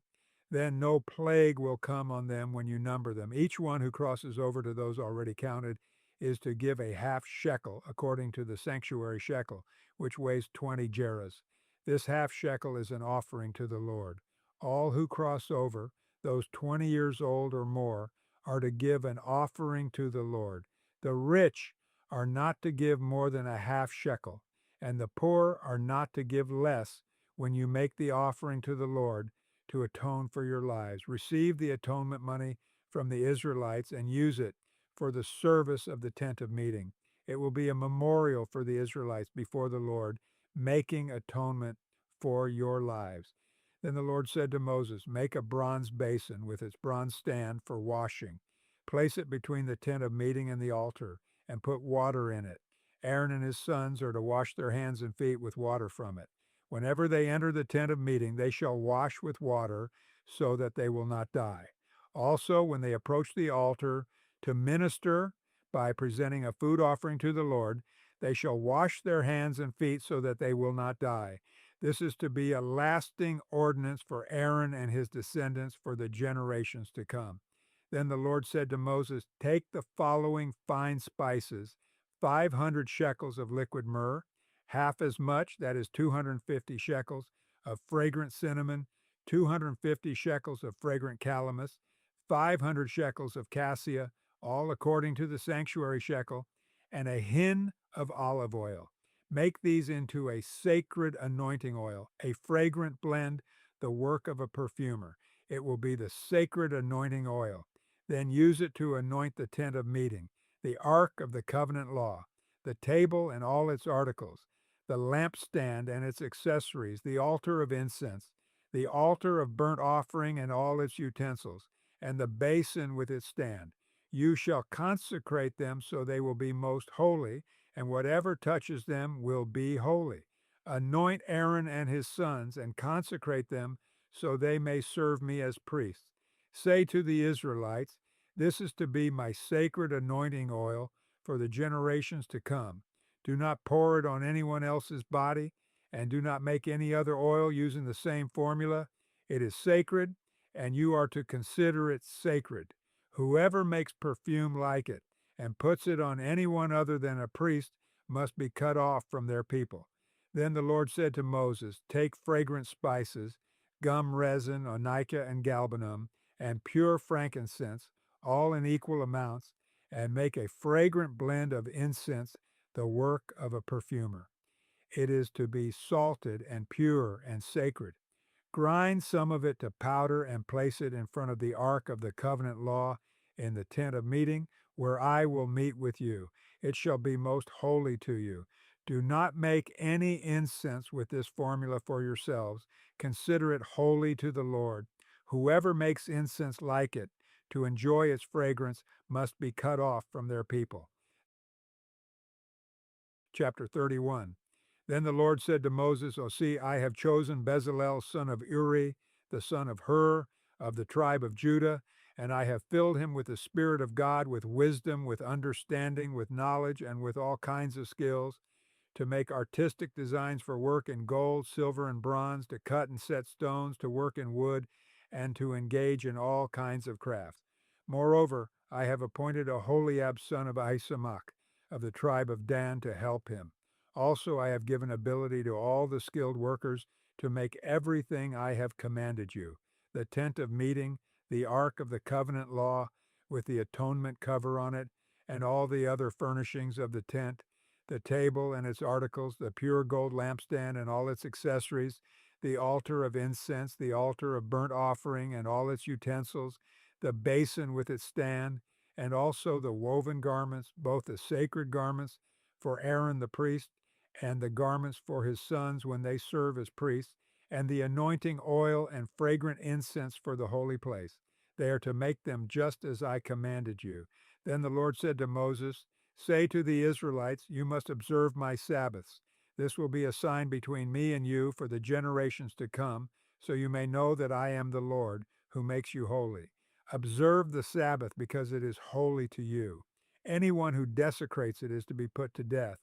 Then no plague will come on them when you number them. Each one who crosses over to those already counted is to give a half shekel, according to the sanctuary shekel, which weighs 20 gerahs. This half shekel is an offering to the Lord. All who cross over, those 20 years old or more, are to give an offering to the Lord. The rich are not to give more than a half shekel, and the poor are not to give less when you make the offering to the Lord to atone for your lives. Receive the atonement money from the Israelites and use it for the service of the tent of meeting. It will be a memorial for the Israelites before the Lord, making atonement for your lives. Then the Lord said to Moses, make a bronze basin with its bronze stand for washing. Place it between the tent of meeting and the altar, and put water in it. Aaron and his sons are to wash their hands and feet with water from it. Whenever they enter the tent of meeting, they shall wash with water so that they will not die. Also, when they approach the altar to minister by presenting a food offering to the Lord, they shall wash their hands and feet so that they will not die. This is to be a lasting ordinance for Aaron and his descendants for the generations to come. Then the Lord said to Moses, take the following fine spices, 500 shekels of liquid myrrh, half as much, that is 250 shekels, of fragrant cinnamon, 250 shekels of fragrant calamus, 500 shekels of cassia, all according to the sanctuary shekel, and a hin of olive oil. Make these into a sacred anointing oil, a fragrant blend, the work of a perfumer. It will be the sacred anointing oil. Then use it to anoint the tent of meeting, the ark of the covenant law, the table and all its articles, the lampstand and its accessories, the altar of incense, the altar of burnt offering and all its utensils, and the basin with its stand. You shall consecrate them so they will be most holy, and whatever touches them will be holy. Anoint Aaron and his sons and consecrate them so they may serve me as priests. Say to the Israelites, this is to be my sacred anointing oil for the generations to come. Do not pour it on anyone else's body, and do not make any other oil using the same formula. It is sacred, and you are to consider it sacred. Whoever makes perfume like it and puts it on anyone other than a priest must be cut off from their people. Then the Lord said to Moses, take fragrant spices, gum resin, onycha, and galbanum, and pure frankincense, all in equal amounts, and make a fragrant blend of incense, the work of a perfumer. It is to be salted and pure and sacred. Grind some of it to powder and place it in front of the ark of the covenant law in the tent of meeting, where I will meet with you. It shall be most holy to you. Do not make any incense with this formula for yourselves. Consider it holy to the Lord. Whoever makes incense like it to enjoy its fragrance must be cut off from their people. Chapter 31. Then the Lord said to Moses, O see, I have chosen Bezalel, son of Uri, the son of Hur, of the tribe of Judah, and I have filled him with the Spirit of God, with wisdom, with understanding, with knowledge, and with all kinds of skills, to make artistic designs for work in gold, silver, and bronze, to cut and set stones, to work in wood, and to engage in all kinds of crafts. Moreover, I have appointed Aholiab son of Ahisamach of the tribe of Dan to help him. Also, I have given ability to all the skilled workers to make everything I have commanded you: the tent of meeting, the ark of the covenant law with the atonement cover on it, and all the other furnishings of the tent, the table and its articles, the pure gold lampstand and all its accessories, the altar of incense, the altar of burnt offering and all its utensils, the basin with its stand, and also the woven garments, both the sacred garments for Aaron the priest, and the garments for his sons when they serve as priests, and the anointing oil and fragrant incense for the holy place. They are to make them just as I commanded you. Then the Lord said to Moses, say to the Israelites, you must observe my Sabbaths. This will be a sign between me and you for the generations to come, so you may know that I am the Lord, who makes you holy. Observe the Sabbath because it is holy to you. Anyone who desecrates it is to be put to death.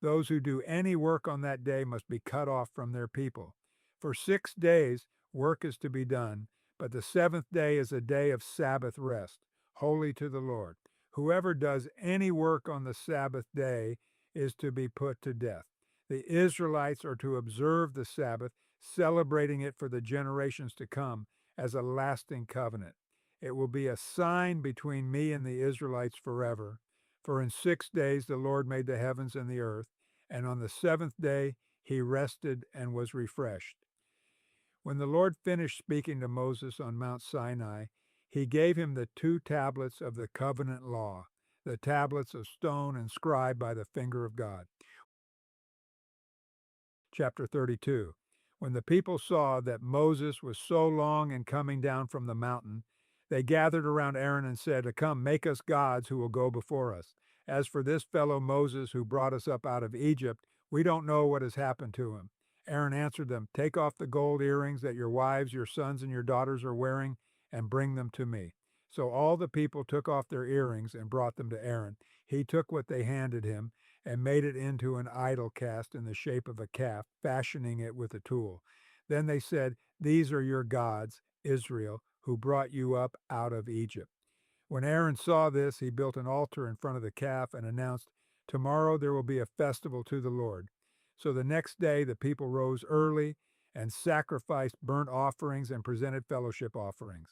Those who do any work on that day must be cut off from their people. For 6 days work is to be done, but the seventh day is a day of Sabbath rest, holy to the Lord. Whoever does any work on the Sabbath day is to be put to death. The Israelites are to observe the Sabbath, celebrating it for the generations to come as a lasting covenant. It will be a sign between me and the Israelites forever. For in 6 days the Lord made the heavens and the earth, and on the seventh day he rested and was refreshed. When the Lord finished speaking to Moses on Mount Sinai, he gave him the 2 tablets of the covenant law, the tablets of stone inscribed by the finger of God. Chapter 32. When the people saw that Moses was so long in coming down from the mountain, they gathered around Aaron and said, come, make us gods who will go before us. As for this fellow Moses who brought us up out of Egypt, we don't know what has happened to him. Aaron answered them, take off the gold earrings that your wives, your sons, and your daughters are wearing, and bring them to me. So all the people took off their earrings and brought them to Aaron. He took what they handed him and made it into an idol cast in the shape of a calf, fashioning it with a tool. Then they said, these are your gods, Israel, who brought you up out of Egypt. When Aaron saw this, he built an altar in front of the calf and announced, tomorrow there will be a festival to the Lord. So the next day the people rose early and sacrificed burnt offerings and presented fellowship offerings.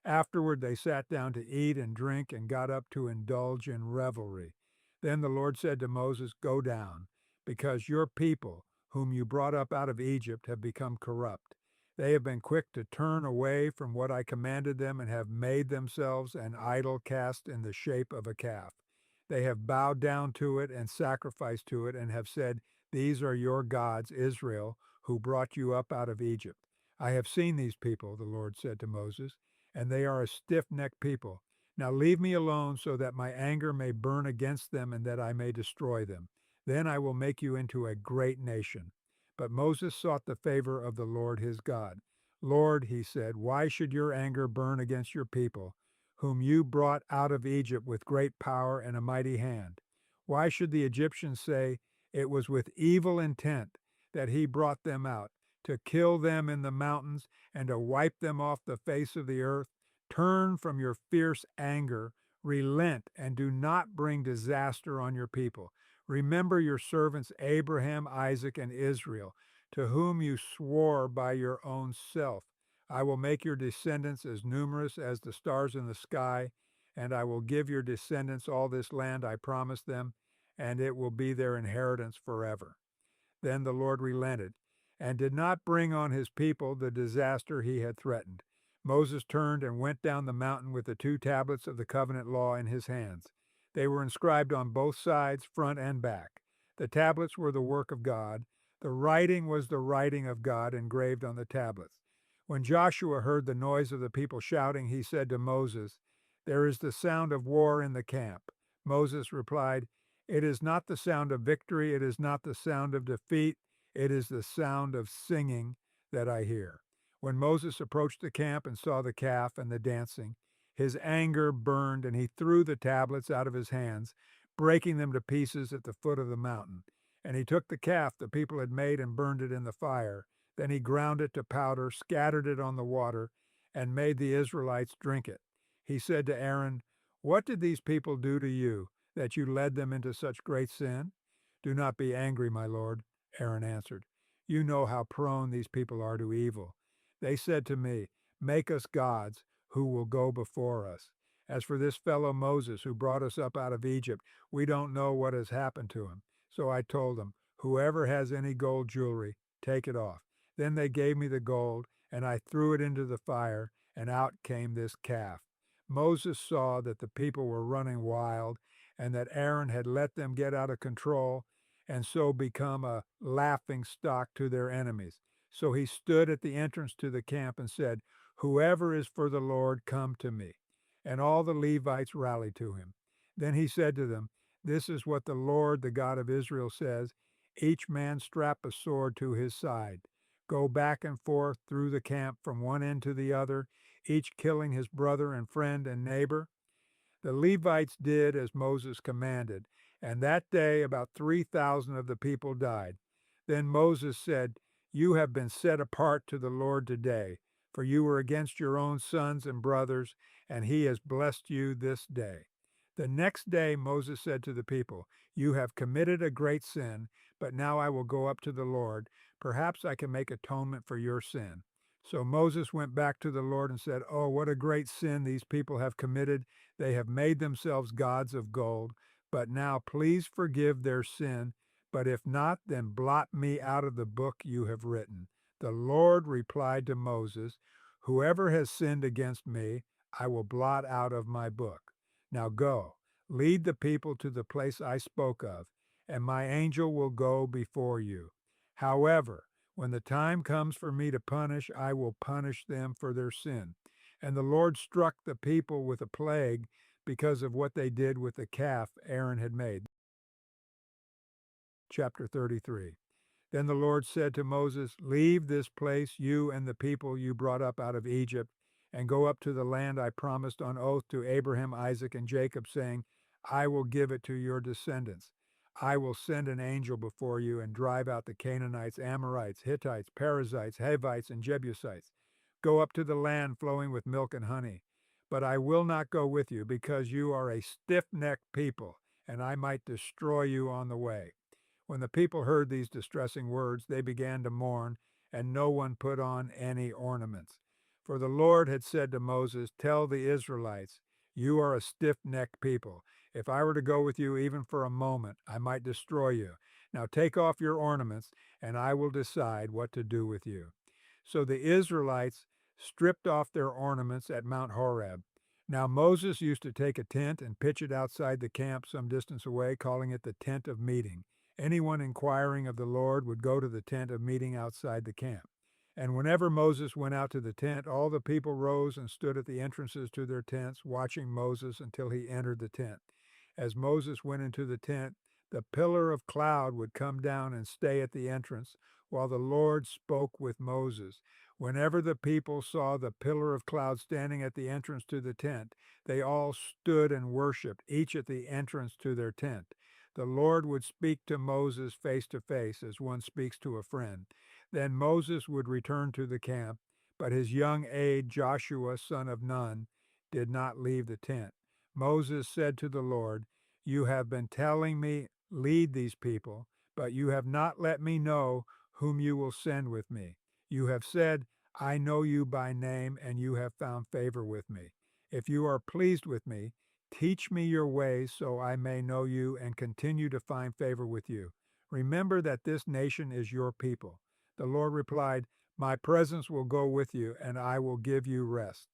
Afterward they sat down to eat and drink and got up to indulge in revelry. Then the Lord said to Moses, go down, because your people, whom you brought up out of Egypt, have become corrupt. They have been quick to turn away from what I commanded them and have made themselves an idol cast in the shape of a calf. They have bowed down to it and sacrificed to it and have said, these are your gods, Israel, who brought you up out of Egypt. I have seen these people, the Lord said to Moses, and they are a stiff-necked people. Now leave me alone so that my anger may burn against them and that I may destroy them. Then I will make you into a great nation. But Moses sought the favor of the Lord his God. Lord, he said, why should your anger burn against your people, whom you brought out of Egypt with great power and a mighty hand? Why should the Egyptians say, it was with evil intent that he brought them out, to kill them in the mountains and to wipe them off the face of the earth? Turn from your fierce anger, relent, and do not bring disaster on your people. Remember your servants Abraham, Isaac, and Israel, to whom you swore by your own self. I will make your descendants as numerous as the stars in the sky, and I will give your descendants all this land I promised them, and it will be their inheritance forever. Then the Lord relented and did not bring on his people the disaster he had threatened. Moses turned and went down the mountain with the 2 tablets of the covenant law in his hands. They were inscribed on both sides, front and back. The tablets were the work of God. The writing was the writing of God engraved on the tablets. When Joshua heard the noise of the people shouting, he said to Moses, there is the sound of war in the camp. Moses replied, it is not the sound of victory, it is not the sound of defeat, it is the sound of singing that I hear. When Moses approached the camp and saw the calf and the dancing, his anger burned, and he threw the tablets out of his hands, breaking them to pieces at the foot of the mountain. And he took the calf the people had made and burned it in the fire. Then he ground it to powder, scattered it on the water, and made the Israelites drink it. He said to Aaron, "What did these people do to you, that you led them into such great sin?" "Do not be angry, my lord," Aaron answered. "You know how prone these people are to evil. They said to me, 'Make us gods who will go before us.' As for this fellow Moses who brought us up out of Egypt, we don't know what has happened to him." So I told them, "Whoever has any gold jewelry, take it off." Then they gave me the gold, and I threw it into the fire, and out came this calf. Moses saw that the people were running wild, and that Aaron had let them get out of control, and so become a laughing stock to their enemies. So he stood at the entrance to the camp and said, "Whoever is for the Lord, come to me." And all the Levites rallied to him. Then he said to them, "This is what the Lord, the God of Israel, says: Each man strap a sword to his side. Go back and forth through the camp from one end to the other, each killing his brother and friend and neighbor." The Levites did as Moses commanded, and that day about 3,000 of the people died. Then Moses said, "You have been set apart to the Lord today, for you were against your own sons and brothers, and he has blessed you this day." The next day Moses said to the people, "You have committed a great sin, but now I will go up to the Lord. Perhaps I can make atonement for your sin." So Moses went back to the Lord and said, "Oh, what a great sin these people have committed. They have made themselves gods of gold. But now please forgive their sin. But if not, then blot me out of the book you have written." The Lord replied to Moses, "Whoever has sinned against me, I will blot out of my book. Now go, lead the people to the place I spoke of, and my angel will go before you. However, when the time comes for me to punish, I will punish them for their sin." And the Lord struck the people with a plague because of what they did with the calf Aaron had made. Chapter 33. Then the Lord said to Moses, "Leave this place, you and the people you brought up out of Egypt, and go up to the land I promised on oath to Abraham, Isaac, and Jacob, saying, 'I will give it to your descendants.' I will send an angel before you and drive out the Canaanites, Amorites, Hittites, Perizzites, Hivites, and Jebusites. Go up to the land flowing with milk and honey. But I will not go with you, because you are a stiff-necked people, and I might destroy you on the way." When the people heard these distressing words, they began to mourn, and no one put on any ornaments. For the Lord had said to Moses, "Tell the Israelites, 'You are a stiff-necked people. If I were to go with you even for a moment, I might destroy you. Now take off your ornaments, and I will decide what to do with you.'" So the Israelites stripped off their ornaments at Mount Horeb. Now Moses used to take a tent and pitch it outside the camp some distance away, calling it the tent of meeting. Anyone inquiring of the Lord would go to the tent of meeting outside the camp. And whenever Moses went out to the tent, all the people rose and stood at the entrances to their tents, watching Moses until he entered the tent. As Moses went into the tent, the pillar of cloud would come down and stay at the entrance, while the Lord spoke with Moses. Whenever the people saw the pillar of cloud standing at the entrance to the tent, they all stood and worshipped, each at the entrance to their tent. The Lord would speak to Moses face to face, as one speaks to a friend. Then Moses would return to the camp, but his young aide Joshua, son of Nun, did not leave the tent. Moses said to the Lord, "You have been telling me, 'Lead these people,' but you have not let me know whom you will send with me. You have said, 'I know you by name, and you have found favor with me.' If you are pleased with me, teach me your ways so I may know you and continue to find favor with you. Remember that this nation is your people." The Lord replied, "My presence will go with you, and I will give you rest."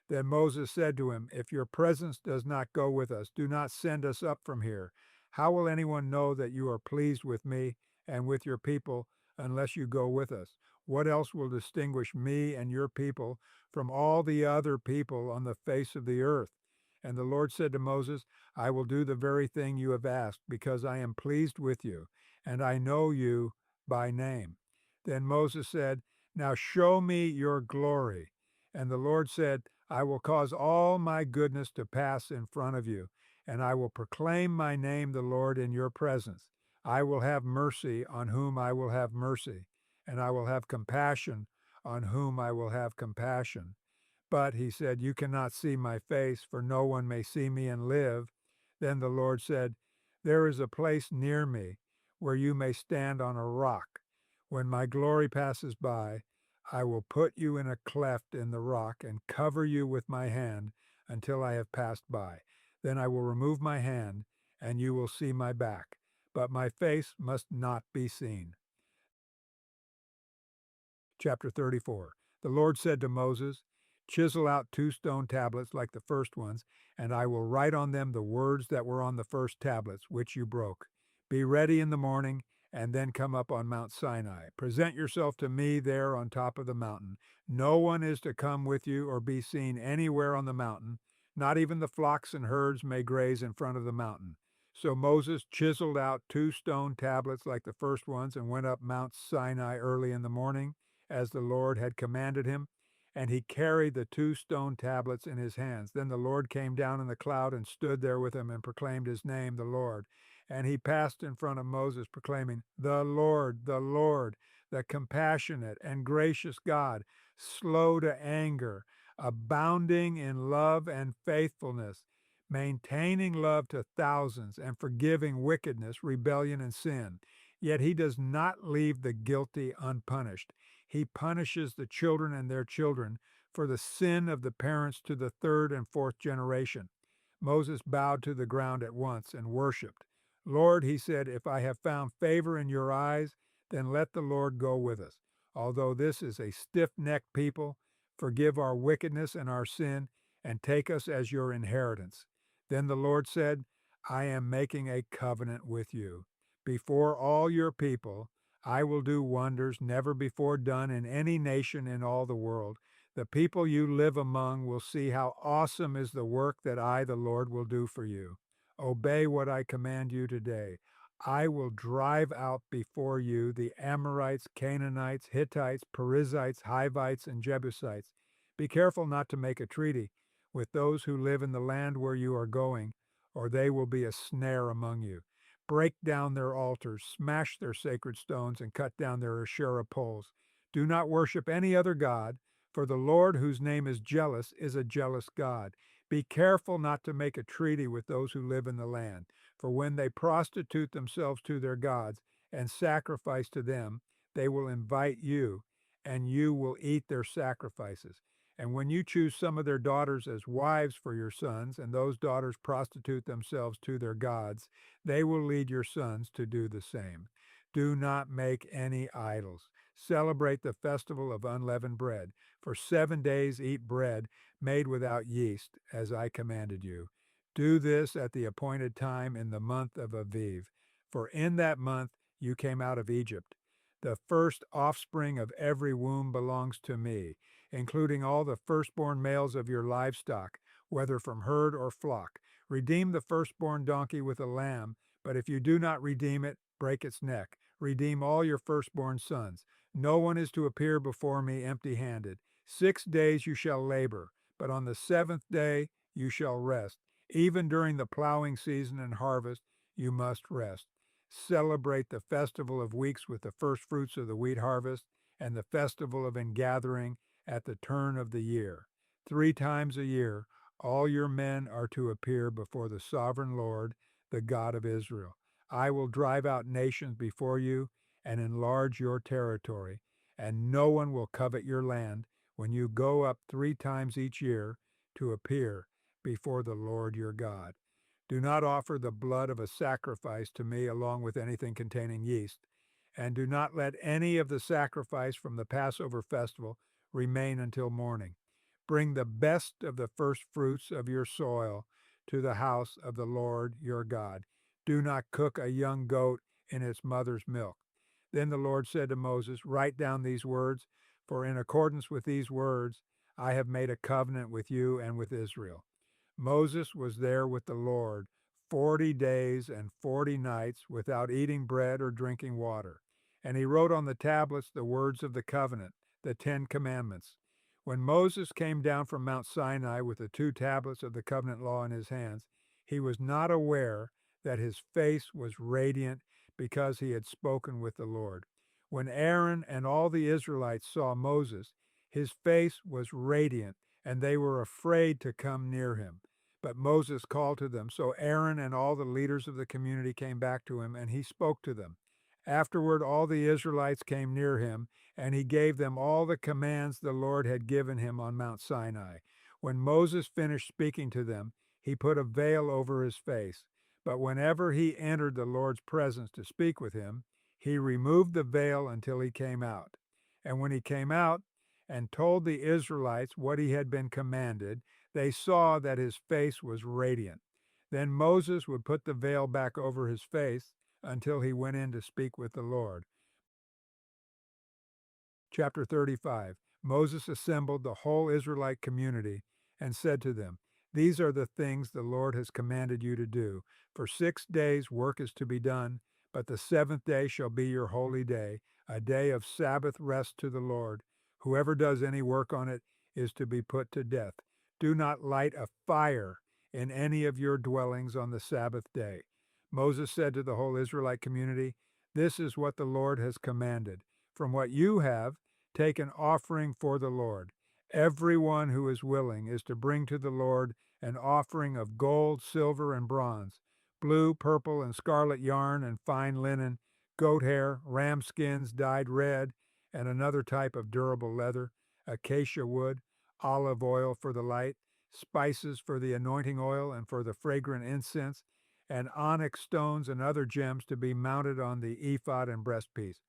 Then Moses said to him, "If your presence does not go with us, do not send us up from here. How will anyone know that you are pleased with me and with your people unless you go with us? What else will distinguish me and your people from all the other people on the face of the earth?" And the Lord said to Moses, "I will do the very thing you have asked, because I am pleased with you, and I know you by name." Then Moses said, "Now show me your glory." And the Lord said, "I will cause all my goodness to pass in front of you, and I will proclaim my name, the Lord, in your presence. I will have mercy on whom I will have mercy, and I will have compassion on whom I will have compassion. But he said, you cannot see my face, for no one may see me and live. Then the Lord said, there is a place near me where you may stand on a rock. When my glory passes by, I will put you in a cleft in the rock and cover you with my hand until I have passed by. Then I will remove my hand, and you will see my back, but my face must not be seen. Chapter 34. The Lord said to Moses, chisel out 2 stone tablets like the first ones, and I will write on them the words that were on the first tablets, which you broke. Be ready in the morning, and then come up on Mount Sinai. Present yourself to me there on top of the mountain. No one is to come with you or be seen anywhere on the mountain. Not even the flocks and herds may graze in front of the mountain. So Moses chiseled out 2 stone tablets like the first ones and went up Mount Sinai early in the morning, as the Lord had commanded him, and he carried the 2 stone tablets in his hands. Then the Lord came down in the cloud and stood there with him and proclaimed his name, the Lord. And he passed in front of Moses, proclaiming, the Lord, the compassionate and gracious God, slow to anger, abounding in love and faithfulness, maintaining love to thousands, and forgiving wickedness, rebellion, and sin. Yet he does not leave the guilty unpunished. He punishes the children and their children for the sin of the parents to the third and fourth generation. Moses bowed to the ground at once and worshiped. Lord, he said, if I have found favor in your eyes, then let the Lord go with us. Although this is a stiff-necked people, forgive our wickedness and our sin, and take us as your inheritance. Then the Lord said, I am making a covenant with you. Before all your people, I will do wonders never before done in any nation in all the world. The people you live among will see how awesome is the work that I, the Lord, will do for you. Obey what I command you today. I will drive out before you the Amorites, Canaanites, Hittites, Perizzites, Hivites, and Jebusites. Be careful not to make a treaty with those who live in the land where you are going, or they will be a snare among you. Break down their altars, smash their sacred stones, and cut down their Asherah poles. Do not worship any other god, for the Lord, whose name is jealous, is a jealous God. Be careful not to make a treaty with those who live in the land, for when they prostitute themselves to their gods and sacrifice to them, they will invite you, and you will eat their sacrifices. And when you choose some of their daughters as wives for your sons, and those daughters prostitute themselves to their gods, they will lead your sons to do the same. Do not make any idols. Celebrate the festival of unleavened bread. For 7 days eat bread made without yeast, as I commanded you. Do this at the appointed time in the month of Aviv, for in that month you came out of Egypt. The first offspring of every womb belongs to me, including all the firstborn males of your livestock, whether from herd or flock. Redeem the firstborn donkey with a lamb, but if you do not redeem it, break its neck. Redeem all your firstborn sons. No one is to appear before me empty-handed. 6 days you shall labor, but on the 7th day you shall rest. Even during the plowing season and harvest, you must rest. Celebrate the festival of weeks with the first fruits of the wheat harvest, and the festival of ingathering at the turn of the year. 3 times a year, all your men are to appear before the sovereign Lord, the God of Israel. I will drive out nations before you and enlarge your territory, and no one will covet your land when you go up 3 times each year to appear before the Lord your God. Do not offer the blood of a sacrifice to me along with anything containing yeast, and do not let any of the sacrifice from the Passover festival remain until morning. Bring the best of the first fruits of your soil to the house of the Lord your God. Do not cook a young goat in its mother's milk. Then the Lord said to Moses, write down these words, for in accordance with these words I have made a covenant with you and with Israel. Moses was there with the Lord 40 days and 40 nights without eating bread or drinking water. And he wrote on the tablets the words of the covenant, the 10 commandments. When Moses came down from Mount Sinai with the 2 tablets of the covenant law in his hands, he was not aware that his face was radiant because he had spoken with the Lord. When Aaron and all the Israelites saw Moses, his face was radiant, and they were afraid to come near him. But Moses called to them. So Aaron and all the leaders of the community came back to him, and he spoke to them. Afterward, all the Israelites came near him, and he gave them all the commands the Lord had given him on Mount Sinai. When Moses finished speaking to them, he put a veil over his face. But whenever he entered the Lord's presence to speak with him, he removed the veil until he came out. And when he came out and told the Israelites what he had been commanded, they saw that his face was radiant. Then Moses would put the veil back over his face until he went in to speak with the Lord. Chapter 35. Moses assembled the whole Israelite community and said to them, "These are the things the Lord has commanded you to do. For 6 days work is to be done, but the seventh day shall be your holy day, a day of Sabbath rest to the Lord. Whoever does any work on it is to be put to death. Do not light a fire in any of your dwellings on the Sabbath day." Moses said to the whole Israelite community, "This is what the Lord has commanded. From what you have, take an offering for the Lord. Everyone who is willing is to bring to the Lord an offering of gold, silver, and bronze, blue, purple, and scarlet yarn and fine linen, goat hair, ram skins dyed red, and another type of durable leather, acacia wood, olive oil for the light, spices for the anointing oil and for the fragrant incense, and onyx stones and other gems to be mounted on the ephod and breastpiece.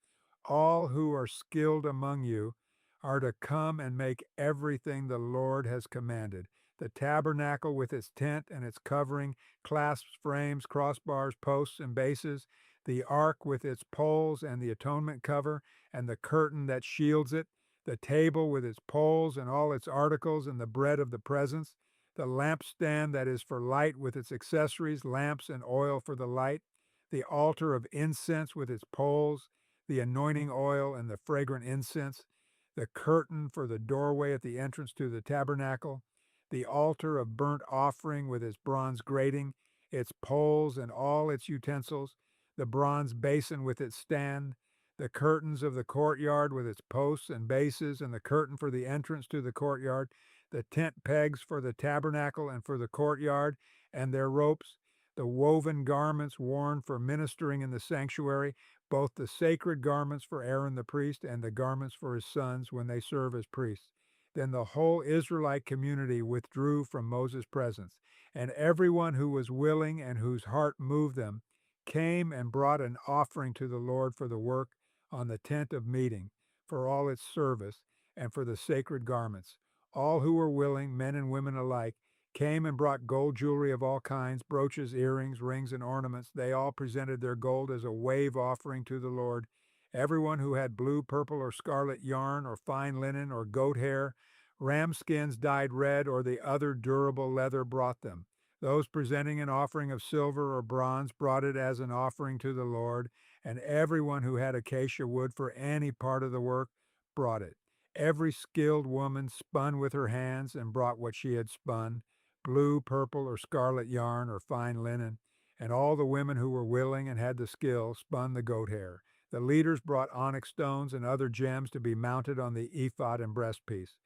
All who are skilled among you are to come and make everything the Lord has commanded: the tabernacle with its tent and its covering, clasps, frames, crossbars, posts, and bases, the ark with its poles and the atonement cover and the curtain that shields it, the table with its poles and all its articles and the bread of the presence, the lampstand that is for light with its accessories, lamps and oil for the light, the altar of incense with its poles, the anointing oil and the fragrant incense, the curtain for the doorway at the entrance to the tabernacle, the altar of burnt offering with its bronze grating, its poles and all its utensils, the bronze basin with its stand, the curtains of the courtyard with its posts and bases, and the curtain for the entrance to the courtyard, the tent pegs for the tabernacle and for the courtyard, and their ropes, the woven garments worn for ministering in the sanctuary, both the sacred garments for Aaron the priest and the garments for his sons when they serve as priests. Then the whole Israelite community withdrew from Moses' presence, and everyone who was willing and whose heart moved them came and brought an offering to the Lord for the work on the tent of meeting, for all its service, and for the sacred garments. All who were willing, men and women alike, came and brought gold jewelry of all kinds, brooches, earrings, rings, and ornaments. They all presented their gold as a wave offering to the Lord. Everyone who had blue, purple, or scarlet yarn, or fine linen, or goat hair, ram skins dyed red, or the other durable leather brought them. Those presenting an offering of silver or bronze brought it as an offering to the Lord, and everyone who had acacia wood for any part of the work brought it. Every skilled woman spun with her hands and brought what she had spun, blue, purple, or scarlet yarn, or fine linen, and all the women who were willing and had the skill spun the goat hair. The leaders brought onyx stones and other gems to be mounted on the ephod and breastpiece.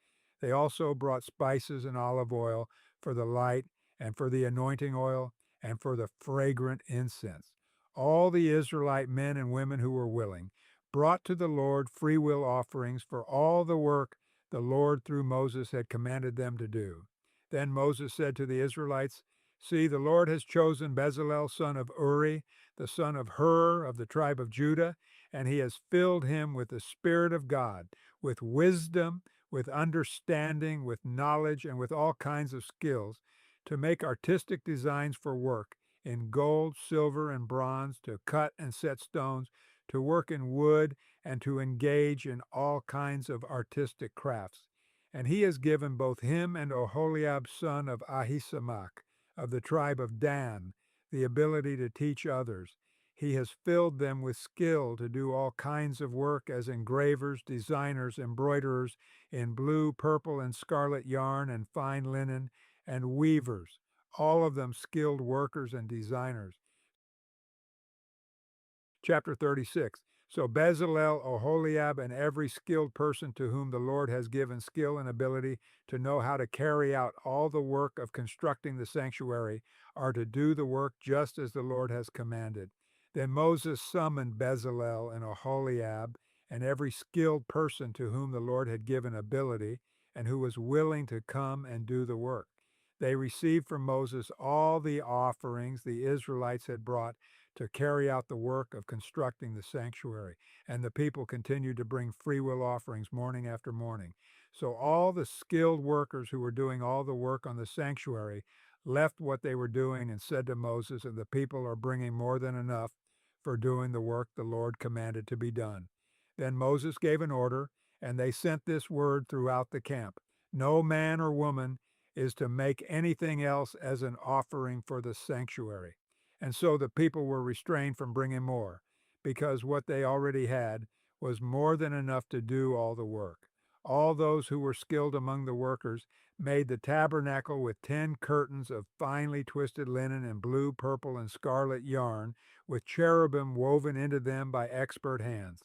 They also brought spices and olive oil for the light and for the anointing oil and for the fragrant incense. All the Israelite men and women who were willing brought to the Lord freewill offerings for all the work the Lord through Moses had commanded them to do. Then Moses said to the Israelites, "See, the Lord has chosen Bezalel, son of Uri, the son of Hur of the tribe of Judah, and he has filled him with the Spirit of God, with wisdom, with understanding, with knowledge, and with all kinds of skills, to make artistic designs for work, in gold, silver, and bronze, to cut and set stones, to work in wood, and to engage in all kinds of artistic crafts. And he has given both him and Oholiab, son of Ahisamach, of the tribe of Dan, the ability to teach others. He has filled them with skill to do all kinds of work as engravers, designers, embroiderers, in blue, purple, and scarlet yarn and fine linen, and weavers, all of them skilled workers and designers. Chapter 36. So Bezalel, Oholiab, and every skilled person to whom the Lord has given skill and ability to know how to carry out all the work of constructing the sanctuary are to do the work just as the Lord has commanded. Then Moses summoned Bezalel and Oholiab and every skilled person to whom the Lord had given ability and who was willing to come and do the work. They received from Moses all the offerings the Israelites had brought to carry out the work of constructing the sanctuary, and the people continued to bring freewill offerings morning after morning. So all the skilled workers who were doing all the work on the sanctuary left what they were doing and said to Moses, and the people are bringing more than enough for doing the work the Lord commanded to be done. Then Moses gave an order, and they sent this word throughout the camp: no man or woman is to make anything else as an offering for the sanctuary. And so the people were restrained from bringing more, because what they already had was more than enough to do all the work. All those who were skilled among the workers made the tabernacle with 10 curtains of finely twisted linen and blue, purple, and scarlet yarn, with cherubim woven into them by expert hands.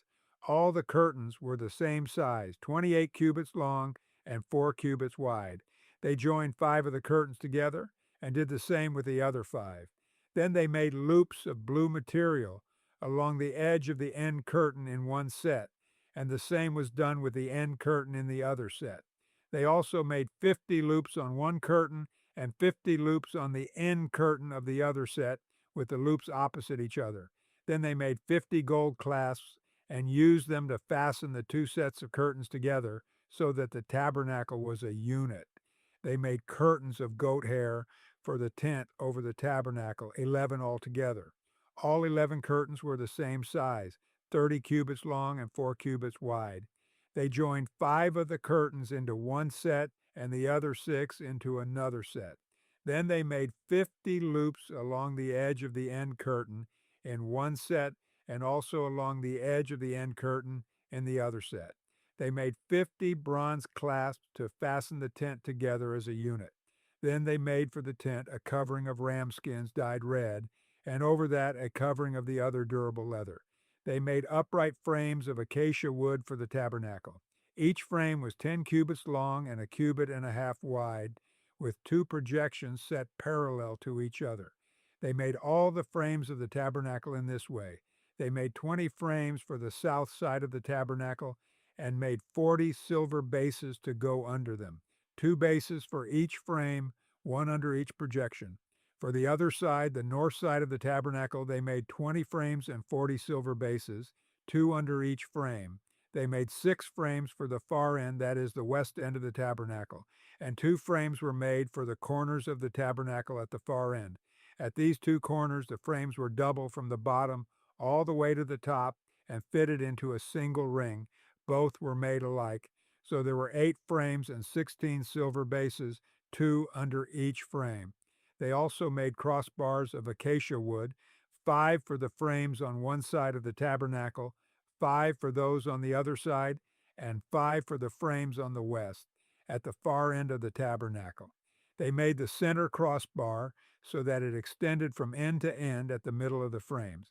All the curtains were the same size, 28 cubits long and 4 cubits wide. They joined 5 of the curtains together and did the same with the other 5. Then they made loops of blue material along the edge of the end curtain in one set, and the same was done with the end curtain in the other set. They also made 50 loops on one curtain and 50 loops on the end curtain of the other set, with the loops opposite each other. Then they made 50 gold clasps and used them to fasten the 2 sets of curtains together so that the tabernacle was a unit. They made curtains of goat hair for the tent over the tabernacle, 11 altogether. All 11 curtains were the same size, 30 cubits long and 4 cubits wide. They joined 5 of the curtains into one set and the other 6 into another set. Then they made 50 loops along the edge of the end curtain in one set and also along the edge of the end curtain in the other set. They made 50 bronze clasps to fasten the tent together as a unit. Then they made for the tent a covering of ram skins dyed red, and over that a covering of the other durable leather. They made upright frames of acacia wood for the tabernacle. Each frame was 10 cubits long and a cubit and a half wide, with 2 projections set parallel to each other. They made all the frames of the tabernacle in this way. They made 20 frames for the south side of the tabernacle and made 40 silver bases to go under them. 2 bases for each frame, one under each projection. For the other side, the north side of the tabernacle, they made 20 frames and 40 silver bases, 2 under each frame. They made 6 frames for the far end, that is, the west end of the tabernacle, and 2 frames were made for the corners of the tabernacle at the far end. At these 2 corners, the frames were double from the bottom all the way to the top and fitted into a single ring. Both were made alike. So there were 8 frames and 16 silver bases, 2 under each frame. They also made crossbars of acacia wood, 5 for the frames on one side of the tabernacle, 5 for those on the other side, and 5 for the frames on the west, at the far end of the tabernacle. They made the center crossbar so that it extended from end to end at the middle of the frames.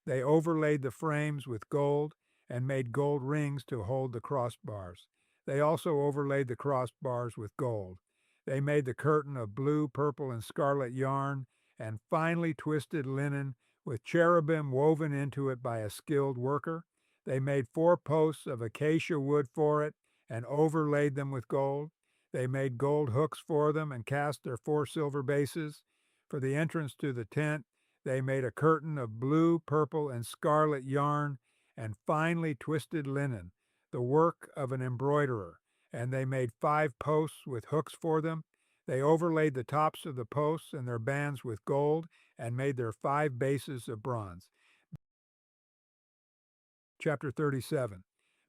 They overlaid the frames with gold and made gold rings to hold the crossbars. They also overlaid the crossbars with gold. They made the curtain of blue, purple, and scarlet yarn and finely twisted linen with cherubim woven into it by a skilled worker. They made 4 posts of acacia wood for it and overlaid them with gold. They made gold hooks for them and cast their 4 silver bases. For the entrance to the tent, they made a curtain of blue, purple, and scarlet yarn and finely twisted linen, the work of an embroiderer, and they made 5 posts with hooks for them. They overlaid the tops of the posts and their bands with gold and made their 5 bases of bronze. Chapter 37.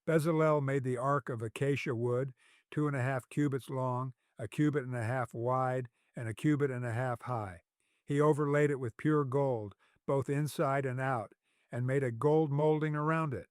Bezalel made the ark of acacia wood, 2.5 cubits long, a cubit and a half wide, and a cubit and a half high. He overlaid it with pure gold, both inside and out, and made a gold molding around it.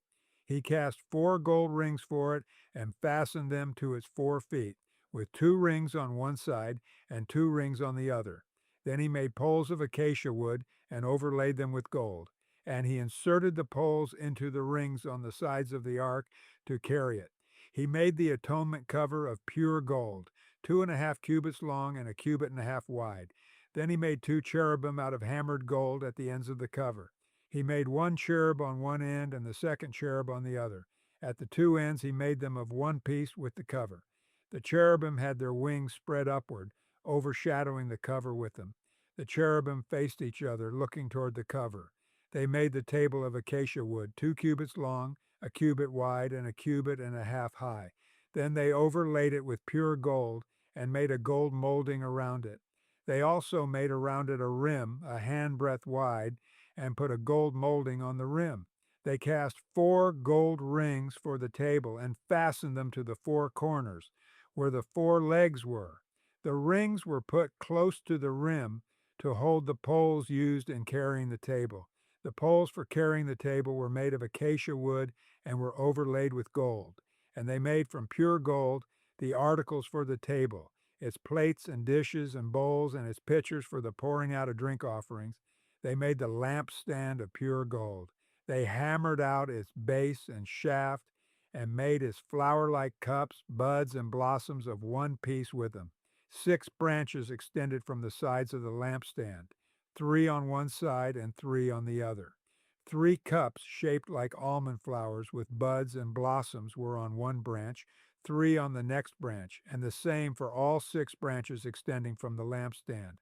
He cast 4 gold rings for it and fastened them to its 4 feet, with 2 rings on one side and 2 rings on the other. Then he made poles of acacia wood and overlaid them with gold. and he inserted the poles into the rings on the sides of the ark to carry it. He made the atonement cover of pure gold, 2.5 cubits long and a cubit and a half wide. Then he made 2 cherubim out of hammered gold at the ends of the cover. He made 1 cherub on one end and the second cherub on the other. At the 2 ends he made them of one piece with the cover. The cherubim had their wings spread upward, overshadowing the cover with them. The cherubim faced each other, looking toward the cover. They made the table of acacia wood, 2 cubits long, a cubit wide, and a cubit and a half high. Then they overlaid it with pure gold and made a gold molding around it. They also made around it a rim, a handbreadth wide, and put a gold molding on the rim. They cast 4 gold rings for the table and fastened them to the 4 corners, where the 4 legs were. The rings were put close to the rim to hold the poles used in carrying the table. The poles for carrying the table were made of acacia wood and were overlaid with gold. And they made from pure gold the articles for the table, its plates and dishes and bowls and its pitchers for the pouring out of drink offerings. They made the lampstand of pure gold. They hammered out its base and shaft and made its flower-like cups, buds, and blossoms of one piece with them. 6 branches extended from the sides of the lampstand, 3 on one side and 3 on the other. 3 cups shaped like almond flowers with buds and blossoms were on one branch, 3 on the next branch, and the same for all 6 branches extending from the lampstand.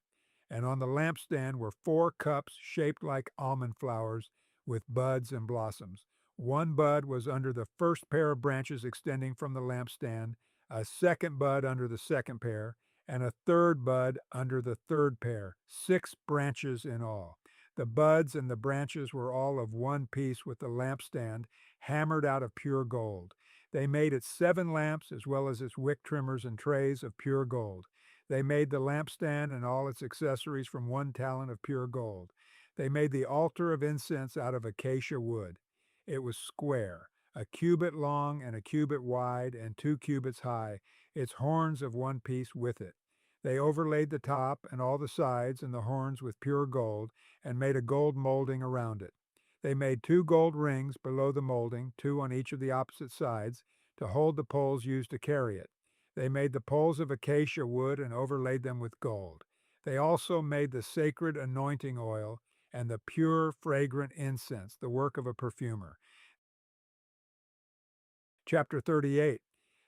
And on the lampstand were 4 cups shaped like almond flowers with buds and blossoms. 1 bud was under the first pair of branches extending from the lampstand, a second bud under the second pair, and a third bud under the third pair, 6 branches in all. The buds and the branches were all of one piece with the lampstand, hammered out of pure gold. They made its 7 lamps as well as its wick trimmers and trays of pure gold. They made the lampstand and all its accessories from 1 talent of pure gold. They made the altar of incense out of acacia wood. It was square, a cubit long and a cubit wide and 2 cubits high, its horns of one piece with it. They overlaid the top and all the sides and the horns with pure gold and made a gold molding around it. They made 2 gold rings below the molding, 2 on each of the opposite sides, to hold the poles used to carry it. They made the poles of acacia wood and overlaid them with gold. They also made the sacred anointing oil and the pure, fragrant incense, the work of a perfumer. Chapter 38.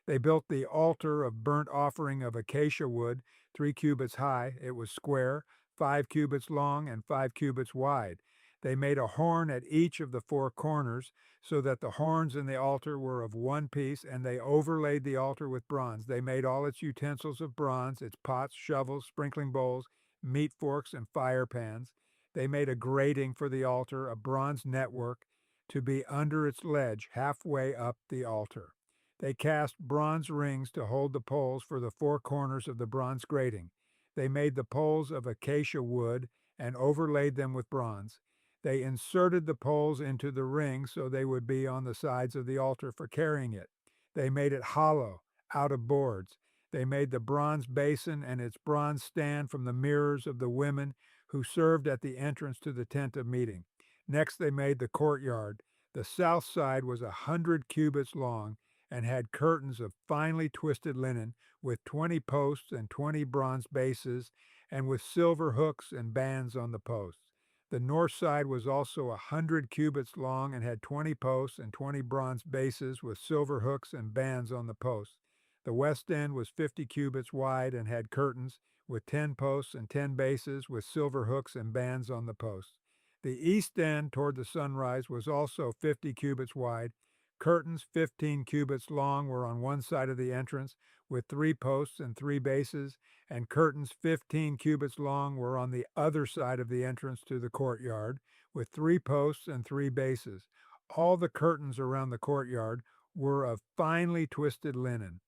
They built the altar of burnt offering of acacia wood, 3 cubits high. It was square, 5 cubits long, and 5 cubits wide. They made a horn at each of the 4 corners, so that the horns in the altar were of one piece, and they overlaid the altar with bronze. They made all its utensils of bronze, its pots, shovels, sprinkling bowls, meat forks, and fire pans. They made a grating for the altar, a bronze network, to be under its ledge halfway up the altar. They cast bronze rings to hold the poles for the 4 corners of the bronze grating. They made the poles of acacia wood and overlaid them with bronze. They inserted the poles into the rings so they would be on the sides of the altar for carrying it. They made it hollow, out of boards. They made the bronze basin and its bronze stand from the mirrors of the women who served at the entrance to the tent of meeting. Next they made the courtyard. The south side was 100 cubits long and had curtains of finely twisted linen with 20 posts and 20 bronze bases and with silver hooks and bands on the posts. The north side was also 100 cubits long and had 20 posts and 20 bronze bases with silver hooks and bands on the posts. The west end was 50 cubits wide and had curtains with 10 posts and 10 bases with silver hooks and bands on the posts. The east end toward the sunrise was also 50 cubits wide. Curtains 15 cubits long were on one side of the entrance with 3 posts and 3 bases, and curtains 15 cubits long were on the other side of the entrance to the courtyard with 3 posts and 3 bases. All the curtains around the courtyard were of finely twisted linen.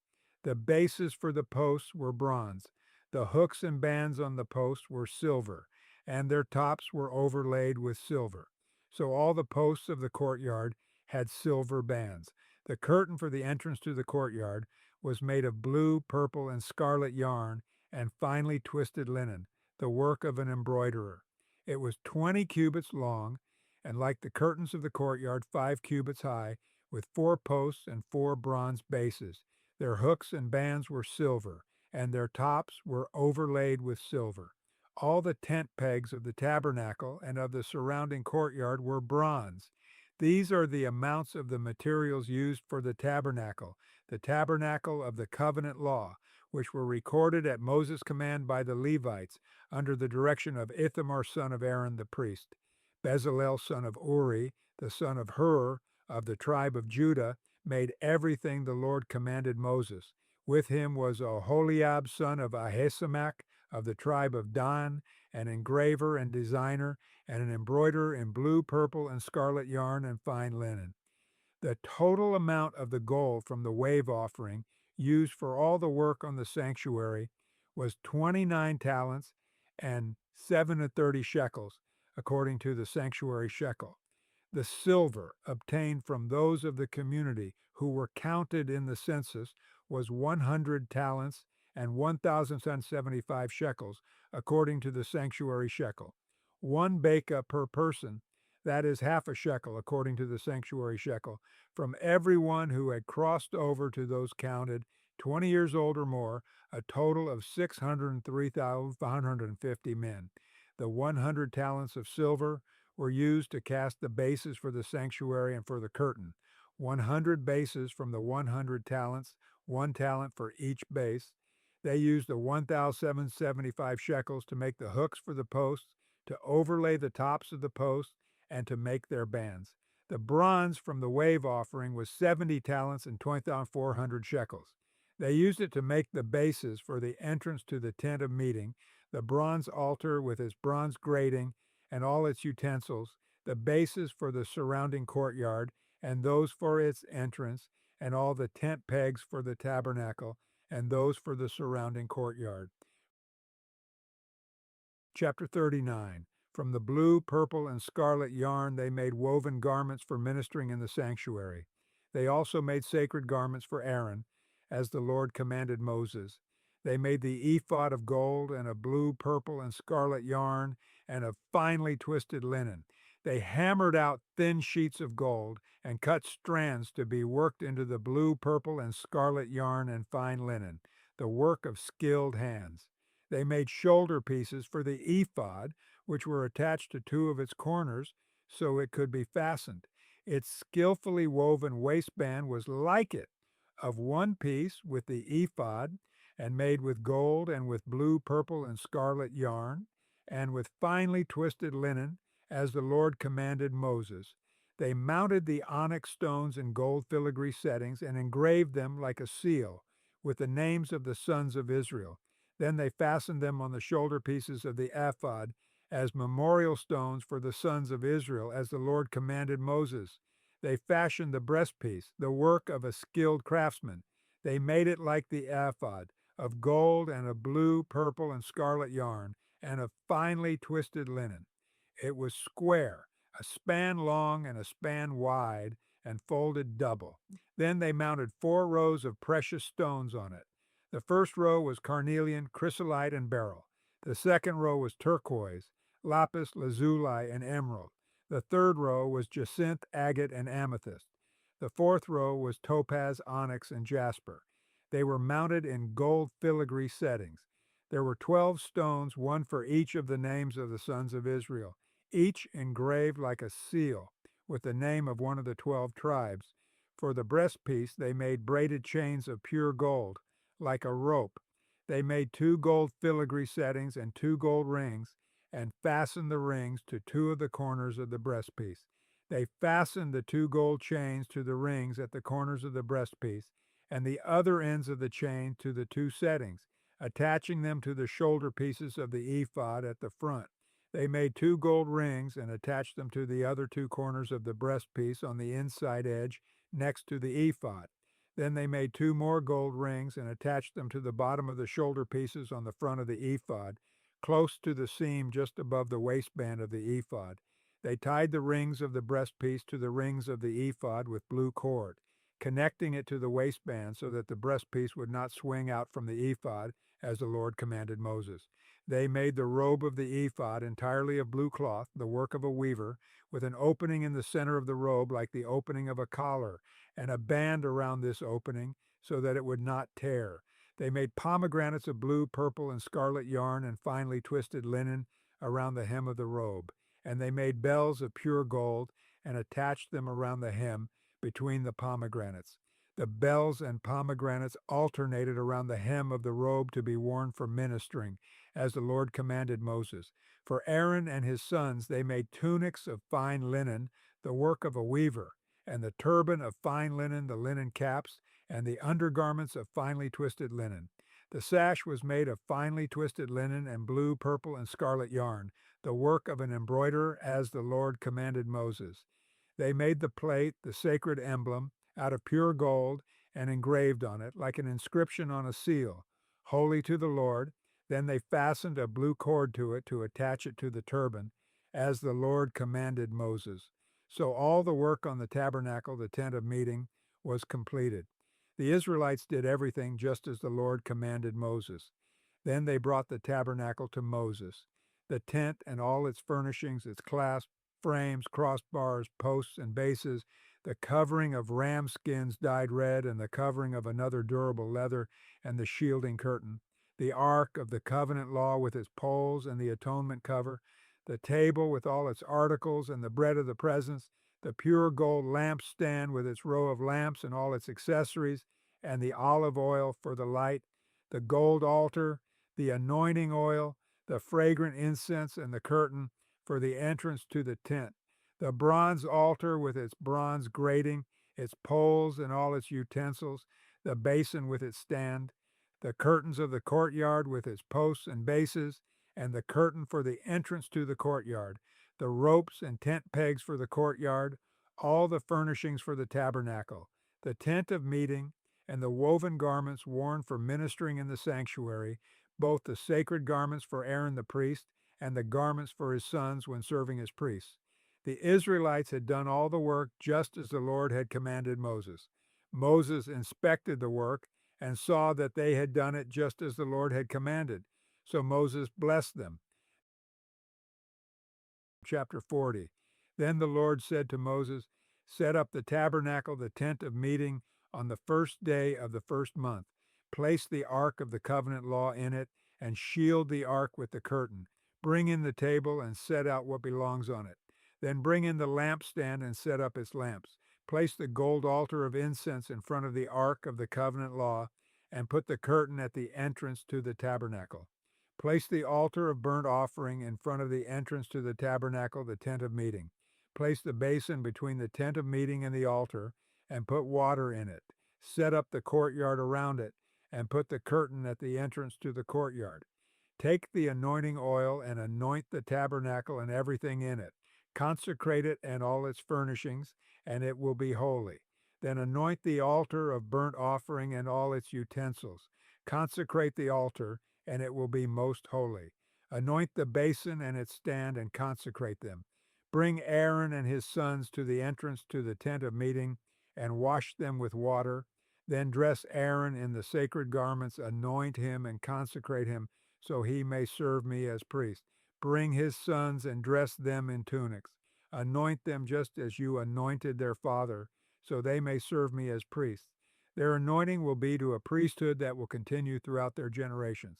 The bases for the posts were bronze. The hooks and bands on the posts were silver, and their tops were overlaid with silver. So all the posts of the courtyard had silver bands. The curtain for the entrance to the courtyard was made of blue, purple, and scarlet yarn and finely twisted linen, the work of an embroiderer. It was 20 cubits long and like the curtains of the courtyard, 5 cubits high, with 4 posts and 4 bronze bases. Their hooks and bands were silver, and their tops were overlaid with silver. All the tent pegs of the tabernacle and of the surrounding courtyard were bronze. These are the amounts of the materials used for the tabernacle of the covenant law, which were recorded at Moses' command by the Levites, under the direction of Ithamar son of Aaron the priest. Bezalel son of Uri, the son of Hur, of the tribe of Judah, made everything the Lord commanded Moses. With him was Oholiab son of Ahisamach, of the tribe of Dan, an engraver and designer, and an embroiderer in blue, purple, and scarlet yarn and fine linen. The total amount of the gold from the wave offering used for all the work on the sanctuary was 29 talents and 37 shekels, according to the sanctuary shekel. The silver obtained from those of the community who were counted in the census was 100 talents and 1,075 shekels, according to the sanctuary shekel. 1 beka per person, that is half a shekel, according to the sanctuary shekel, from everyone who had crossed over to those counted 20 years old or more, a total of 603,550 men. The 100 talents of silver were used to cast the bases for the sanctuary and for the curtain. 100 bases from the 100 talents, 1 talent for each base. They used the 1,775 shekels to make the hooks for the posts, to overlay the tops of the posts, and to make their bands. The bronze from the wave offering was 70 talents and 20,400 shekels. They used it to make the bases for the entrance to the tent of meeting, the bronze altar with its bronze grating and all its utensils, the bases for the surrounding courtyard, and those for its entrance, and all the tent pegs for the tabernacle, and those for the surrounding courtyard. Chapter 39. From the blue, purple, and scarlet yarn they made woven garments for ministering in the sanctuary. They also made sacred garments for Aaron, as the Lord commanded Moses. They made the ephod of gold and of blue, purple, and scarlet yarn and of finely twisted linen. They hammered out thin sheets of gold and cut strands to be worked into the blue, purple, and scarlet yarn and fine linen, the work of skilled hands. They made shoulder pieces for the ephod, which were attached to 2 of its corners so it could be fastened. Its skillfully woven waistband was like it, of 1 piece with the ephod, and made with gold and with blue, purple, and scarlet yarn, and with finely twisted linen, as the Lord commanded Moses. They mounted the onyx stones in gold filigree settings and engraved them like a seal, with the names of the sons of Israel. Then they fastened them on the shoulder pieces of the ephod as memorial stones for the sons of Israel, as the Lord commanded Moses. They fashioned the breastpiece, the work of a skilled craftsman. They made it like the ephod, of gold and of blue, purple, and scarlet yarn, and of finely twisted linen. It was square, a span long and a span wide, and folded double. Then they mounted 4 rows of precious stones on it. The first row was carnelian, chrysolite, and beryl. The second row was turquoise, lapis lazuli, and emerald. The third row was jacinth, agate, and amethyst. The fourth row was topaz, onyx, and jasper. They were mounted in gold filigree settings. There were 12 stones, one for each of the names of the sons of Israel, each engraved like a seal, with the name of one of the 12 tribes. For the breastpiece they made braided chains of pure gold, like a rope. They made 2 gold filigree settings and 2 gold rings, and fastened the rings to 2 of the corners of the breastpiece. They fastened the 2 gold chains to the rings at the corners of the breastpiece, and the other ends of the chain to the 2 settings, attaching them to the shoulder pieces of the ephod at the front. They made 2 gold rings and attached them to the other 2 corners of the breastpiece on the inside edge next to the ephod. Then they made 2 more gold rings and attached them to the bottom of the shoulder pieces on the front of the ephod, close to the seam just above the waistband of the ephod. They tied the rings of the breastpiece to the rings of the ephod with blue cord. connecting it to the waistband so that the breastpiece would not swing out from the ephod, as the Lord commanded Moses. They made the robe of the ephod entirely of blue cloth, the work of a weaver, with an opening in the center of the robe like the opening of a collar, and a band around this opening so that it would not tear. They made pomegranates of blue, purple, and scarlet yarn and finely twisted linen around the hem of the robe. And they made bells of pure gold and attached them around the hem between the pomegranates. The bells and pomegranates alternated around the hem of the robe to be worn for ministering, as the Lord commanded Moses. For Aaron and his sons they made tunics of fine linen, the work of a weaver, and the turban of fine linen, the linen caps, and the undergarments of finely twisted linen. The sash was made of finely twisted linen and blue, purple, and scarlet yarn, the work of an embroiderer, as the Lord commanded Moses. They made the plate, the sacred emblem, out of pure gold and engraved on it, like an inscription on a seal, "Holy to the Lord." Then they fastened a blue cord to it to attach it to the turban, as the Lord commanded Moses. So all the work on the tabernacle, the tent of meeting, was completed. The Israelites did everything just as the Lord commanded Moses. Then they brought the tabernacle to Moses. The tent and all its furnishings, its clasps, frames, crossbars, posts, and bases, the covering of ram skins dyed red, and the covering of another durable leather, and the shielding curtain, the ark of the covenant law with its poles and the atonement cover, the table with all its articles and the bread of the presence, the pure gold lampstand with its row of lamps and all its accessories, and the olive oil for the light, the gold altar, the anointing oil, the fragrant incense, and the curtain for the entrance to the tent, the bronze altar with its bronze grating, its poles and all its utensils, the basin with its stand, the curtains of the courtyard with its posts and bases, and the curtain for the entrance to the courtyard, the ropes and tent pegs for the courtyard, all the furnishings for the tabernacle, the tent of meeting, and the woven garments worn for ministering in the sanctuary, both the sacred garments for Aaron the priest and the garments for his sons when serving as priests. The Israelites had done all the work just as the Lord had commanded Moses. Moses inspected the work and saw that they had done it just as the Lord had commanded. So Moses blessed them. Chapter 40. Then the Lord said to Moses, "Set up the tabernacle, the tent of meeting, on the first day of the first month. Place the ark of the covenant law in it, and shield the ark with the curtain. Bring in the table and set out what belongs on it. Then bring in the lampstand and set up its lamps. Place the gold altar of incense in front of the ark of the covenant law, and put the curtain at the entrance to the tabernacle. Place the altar of burnt offering in front of the entrance to the tabernacle, the tent of meeting. Place the basin between the tent of meeting and the altar, and put water in it. Set up the courtyard around it, and put the curtain at the entrance to the courtyard. Take the anointing oil and anoint the tabernacle and everything in it. Consecrate it and all its furnishings, and it will be holy. Then anoint the altar of burnt offering and all its utensils. Consecrate the altar, and it will be most holy. Anoint the basin and its stand and consecrate them. Bring Aaron and his sons to the entrance to the tent of meeting and wash them with water. Then dress Aaron in the sacred garments, anoint him and consecrate him so he may serve me as priest. Bring his sons and dress them in tunics. Anoint them just as you anointed their father, so they may serve me as priests. Their anointing will be to a priesthood that will continue throughout their generations.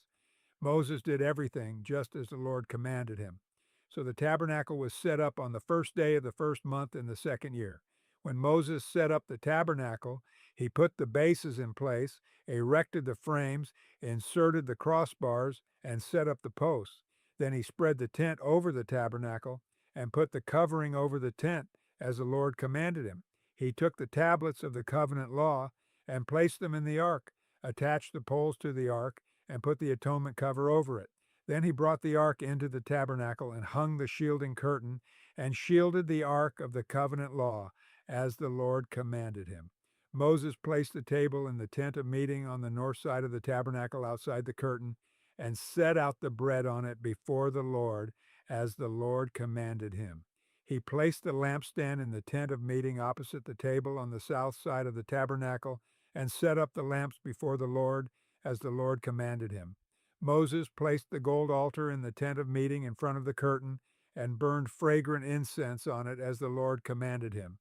Moses did everything just as the Lord commanded him. So the tabernacle was set up on the first day of the first month in the second year. When Moses set up the tabernacle, he put the bases in place, erected the frames, inserted the crossbars, and set up the posts. Then he spread the tent over the tabernacle and put the covering over the tent as the Lord commanded him. He took the tablets of the covenant law and placed them in the ark, attached the poles to the ark, and put the atonement cover over it. Then he brought the ark into the tabernacle and hung the shielding curtain and shielded the ark of the covenant law as the Lord commanded him. Moses placed the table in the tent of meeting on the north side of the tabernacle outside the curtain and set out the bread on it before the Lord as the Lord commanded him. He placed the lampstand in the tent of meeting opposite the table on the south side of the tabernacle and set up the lamps before the Lord as the Lord commanded him. Moses placed the gold altar in the tent of meeting in front of the curtain and burned fragrant incense on it as the Lord commanded him.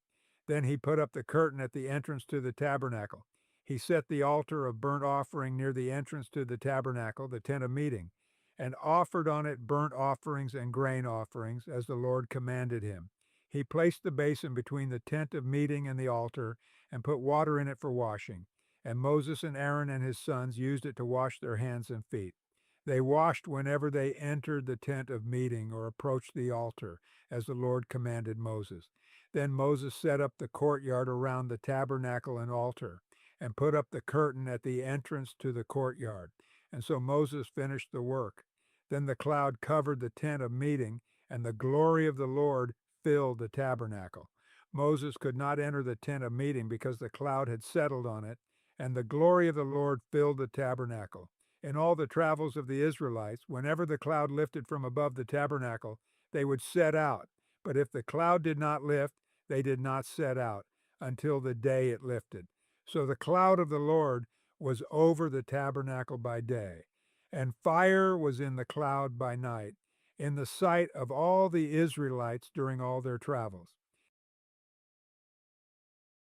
Then he put up the curtain at the entrance to the tabernacle. He set the altar of burnt offering near the entrance to the tabernacle, the tent of meeting, and offered on it burnt offerings and grain offerings as the Lord commanded him. He placed the basin between the tent of meeting and the altar and put water in it for washing. And Moses and Aaron and his sons used it to wash their hands and feet. They washed whenever they entered the tent of meeting or approached the altar, as the Lord commanded Moses. Then Moses set up the courtyard around the tabernacle and altar, and put up the curtain at the entrance to the courtyard. And so Moses finished the work. Then the cloud covered the tent of meeting, and the glory of the Lord filled the tabernacle. Moses could not enter the tent of meeting because the cloud had settled on it, and the glory of the Lord filled the tabernacle. In all the travels of the Israelites, whenever the cloud lifted from above the tabernacle, they would set out. But if the cloud did not lift, they did not set out until the day it lifted. So the cloud of the Lord was over the tabernacle by day, and fire was in the cloud by night, in the sight of all the Israelites during all their travels.